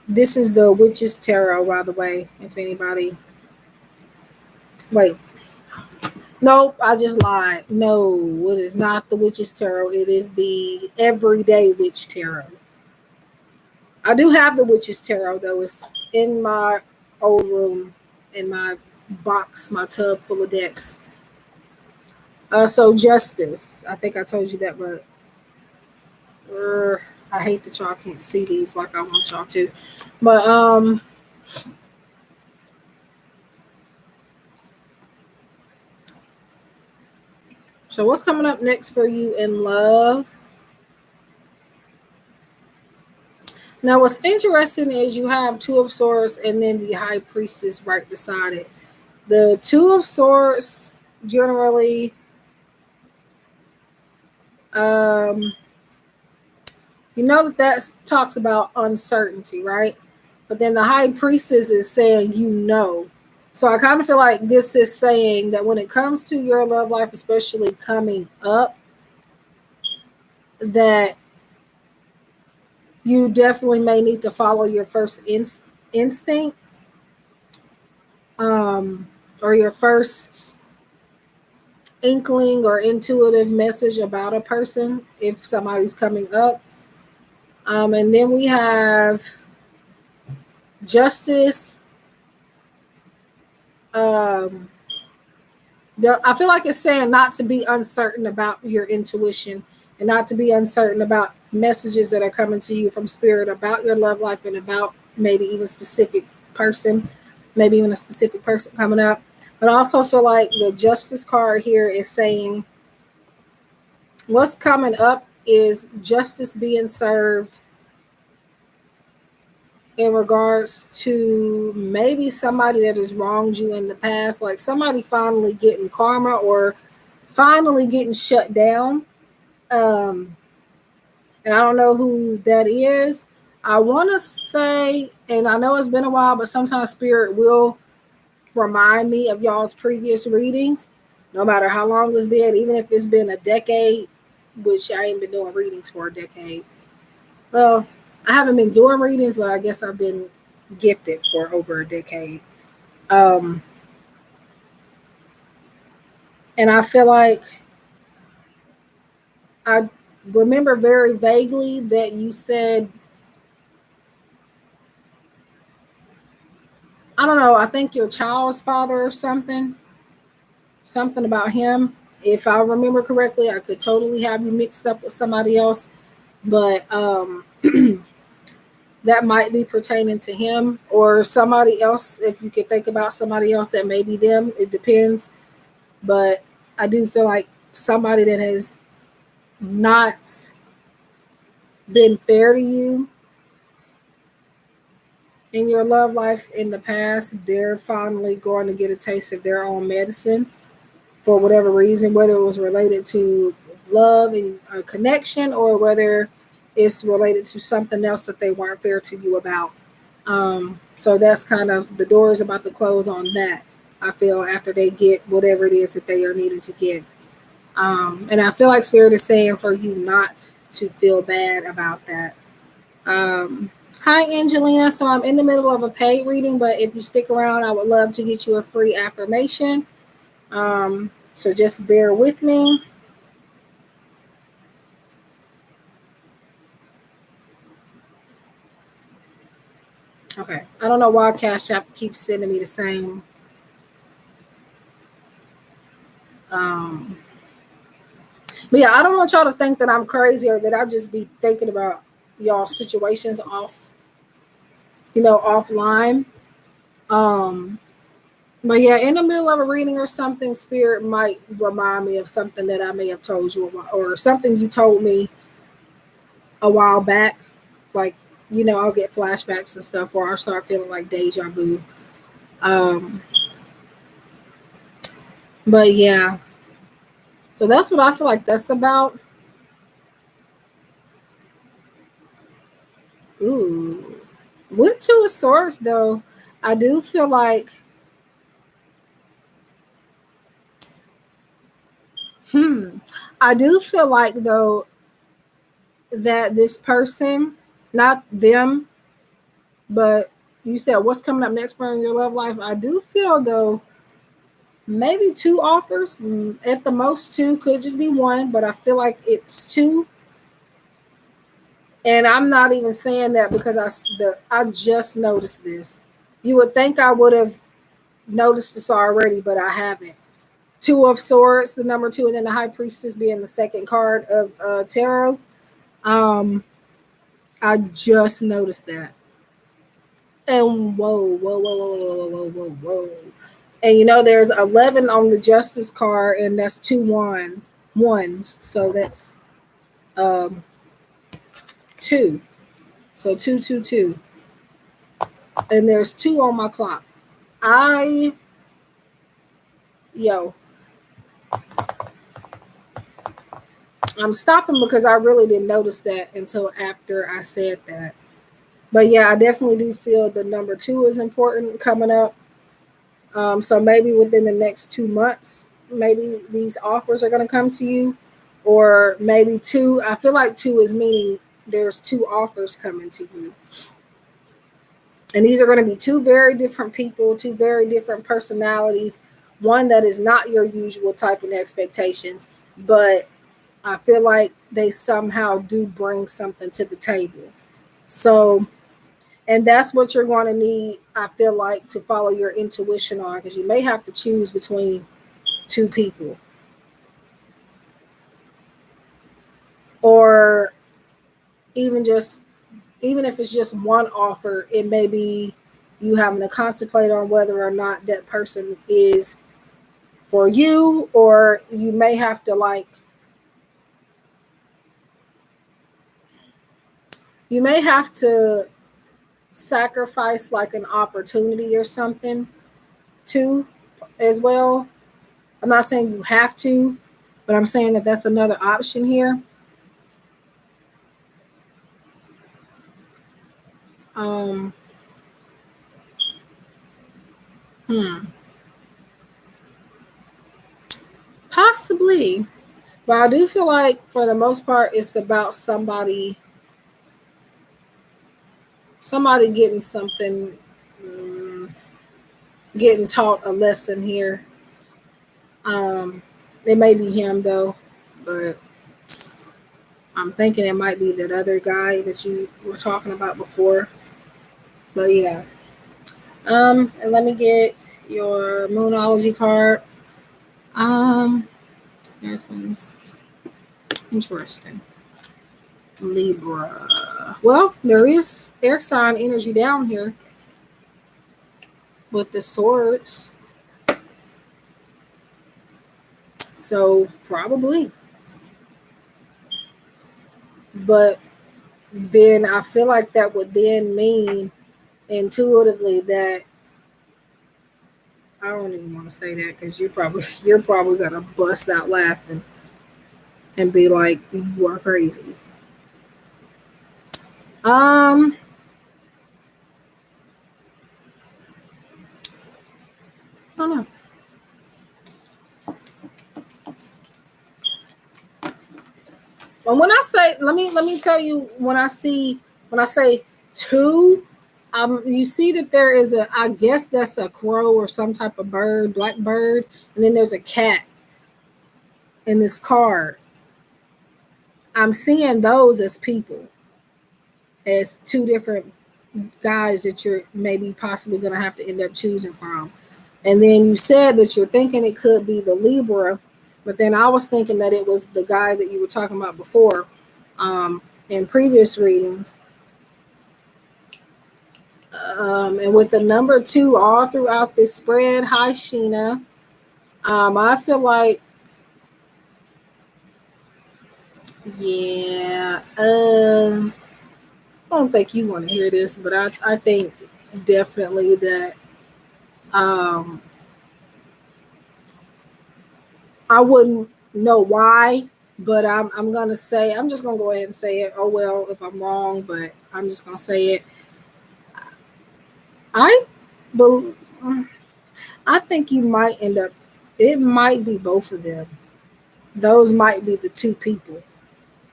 S1: this is the Witch's Tarot, by the way, if anybody. Wait. Nope, I just lied. No, it is not the Witch's Tarot. It is the Everyday Witch Tarot. I do have the Witch's Tarot, though. It's in my old room, in my box, my tub full of decks. So Justice. I think I told you that, but I hate that y'all can't see these like I want y'all to. But so what's coming up next for you in love? Now, what's interesting is you have Two of Swords and then the High Priestess right beside it. The Two of Swords generally, you know that talks about uncertainty, right? But then the High Priestess is saying, you know. So I kind of feel like this is saying that when it comes to your love life, especially coming up, that you definitely may need to follow your first instinct, or your first inkling or intuitive message about a person if somebody's coming up. And then we have Justice. I feel like it's saying not to be uncertain about your intuition and not to be uncertain about messages that are coming to you from spirit about your love life and about maybe even a specific person, maybe even a specific person coming up. But I also feel like the Justice card here is saying what's coming up is justice being served in regards to maybe somebody that has wronged you in the past, like somebody finally getting karma or finally getting shut down. And I don't know who that is. I want to say, and I know it's been a while, but sometimes spirit will remind me of y'all's previous readings, no matter how long it's been, even if it's been a decade, which I ain't been doing readings for a decade. Well, I haven't been doing readings, but I guess I've been gifted for over a decade. And I feel like remember very vaguely that you said, I don't know, I think your child's father or something about him. If I remember correctly, I could totally have you mixed up with somebody else, but that might be pertaining to him or somebody else. If you could think about somebody else that may be them, it depends. But I do feel like somebody that has not been fair to you in your love life in the past, they're finally going to get a taste of their own medicine for whatever reason, whether it was related to love and a connection or whether it's related to something else that they weren't fair to you about. So that's kind of the door is about to close on that. I feel after they get whatever it is that they are needing to get. And I feel like Spirit is saying for you not to feel bad about that. Hi, Angelina. So I'm in the middle of a paid reading, but if you stick around, I would love to get you a free affirmation. So just bear with me. Okay. I don't know why Cash App keeps sending me the same. Um, but yeah, I don't want y'all to think that I'm crazy or that I just be thinking about y'all situations offline. Um, but yeah, in the middle of a reading or something, Spirit might remind me of something that I may have told you or something you told me a while back. Like, I'll get flashbacks and stuff, or I'll start feeling like deja vu. Um, but yeah, so that's what I feel like that's about. Ooh, with two of swords though, I do feel like, hmm, I do feel like though that this person, not them, but you said what's coming up next for in your love life. I do feel though maybe two offers, at the most two, could just be one, but I feel like it's two. And I'm not even saying that because I just noticed this. You would think I would have noticed this already, but I haven't. Two of Swords, the number two, and then the High Priestess being the second card of tarot. Um, I just noticed that. And whoa. And there's 11 on the Justice card, and that's two ones. So that's um two. So two. And there's two on my clock. I yo, I'm stopping because I really didn't notice that until after I said that. But yeah, I definitely do feel the number two is important coming up. So maybe within the next 2 months, maybe these offers are going to come to you, or maybe two. I feel like two is meaning there's two offers coming to you. And these are going to be two very different people, two very different personalities, one that is not your usual type of expectations, but I feel like they somehow do bring something to the table. So, and that's what you're going to need, I feel like, to follow your intuition on, because you may have to choose between two people. Or even just, even if it's just one offer, it may be you having to contemplate on whether or not that person is for you, or you may have to you may have to sacrifice like an opportunity or something too as well. I'm not saying you have to, but I'm saying that that's another option here. Um, hmm, possibly, but I do feel like for the most part, it's about somebody getting something, um, getting taught a lesson here. Um, it may be him though, but I'm thinking it might be that other guy that you were talking about before. But yeah. And let me get your Moonology card. Um, here's one's interesting. Libra. Well, there is air sign energy down here with the swords. So probably. But then I feel like that would then mean intuitively that I don't even want to say that because you're probably gonna bust out laughing and be like, you are crazy. Um I don't know. And when I say, let me tell you, when I say two, you see that there is I guess that's a crow or some type of bird, black bird, and then there's a cat in this card. I'm seeing those as people, as two different guys that you're maybe possibly going to have to end up choosing from. And then you said that you're thinking it could be the Libra, but then I was thinking that it was the guy that you were talking about before, in previous readings. And with the number two all throughout this spread, hi Sheena. I feel like, yeah, I don't think you want to hear this, but I think definitely that um, I wouldn't know why, but I'm gonna say, I'm just gonna go ahead and say it. Oh well, if I'm wrong, but I'm just gonna say it. I, bel I think you might end up. It might be both of them. Those might be the two people.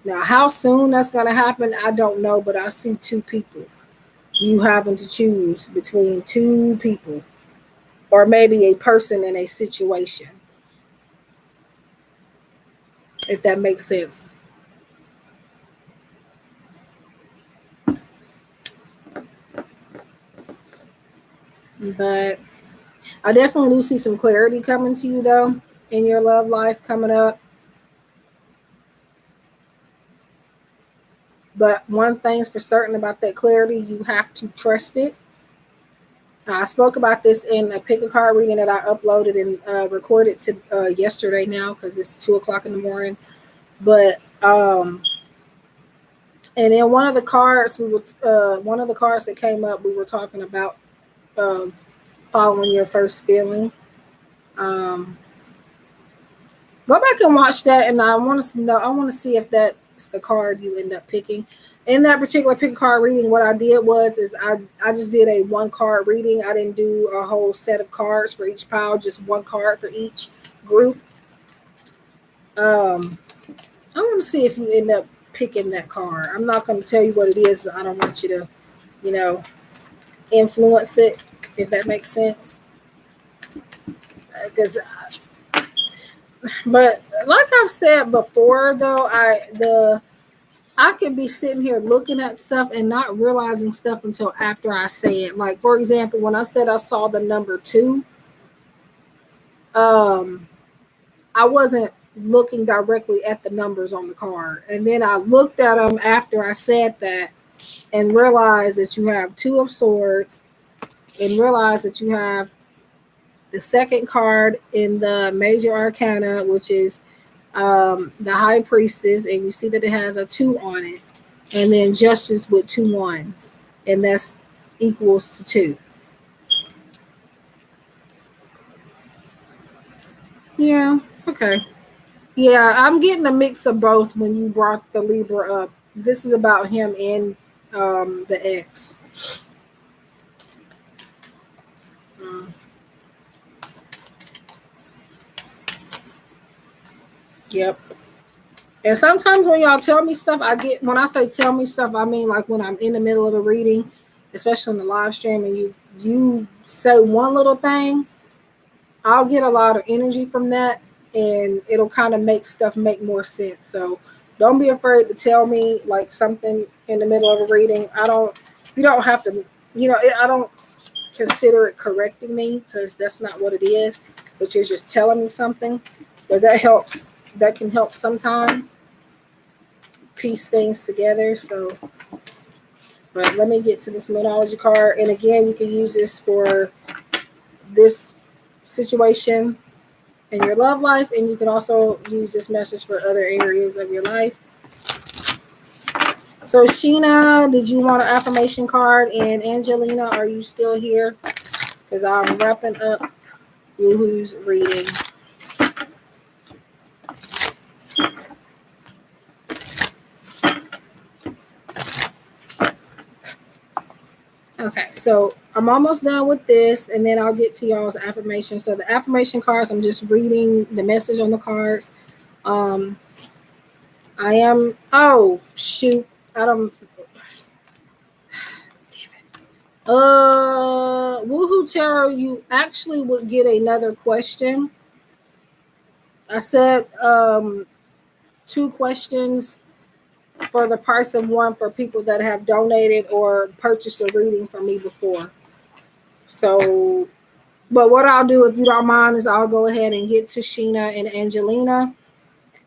S1: Now, how soon that's gonna happen, I don't know, but I see two people. You having to choose between two people, or maybe a person in a situation, if that makes sense. But I definitely do see some clarity coming to you though in your love life coming up. But one thing's for certain about that clarity, you have to trust it. I spoke about this in a pick a card reading that I uploaded and recorded to yesterday now because it's 2 o'clock in the morning. But and in one of the cards one of the cards that came up, we were talking about uh, following your first feeling. Um, Go back and watch that, and I want to know. I want to see if that's the card you end up picking. In that particular pick a card reading, what I did was is I just did a one card reading. I didn't do a whole set of cards for each pile, just one card for each group. Um, I want to see if you end up picking that card. I'm not going to tell you what it is. I don't want you to, you know, influence it, if that makes sense. Because, but like I've said before, though, I could be sitting here looking at stuff and not realizing stuff until after I say it. Like, for example, when I said I saw the number two, um, I wasn't looking directly at the numbers on the card. And then I looked at them after I said that and realized that you have two of swords and realized that you have the second card in the major arcana, which is the high priestess, and you see that it has a two on it, and then justice with two ones, and that's equals to two. Yeah, okay. Yeah, I'm getting a mix of both when you brought the Libra up. This is about him and the ex. Mm, yep. And sometimes when y'all tell me stuff, when I say tell me stuff, I mean like when I'm in the middle of a reading, especially in the live stream, and you say one little thing, I'll get a lot of energy from that, and it'll kind of make stuff make more sense. So Don't be afraid to tell me like something in the middle of a reading. You don't have to, I don't consider it correcting me because that's not what it is, but you're just telling me something. But that helps. That can help sometimes piece things together. So, but let me get to this Moonology card. And again, you can use this for this situation in your love life, and you can also use this message for other areas of your life. So, Sheena, did you want an affirmation card? And Angelina, are you still here? Because I'm wrapping up Woohoo's reading. Okay, so I'm almost done with this, and then I'll get to y'all's affirmation. So the affirmation cards, I'm just reading the message on the cards. I am. Oh shoot! I don't. Woohoo Tarot, you actually would get another question. I said 2 questions for the price of one for people that have donated or purchased a reading from me before. So, but what I'll do, if you don't mind, is I'll go ahead and get to Sheena and Angelina,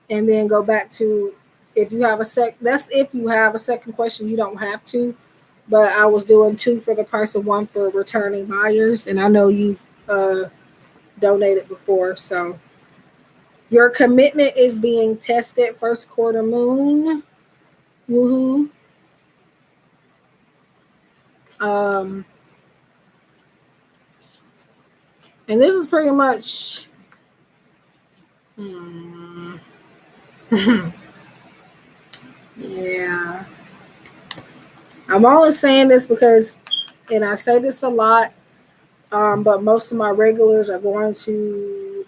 S1: and then go back to, if you have that's if you have a second question. You don't have to, but I was doing 2 for the price of one for returning buyers, and I know you've donated before. So your commitment is being tested, first quarter moon. Woohoo. um and this is pretty much yeah, I'm only saying this because, and I say this a lot, but most of my regulars are going to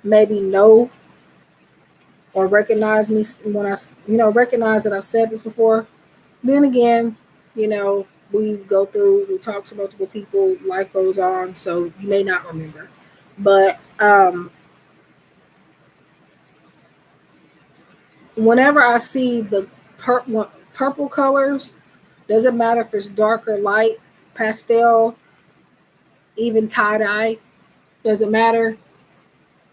S1: maybe know or recognize me when I, recognize that I've said this before. Then again, we talk to multiple people, life goes on, so you may not remember. But whenever I see the purple colors, doesn't matter if it's dark or light, pastel, even tie-dye, doesn't matter.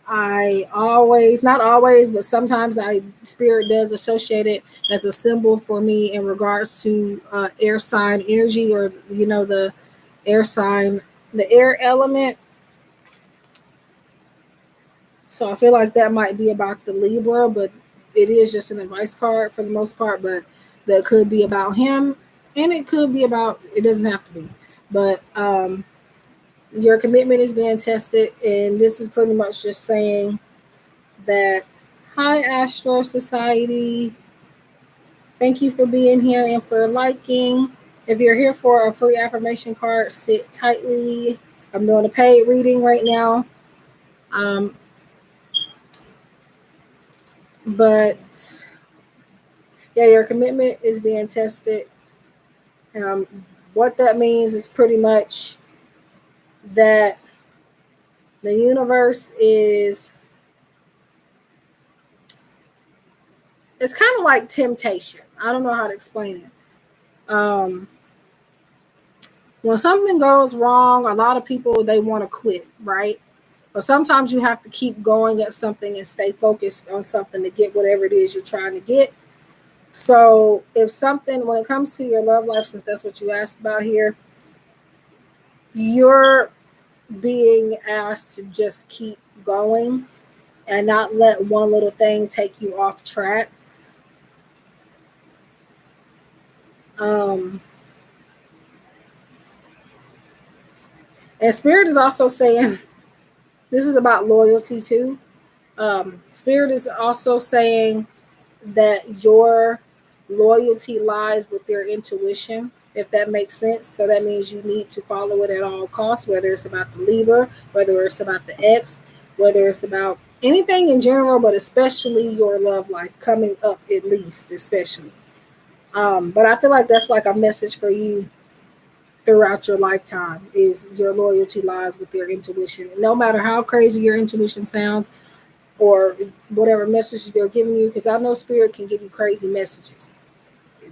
S1: I always, not always, but sometimes spirit does associate it as a symbol for me in regards to air sign energy, or the air sign, the air element. So I feel like that might be about the Libra, but it is just an advice card for the most part. But that could be about him, and it could be about, it doesn't have to be. But your commitment is being tested, and this is pretty much just saying that, hi, Astro Society. Thank you for being here and for liking. If you're here for a free affirmation card, sit tightly. I'm doing a paid reading right now. But yeah, your commitment is being tested. What that means is pretty much that the universe is, it's kind of like temptation. I don't know how to explain it. When something goes wrong, a lot of people, they want to quit, right? But sometimes you have to keep going at something and stay focused on something to get whatever it is you're trying to get. So if something, when it comes to your love life, since that's what you asked about here, you're being asked to just keep going and not let one little thing take you off track. And Spirit is also saying, this is about loyalty too. Spirit is also saying that your loyalty lies with your intuition, if that makes sense. So that means you need to follow it at all costs, whether it's about the Libra, whether it's about the X, whether it's about anything in general, but especially your love life coming up, at least, especially. But I feel like that's like a message for you throughout your lifetime, is your loyalty lies with your intuition. No matter how crazy your intuition sounds, or whatever messages they're giving you, because I know spirit can give you crazy messages.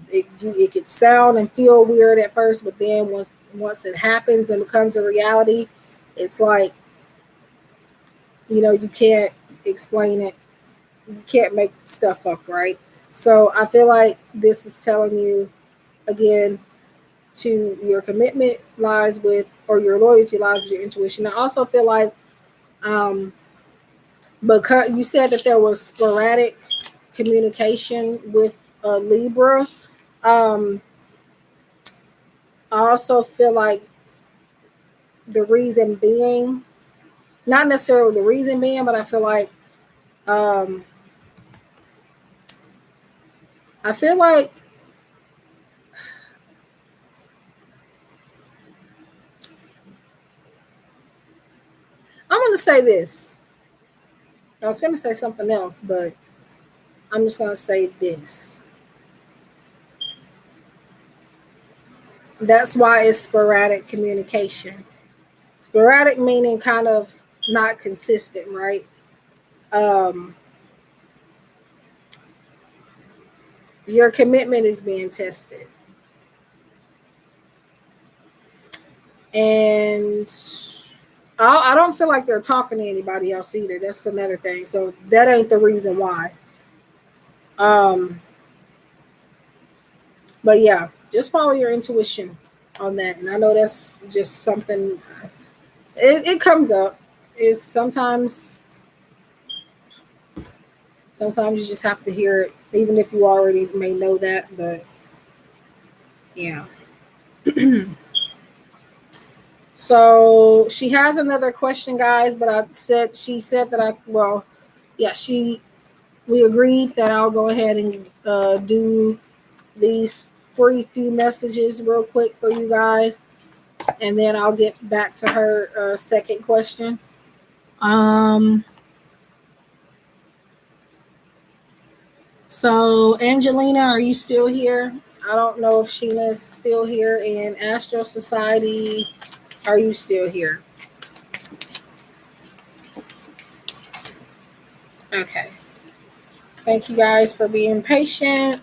S1: It could sound and feel weird at first, but then once it happens and becomes a reality, it's like, you can't explain it. You can't make stuff up, right? So I feel like this is telling you again, to your commitment lies with, or your loyalty lies with your intuition. I also feel like, because you said that there was sporadic communication with Libra, um, I also feel like the reason being, not necessarily the reason being, but um, I feel like I'm going to say this. I was going to say something else, but I'm just going to say this. That's why it's sporadic communication. Sporadic meaning kind of not consistent, right? Um, your commitment is being tested. And I don't feel like they're talking to anybody else either. That's another thing. So that ain't the reason why. Um, but yeah, just follow your intuition on that. And I know that's just something, it comes up. Is sometimes you just have to hear it, even if you already may know that. But yeah. So she has another question, guys, but she said that yeah, we agreed that I'll go ahead and do these free few messages real quick for you guys, and then I'll get back to her second question. Um, so Angelina, are you still here? I don't know if Sheena's still here. In Astro Society, are you still here? Okay. Thank you guys for being patient.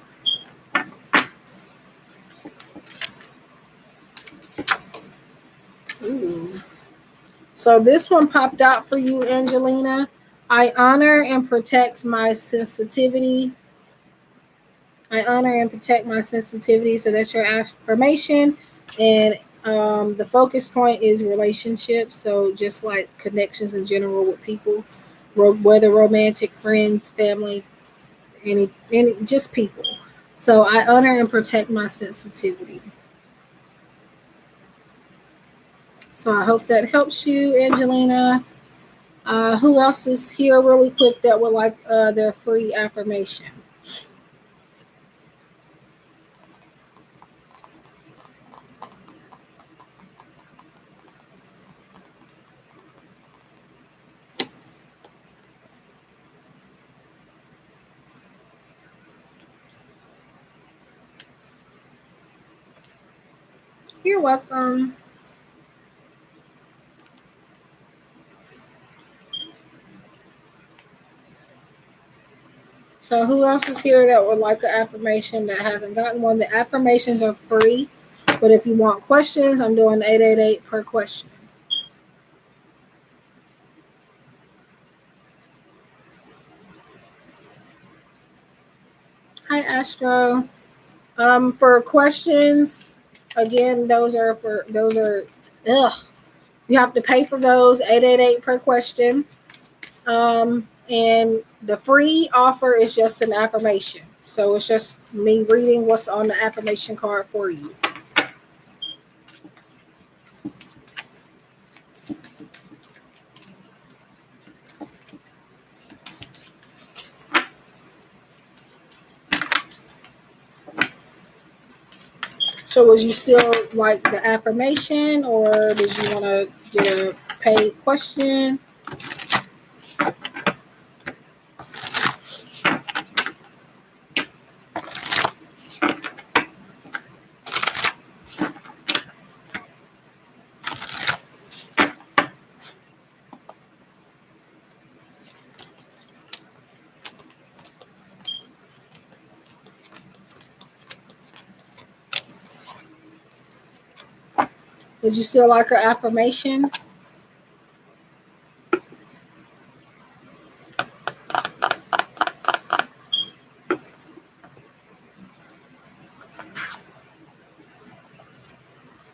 S1: Ooh. So this one popped out for you, Angelina. I honor and protect my sensitivity. I honor and protect my sensitivity. So that's your affirmation. And the focus point is relationships. So just like connections in general with people, whether romantic, friends, family, any just people. So I honor and protect my sensitivity. So I hope that helps you, Angelina. Who else is here really quick that would like their free affirmation? You're welcome. So who else is here that would like an affirmation that hasn't gotten one? The affirmations are free, but if you want questions, I'm doing 888 per question. Hi, Astro. For questions, again, ugh. You have to pay for those, 888 per question. And the free offer is just an affirmation. So it's just me reading what's on the affirmation card for you. So was you still like the affirmation, or did you want to get a paid question? Would you still like her affirmation?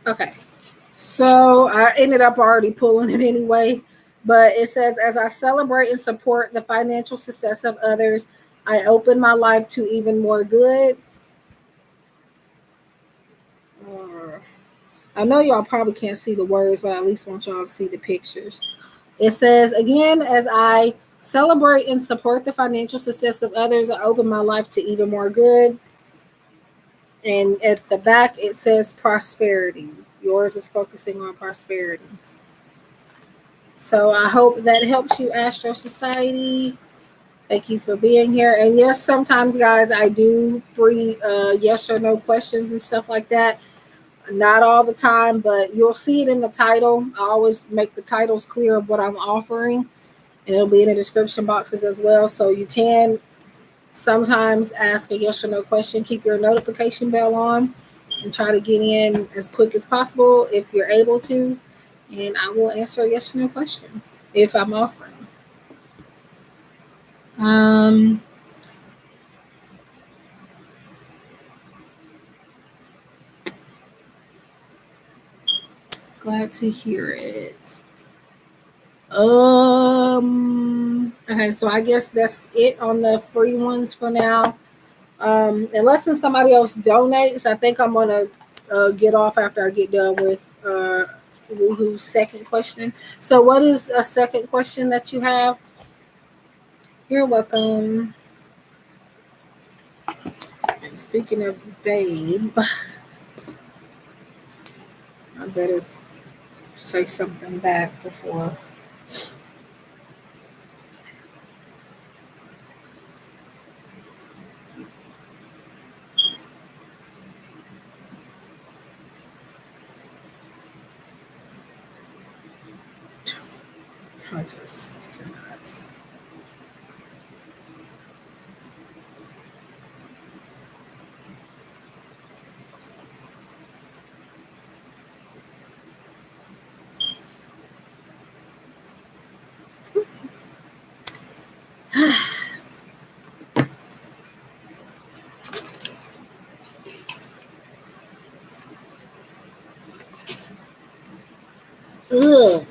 S1: Okay. So I ended up already pulling it anyway. But it says, as I celebrate and support the financial success of others, I open my life to even more good. I know y'all probably can't see the words, but I at least want y'all to see the pictures. It says, again, as I celebrate and support the financial success of others, I open my life to even more good. And at the back, it says prosperity. Yours is focusing on prosperity. So I hope that helps you, Astro Society. Thank you for being here. And yes, sometimes, guys, I do free yes or no questions and stuff like that. Not all the time, but you'll see it in the title. I always make the titles clear of what I'm offering, and it'll be in the description boxes as well. So you can sometimes ask a yes or no question. Keep your notification bell on and try to get in as quick as possible if you're able to. And I will answer a yes or no question if I'm offering. Um, Glad to hear it. Okay, so I guess that's it on the free ones for now. Unless somebody else donates, I think I'm gonna get off after I get done with Woohoo's second question. So, what is a second question that you have? You're welcome. And speaking of babe, I better say something back before. I just cannot. Ugh.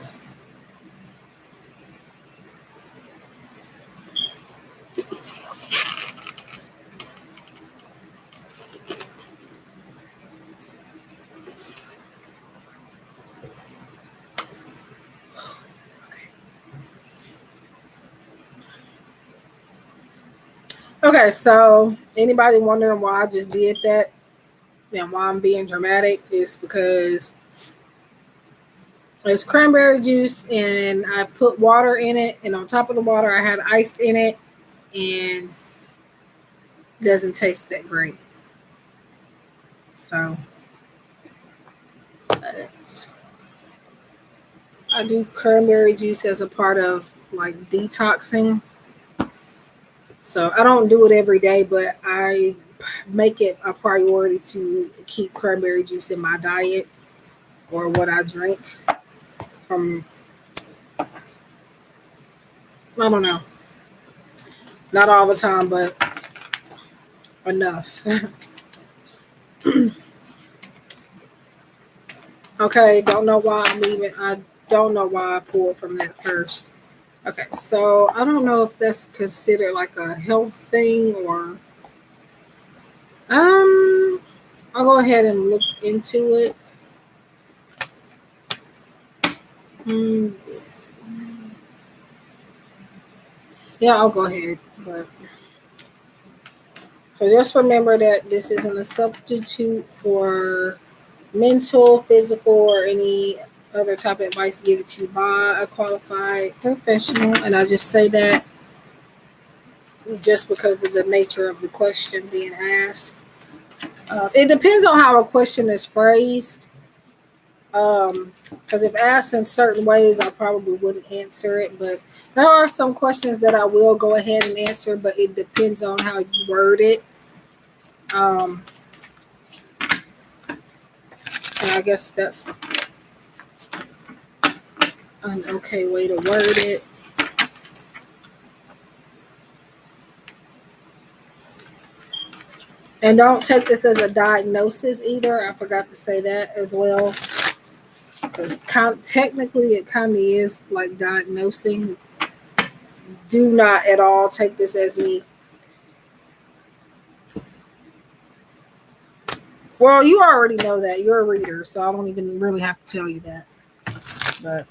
S1: Okay, so anybody wondering why I just did that and why I'm being dramatic is because it's cranberry juice and I put water in it, and on top of the water I had ice in it, and it doesn't taste that great. So I do cranberry juice as a part of like detoxing. So I don't do it every day, but I make it a priority to keep cranberry juice in my diet or what I drink from, I don't know, not all the time, but enough. Okay, I don't know why I pulled from that first. Okay, so I don't know if that's considered like a health thing or um I'll go ahead and look into it. Mm, yeah, I'll go ahead. But so just remember that this isn't a substitute for mental, physical, or any other type of advice given to you by a qualified professional. And I just say that just because of the nature of the question being asked. It depends on how a question is phrased. Because if asked in certain ways, I probably wouldn't answer it. But there are some questions that I will go ahead and answer, but it depends on how you word it. And I guess that's an okay way to word it. And don't take this as a diagnosis either. I forgot to say that as well. Because technically, it kind of is like diagnosing. Do not at all take this as me. Well, you already know that. You're a reader, so I don't even really have to tell you that. But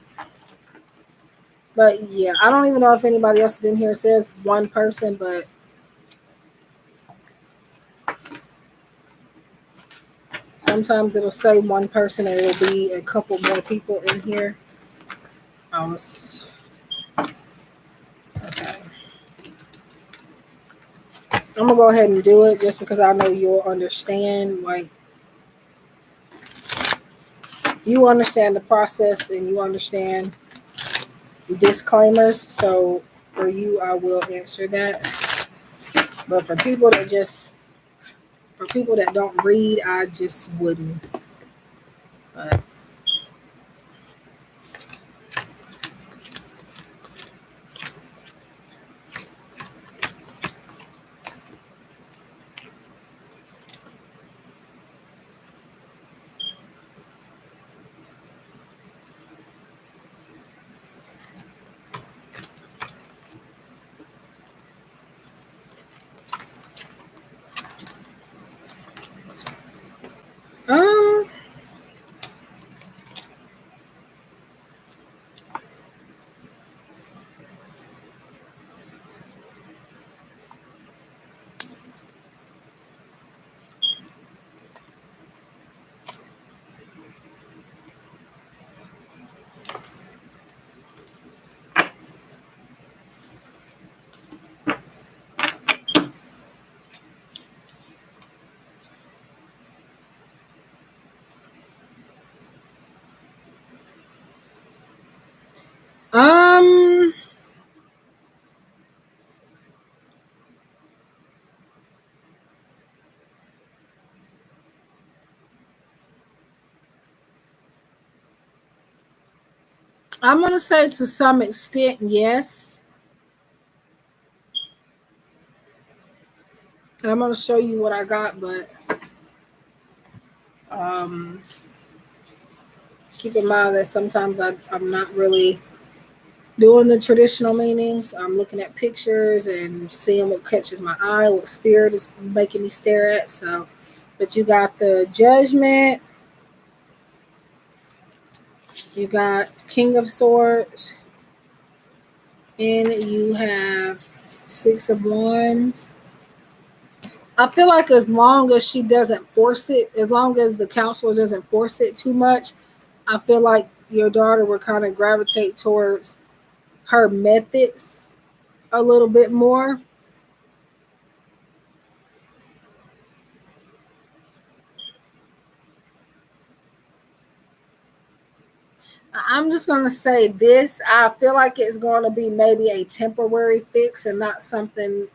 S1: but yeah, I don't even know if anybody else is in here says one person, but sometimes it'll say one person and it'll be a couple more people in here. Was okay. I'm gonna go ahead and do it just because I know you'll understand. Like, you understand the process and you understand disclaimers. So for you, I will answer that. But for people that don't read, I just wouldn't. But um, um, I'm gonna say to some extent, yes. And I'm gonna show you what I got, but um, keep in mind that sometimes I'm not really doing the traditional meanings. I'm looking at pictures and seeing what catches my eye, what spirit is making me stare at. So, but you got the Judgment, you got King of Swords, and you have Six of Wands. I feel like as long as she doesn't force it, as long as the counselor doesn't force it too much, I feel like your daughter will kind of gravitate towards her methods a little bit more. I'm just going to say this. I feel like it's going to be maybe a temporary fix and not something,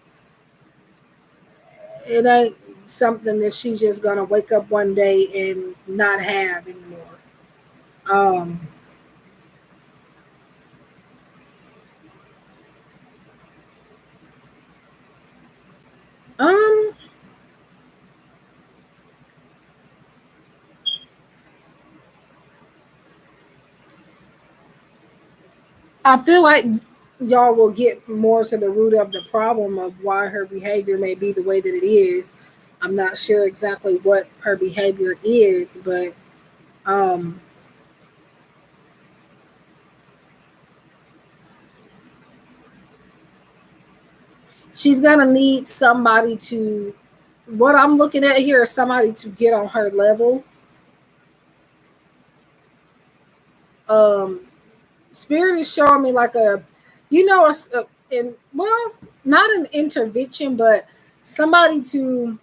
S1: it ain't something that she's just going to wake up one day and not have anymore. Um, um, I feel like y'all will get more to the root of the problem of why her behavior may be the way that it is. I'm not sure exactly what her behavior is, but um, she's gonna need somebody to. What I'm looking at here is somebody to get on her level. Um, Spirit is showing me like a, in well, not an intervention, but somebody to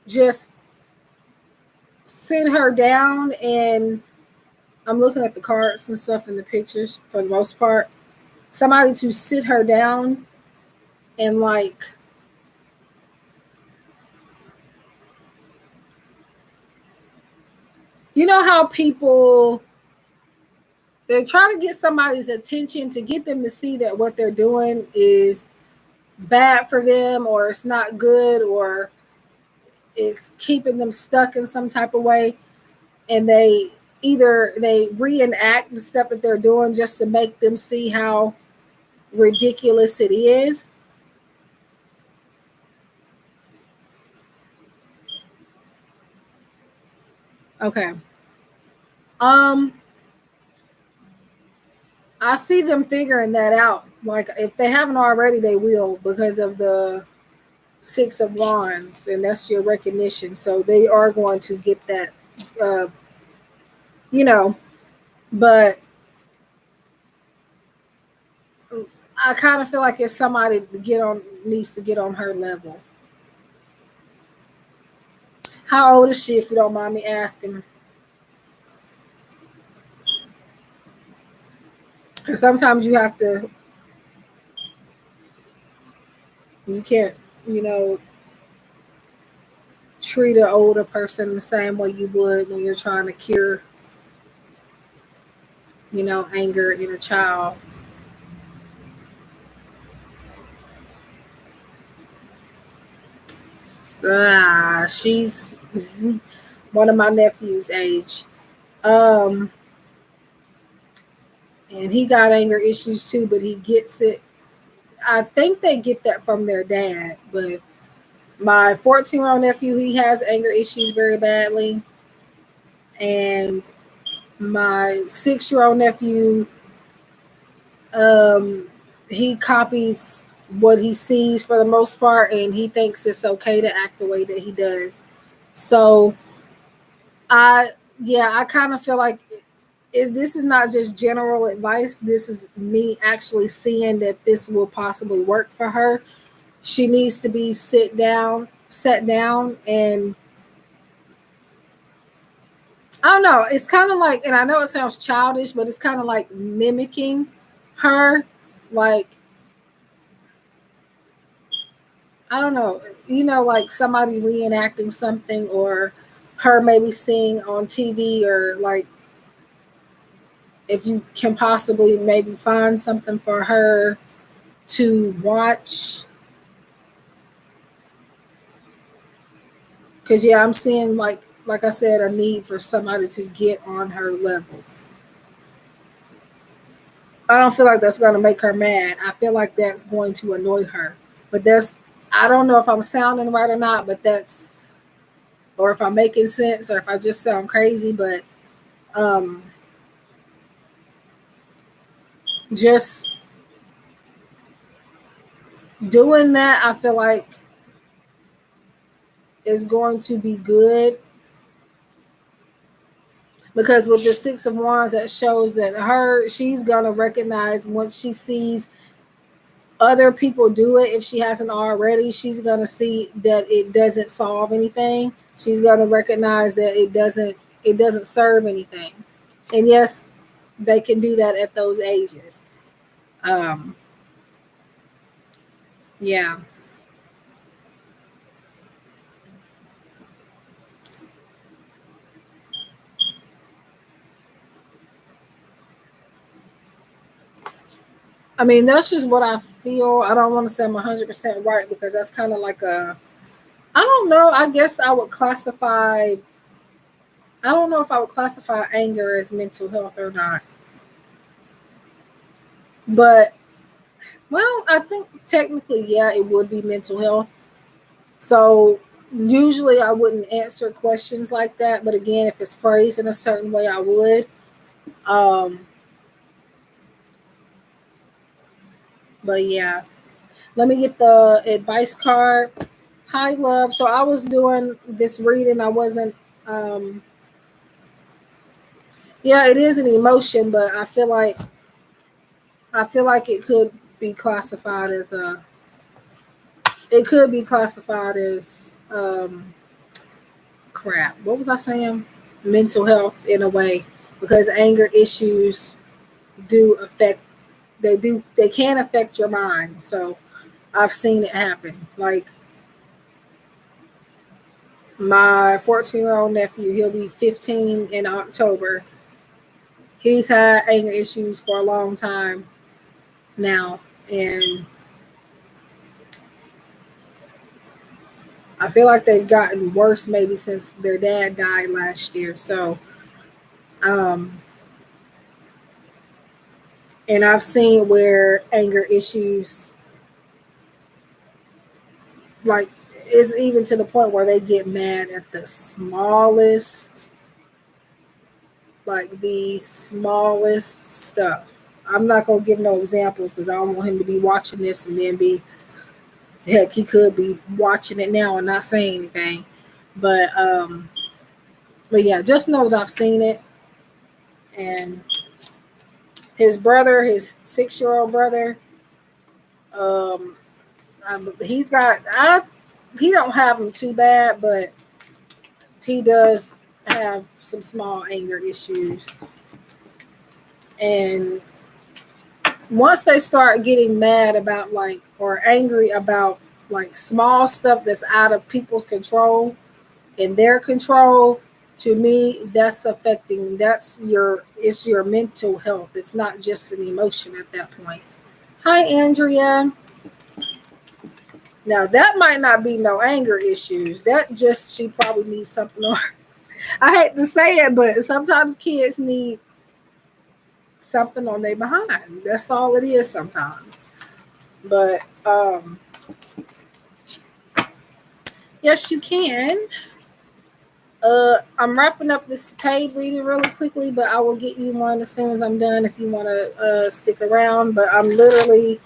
S1: just sit her down and I'm looking at the cards and stuff in the pictures for the most part. Somebody to sit her down and like, you know how people They try to get somebody's attention to get them to see that what they're doing is bad for them, or it's not good, or it's keeping them stuck in some type of way. And they reenact the stuff that they're doing just to make them see how ridiculous it is. Okay. Um, I see them figuring that out. Like if they haven't already, they will, because of the Six of Wands, and that's your recognition. So they are going to get that, uh, you know. But I kind of feel like it's somebody to get on needs to get on her level. How old is she, if you don't mind me asking? Because sometimes you have to, you can't, you know, treat an older person the same way you would when you're trying to cure, anger in a child. She's one of my nephew's age. Um, and he got anger issues too, but he gets it. I think they get that from their dad, but my 14-year-old nephew, he has anger issues very badly. And my 6-year-old nephew, um, he copies what he sees for the most part, and he thinks it's okay to act the way that he does. So I, yeah, I kind of feel like this is not just general advice. This is me actually seeing that this will possibly work for her. She needs to be sat down, and I don't know. It's kind of like, and I know it sounds childish, but it's kind of like mimicking her. Like, I don't know, like somebody reenacting something, or her maybe seeing on TV, or like if you can possibly maybe find something for her to watch. Because, yeah, I'm seeing, like I said, a need for somebody to get on her level. I don't feel like that's going to make her mad. I feel like that's going to annoy her. But I don't know if I'm sounding right or not, but or if I'm making sense, or if I just sound crazy, but um, just doing that, I feel like is going to be good, because with the Six of Wands, that shows that she's going to recognize once she sees other people do it. If she hasn't already, she's going to see that it doesn't solve anything. She's going to recognize that it doesn't serve anything. And yes, they can do that at those ages. um yeah. I mean, that's just what I feel. I don't want to say I'm 100% right, because that's kind of like I don't know, I guess I don't know if I would classify anger as mental health or not. But, well, I think technically, yeah, it would be mental health. So usually I wouldn't answer questions like that. But again, if it's phrased in a certain way, I would. Um, but yeah, let me get the advice card. Hi, love. So I was doing this reading. I wasn't, yeah, it is an emotion, but I feel like it could be classified as crap. What was I saying? Mental health in a way, because anger issues do affect they can affect your mind. So I've seen it happen. Like my 14-year-old nephew, he'll be 15 in October. he's had anger issues for a long time now, and I feel like they've gotten worse maybe since their dad died last year. So, um, and I've seen where anger issues, like, is even to the point where they get mad at the smallest, like the smallest stuff. I'm not gonna give no examples because I don't want him to be watching this and then be, heck, he could be watching it now and not saying anything. But but yeah, just know that I've seen it. And his brother, his 6-year-old brother, um, he's got, he don't have him too bad, but he does have some small anger issues. And once they start getting mad about, like, or angry about like small stuff that's out of people's control, in their control, to me, that's affecting, that's your, it's your mental health. It's not just an emotion at that point. Hi, Andrea. Now that might not be no anger issues. That just, she probably needs something on her. I hate to say it, but sometimes kids need something on their behind. That's all it is sometimes. But yes, you can. I'm wrapping up this paid reading really quickly, but I will get you one as soon as I'm done if you want to stick around. But I'm literally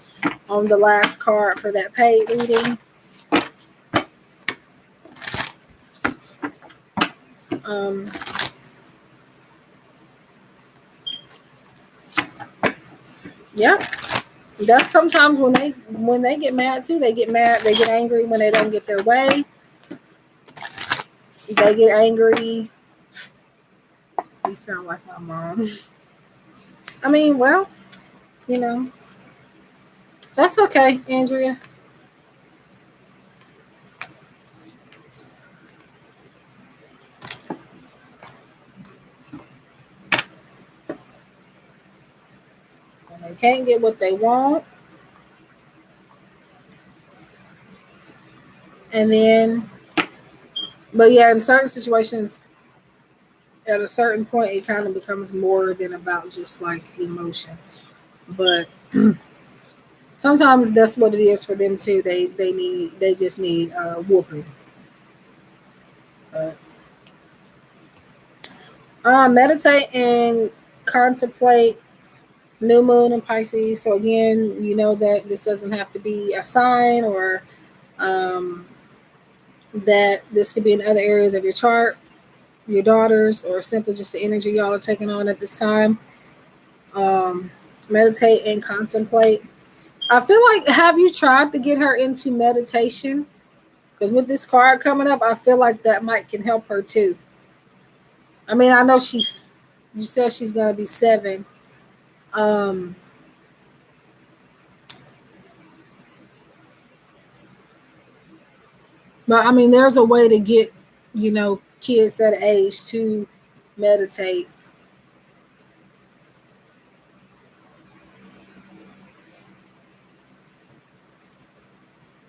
S1: on the last card for that paid reading. Um, yeah, that's sometimes when they get mad too. They get mad. They get angry when they don't get their way. They get angry. You sound like my mom. I mean, well, you know, that's okay, Andrea. When they can't get what they want, and then, but yeah, in certain situations, at a certain point, it kind of becomes more than about just like emotions. But sometimes that's what it is for them too. They just need whooping. But meditate and contemplate new moon in Pisces. So again, you know that this doesn't have to be a sign, or um, that this could be in other areas of your chart, your daughters, or simply just the energy y'all are taking on at this time. Um, Meditate and contemplate. I feel like, have you tried to get her into meditation? Because with this card coming up, I feel like that might can help her too. I mean, I know she's, you said she's gonna be 7. Um, but I mean, there's a way to get, kids that age to meditate,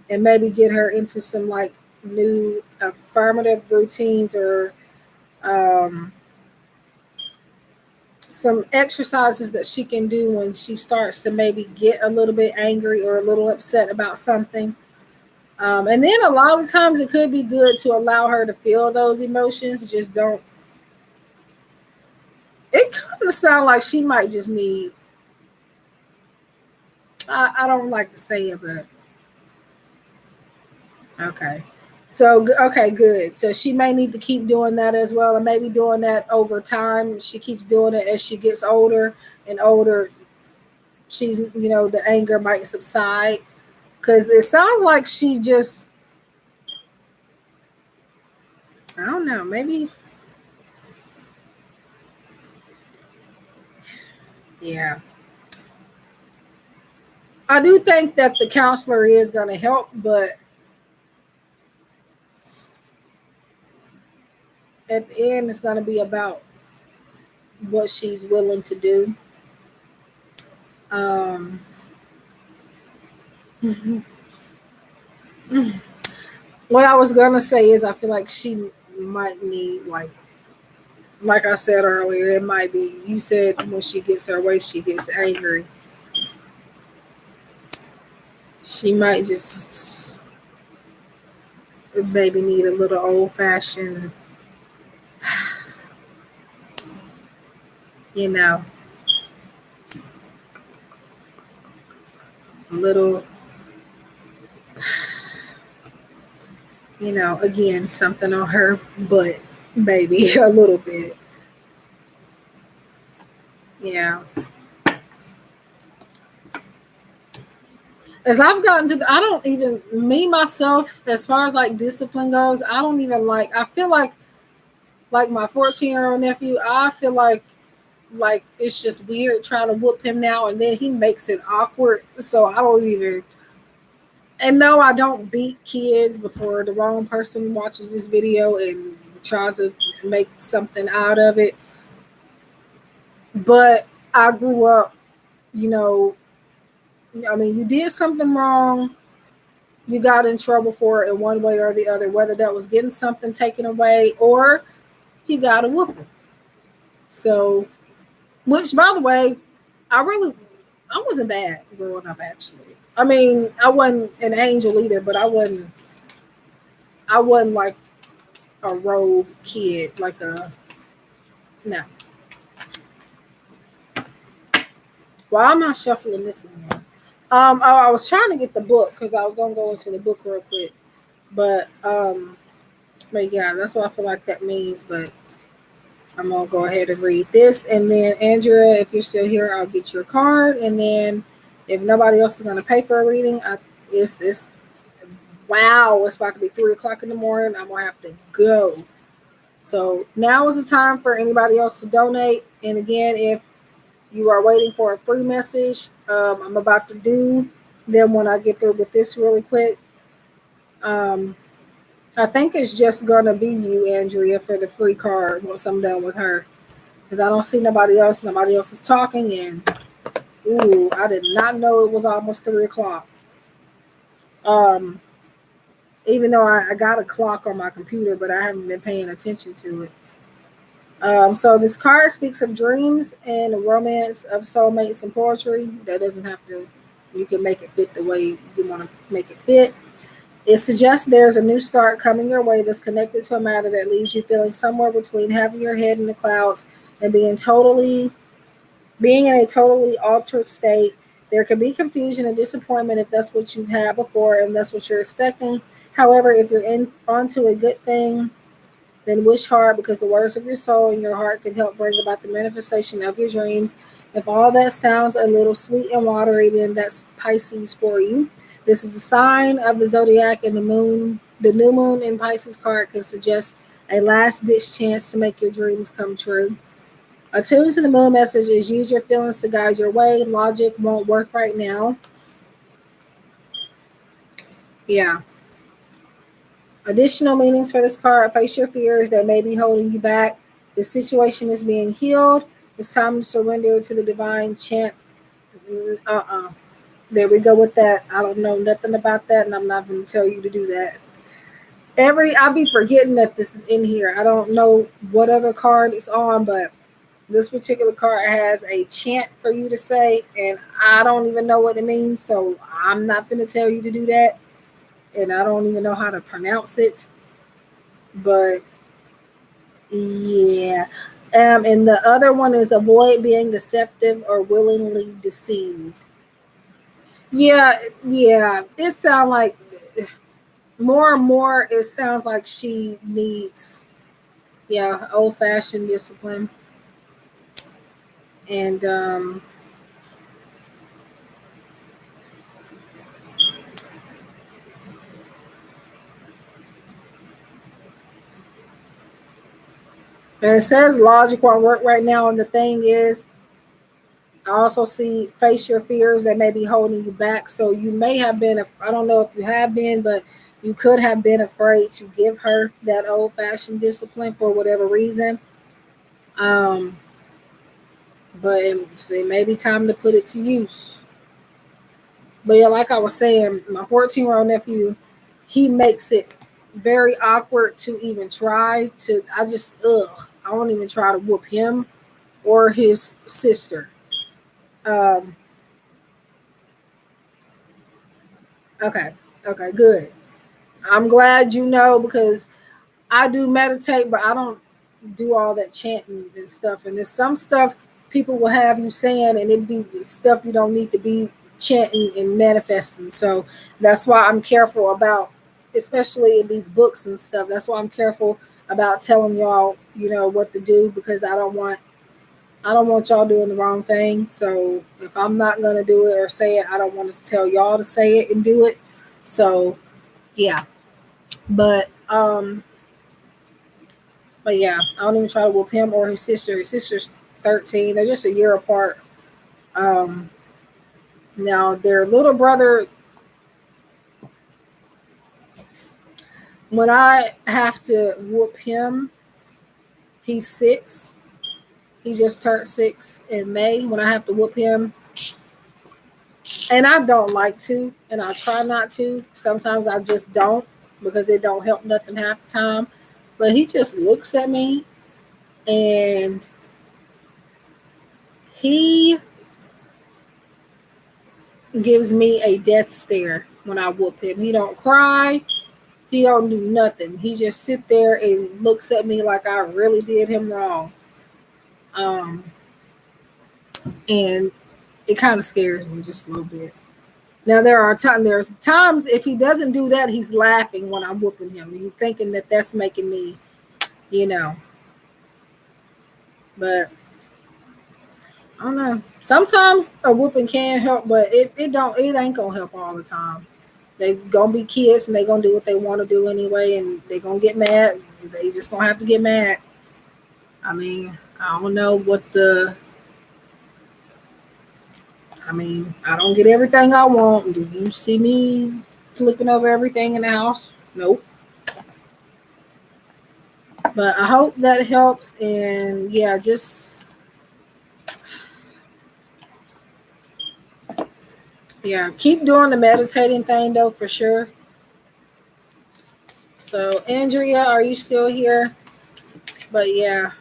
S1: and maybe get her into some like new affirmative routines, or um, some exercises that she can do when she starts to maybe get a little bit angry or a little upset about something. And then a lot of times it could be good to allow her to feel those emotions. Just don't. It kind of sounds like she might just need. I don't like to say it, but okay. So okay, good. So she may need to keep doing that as well, and maybe doing that over time. She keeps doing it as she gets older and older. She's, the anger might subside, because it sounds like she just, I don't know, maybe, yeah. I do think that the counselor is going to help, but at the end, it's going to be about what she's willing to do. Um, what I was gonna say is I feel like she might need like I said earlier, it might be you said when she gets her way she gets angry. She might just maybe need a little old fashioned, you know, little, again, something on her butt, maybe a little bit. Yeah. As I've gotten to, I don't even, me myself, as far as like discipline goes, I don't even I feel like my 14-year-old nephew, I feel like it's just weird trying to whoop him now and then he makes it awkward. So I don't even, and no, I don't beat kids before the wrong person watches this video and tries to make something out of it. But I grew up, you know, I mean, you did something wrong, you got in trouble for it in one way or the other, whether that was getting something taken away or you got a whooping. So, which by the way, I wasn't bad growing up actually. I mean, I wasn't an angel either, but I wasn't like a rogue kid, like a no. Why am I shuffling this anymore? I was trying to get the book because I was gonna go into the book real quick, but yeah, that's what I feel like that means. But I'm gonna go ahead and read this, and then Andrea, if you're still here, I'll get your card, and then if nobody else is gonna pay for a reading, it's wow, it's about to be 3 o'clock in the morning. I'm gonna have to go. So now is the time for anybody else to donate. And again, if you are waiting for a free message, I'm about to do them when I get through with this really quick. Um, I think it's just gonna be you, Andrea, for the free card once I'm done with her, because I don't see nobody else. Nobody else is talking, and ooh, I did not know it was almost 3 o'clock. Um, Even though I got a clock on my computer, but I haven't been paying attention to it. So this card speaks of dreams and romance, of soulmates and poetry. That doesn't have to. You can make it fit the way you want to make it fit. It suggests there's a new start coming your way that's connected to a matter that leaves you feeling somewhere between having your head in the clouds and being in a totally altered state. There can be confusion and disappointment if that's what you've had before and that's what you're expecting. However, if you're in onto a good thing, then wish hard, because the words of your soul and your heart can help bring about the manifestation of your dreams. If all that sounds a little sweet and watery, then that's Pisces for you. This is a sign of the zodiac, and the moon, the new moon in Pisces card can suggest a last ditch chance to make your dreams come true. Attuned to the moon message is use your feelings to guide your way. Logic won't work right now. Yeah. Additional meanings for this card: face your fears that may be holding you back. The situation is being healed. It's time to surrender to the divine chant. There we go with that. I don't know nothing about that, and I'm not going to tell you to do that. I'll be forgetting that this is in here. I don't know what other card it's on, but this particular card has a chant for you to say, and I don't even know what it means, so I'm not going to tell you to do that. And I don't even know how to pronounce it. But yeah. And the other one is avoid being deceptive or willingly deceived. Yeah, yeah. It sounds like more and more it sounds like she needs, yeah, old fashioned discipline. And it says logic won't work right now, and the thing is, I also see face your fears that may be holding you back. So you may have been, I don't know if you have been, but you could have been afraid to give her that old fashioned discipline for whatever reason. Um, but it may be time to put it to use. But yeah, like I was saying, my 14-year-old nephew, he makes it very awkward to even try to. I won't even try to whoop him or his sister. Um, okay, okay, good. I'm glad you know because I do meditate, but I don't do all that chanting and stuff. And there's some stuff people will have you saying, and it'd be stuff you don't need to be chanting and manifesting. So that's why I'm careful about, especially in these books and stuff. That's why I'm careful about telling y'all, what to do because I don't want y'all doing the wrong thing. So if I'm not gonna do it or say it, I don't want to tell y'all to say it and do it. So yeah, but But yeah, I don't even try to whoop him or his sister. His sister's 13. They're just a year apart. Um, Now their little brother, when I have to whoop him, he's 6. He just turned 6 in May. When I have to whoop him, and I don't like to, and I try not to. Sometimes I just don't because it don't help nothing half the time. But he just looks at me and he gives me a death stare when I whoop him. He don't cry. He don't do nothing. He just sit there and looks at me like I really did him wrong. Um, and it kind of scares me just a little bit. Now there's times if he doesn't do that, he's laughing when I'm whooping him. He's thinking that that's making me, you know. But I don't know. Sometimes a whooping can help, but it ain't gonna help all the time. They gonna be kids and they gonna do what they want to do anyway, and they gonna get mad. They just gonna have to get mad. I mean, I don't know what the. I mean, I don't get everything I want. Do you see me flipping over everything in the house? Nope. But I hope that helps. And yeah, just keep doing the meditating thing though for sure. So Andrea, are you still here? But yeah,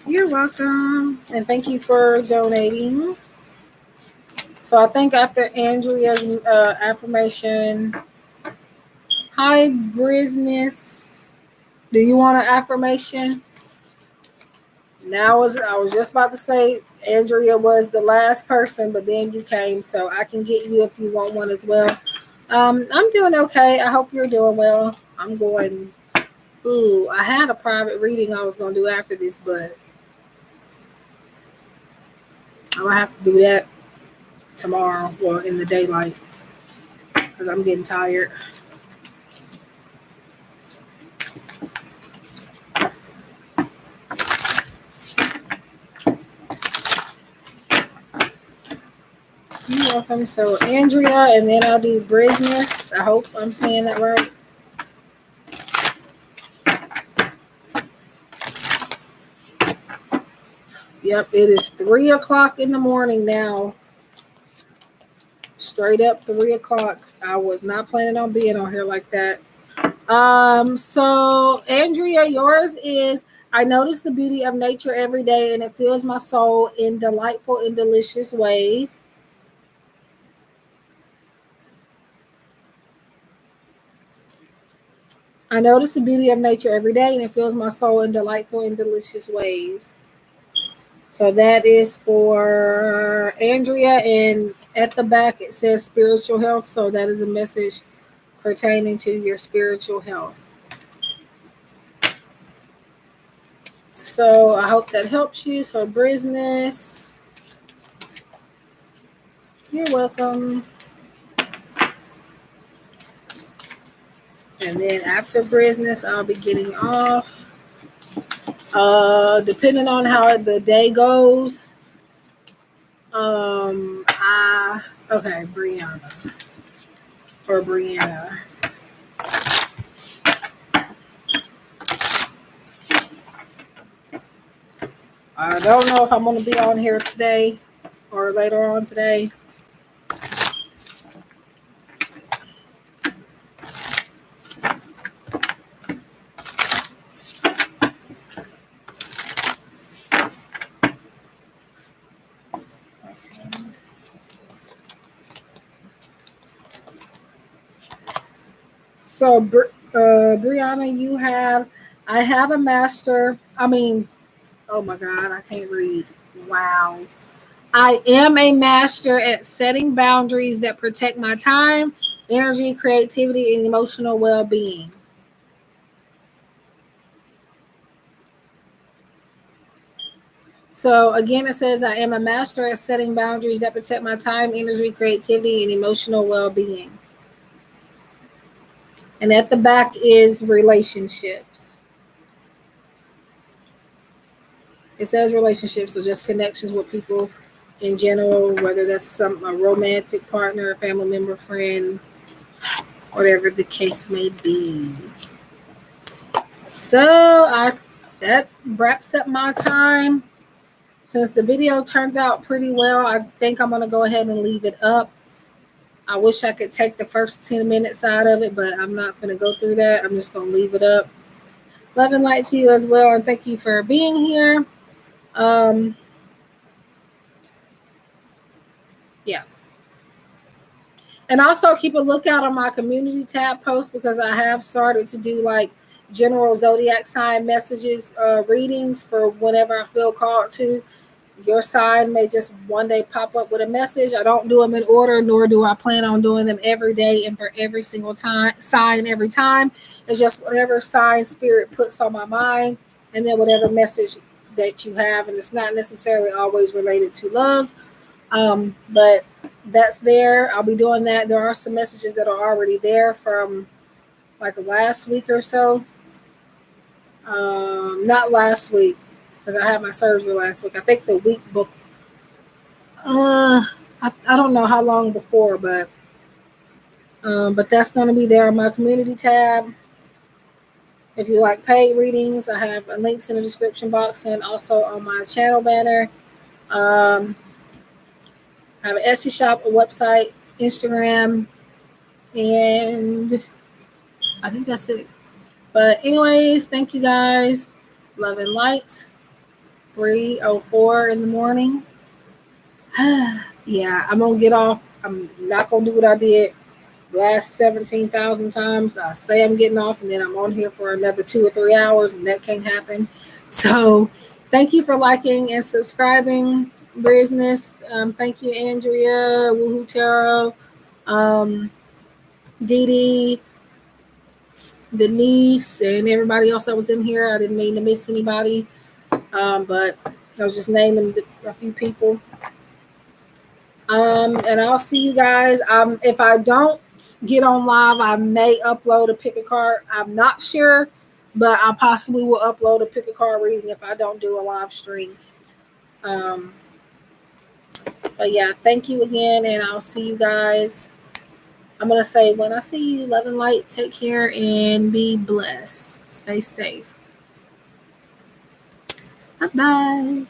S1: you're welcome, and thank you for donating. So I think after Andrea's affirmation, hi business. Do you want an affirmation? Now I was just about to say Andrea was the last person, but then you came, so I can get you if you want one as well. I'm doing okay. I hope you're doing well. I'm going. Ooh, I had a private reading I was gonna do after this, but I'm gonna have to do that tomorrow or in the daylight because I'm getting tired. You're welcome. So Andrea, and then I'll do business. I hope I'm saying that right. Yep, it is 3 o'clock in the morning now. Straight up 3 o'clock. I was not planning on being on here like that. So Andrea, yours is I notice the beauty of nature every day and it fills my soul in delightful and delicious ways. I notice the beauty of nature every day and it fills my soul in delightful and delicious ways. So that is for Andrea, and at the back it says spiritual health. So that is a message pertaining to your spiritual health. So I hope that helps you. So business, you're welcome. And then after business, I'll be getting off. Depending on how the day goes. Okay, Brianna or Brianna. I don't know if I'm going to be on here today or later on today. So, Brianna, I have a master. I mean, oh my God, I can't read. Wow. I am a master at setting boundaries that protect my time, energy, creativity, and emotional well being. So, again, it says I am a master at setting boundaries that protect my time, energy, creativity, and emotional well being. And at the back is relationships. It says relationships, so just connections with people in general, whether that's a romantic partner, a family member, friend, whatever the case may be. So I that wraps up my time. Since the video turned out pretty well, I think I'm gonna go ahead and leave it up. I wish I could take the first 10 minutes out of it, but I'm not gonna go through that. I'm just gonna leave it up. Love and light to you as well, and thank you for being here. Um, yeah. And also keep a lookout on my community tab post because I have started to do like general zodiac sign messages, readings for whenever I feel called to. Your sign may just one day pop up with a message. I don't do them in order, nor do I plan on doing them every day and for every single time sign every time. It's just whatever sign spirit puts on my mind, and then whatever message that you have, and it's not necessarily always related to love. But that's there. I'll be doing that. There are some messages that are already there from like last week or so. Not last week because I had my surgery last week. I think the week before. I don't know how long before, but that's going to be there on my community tab. If you like paid readings, I have links in the description box and also on my channel banner. Um, I have an Etsy shop, a website, Instagram, and I think that's it. But anyways, thank you guys. Love and light. 3:04 in the morning. Yeah, I'm gonna get off. I'm not gonna do what I did last 17,000 times. I say I'm getting off, and then I'm on here for another 2 or 3 hours, and that can't happen. So, thank you for liking and subscribing, business. Thank you, Andrea, Woohoo Tarot, Dee Dee, Denise, and everybody else that was in here. I didn't mean to miss anybody, but I was just naming a few people. And I'll see you guys. If I don't get on live, I may upload a pick a card. I'm not sure, but I possibly will upload a pick a card reading if I don't do a live stream. Um, but yeah, thank you again, and I'll see you guys. I'm gonna say when I see you, love and light. Take care and be blessed. Stay safe. Bye bye.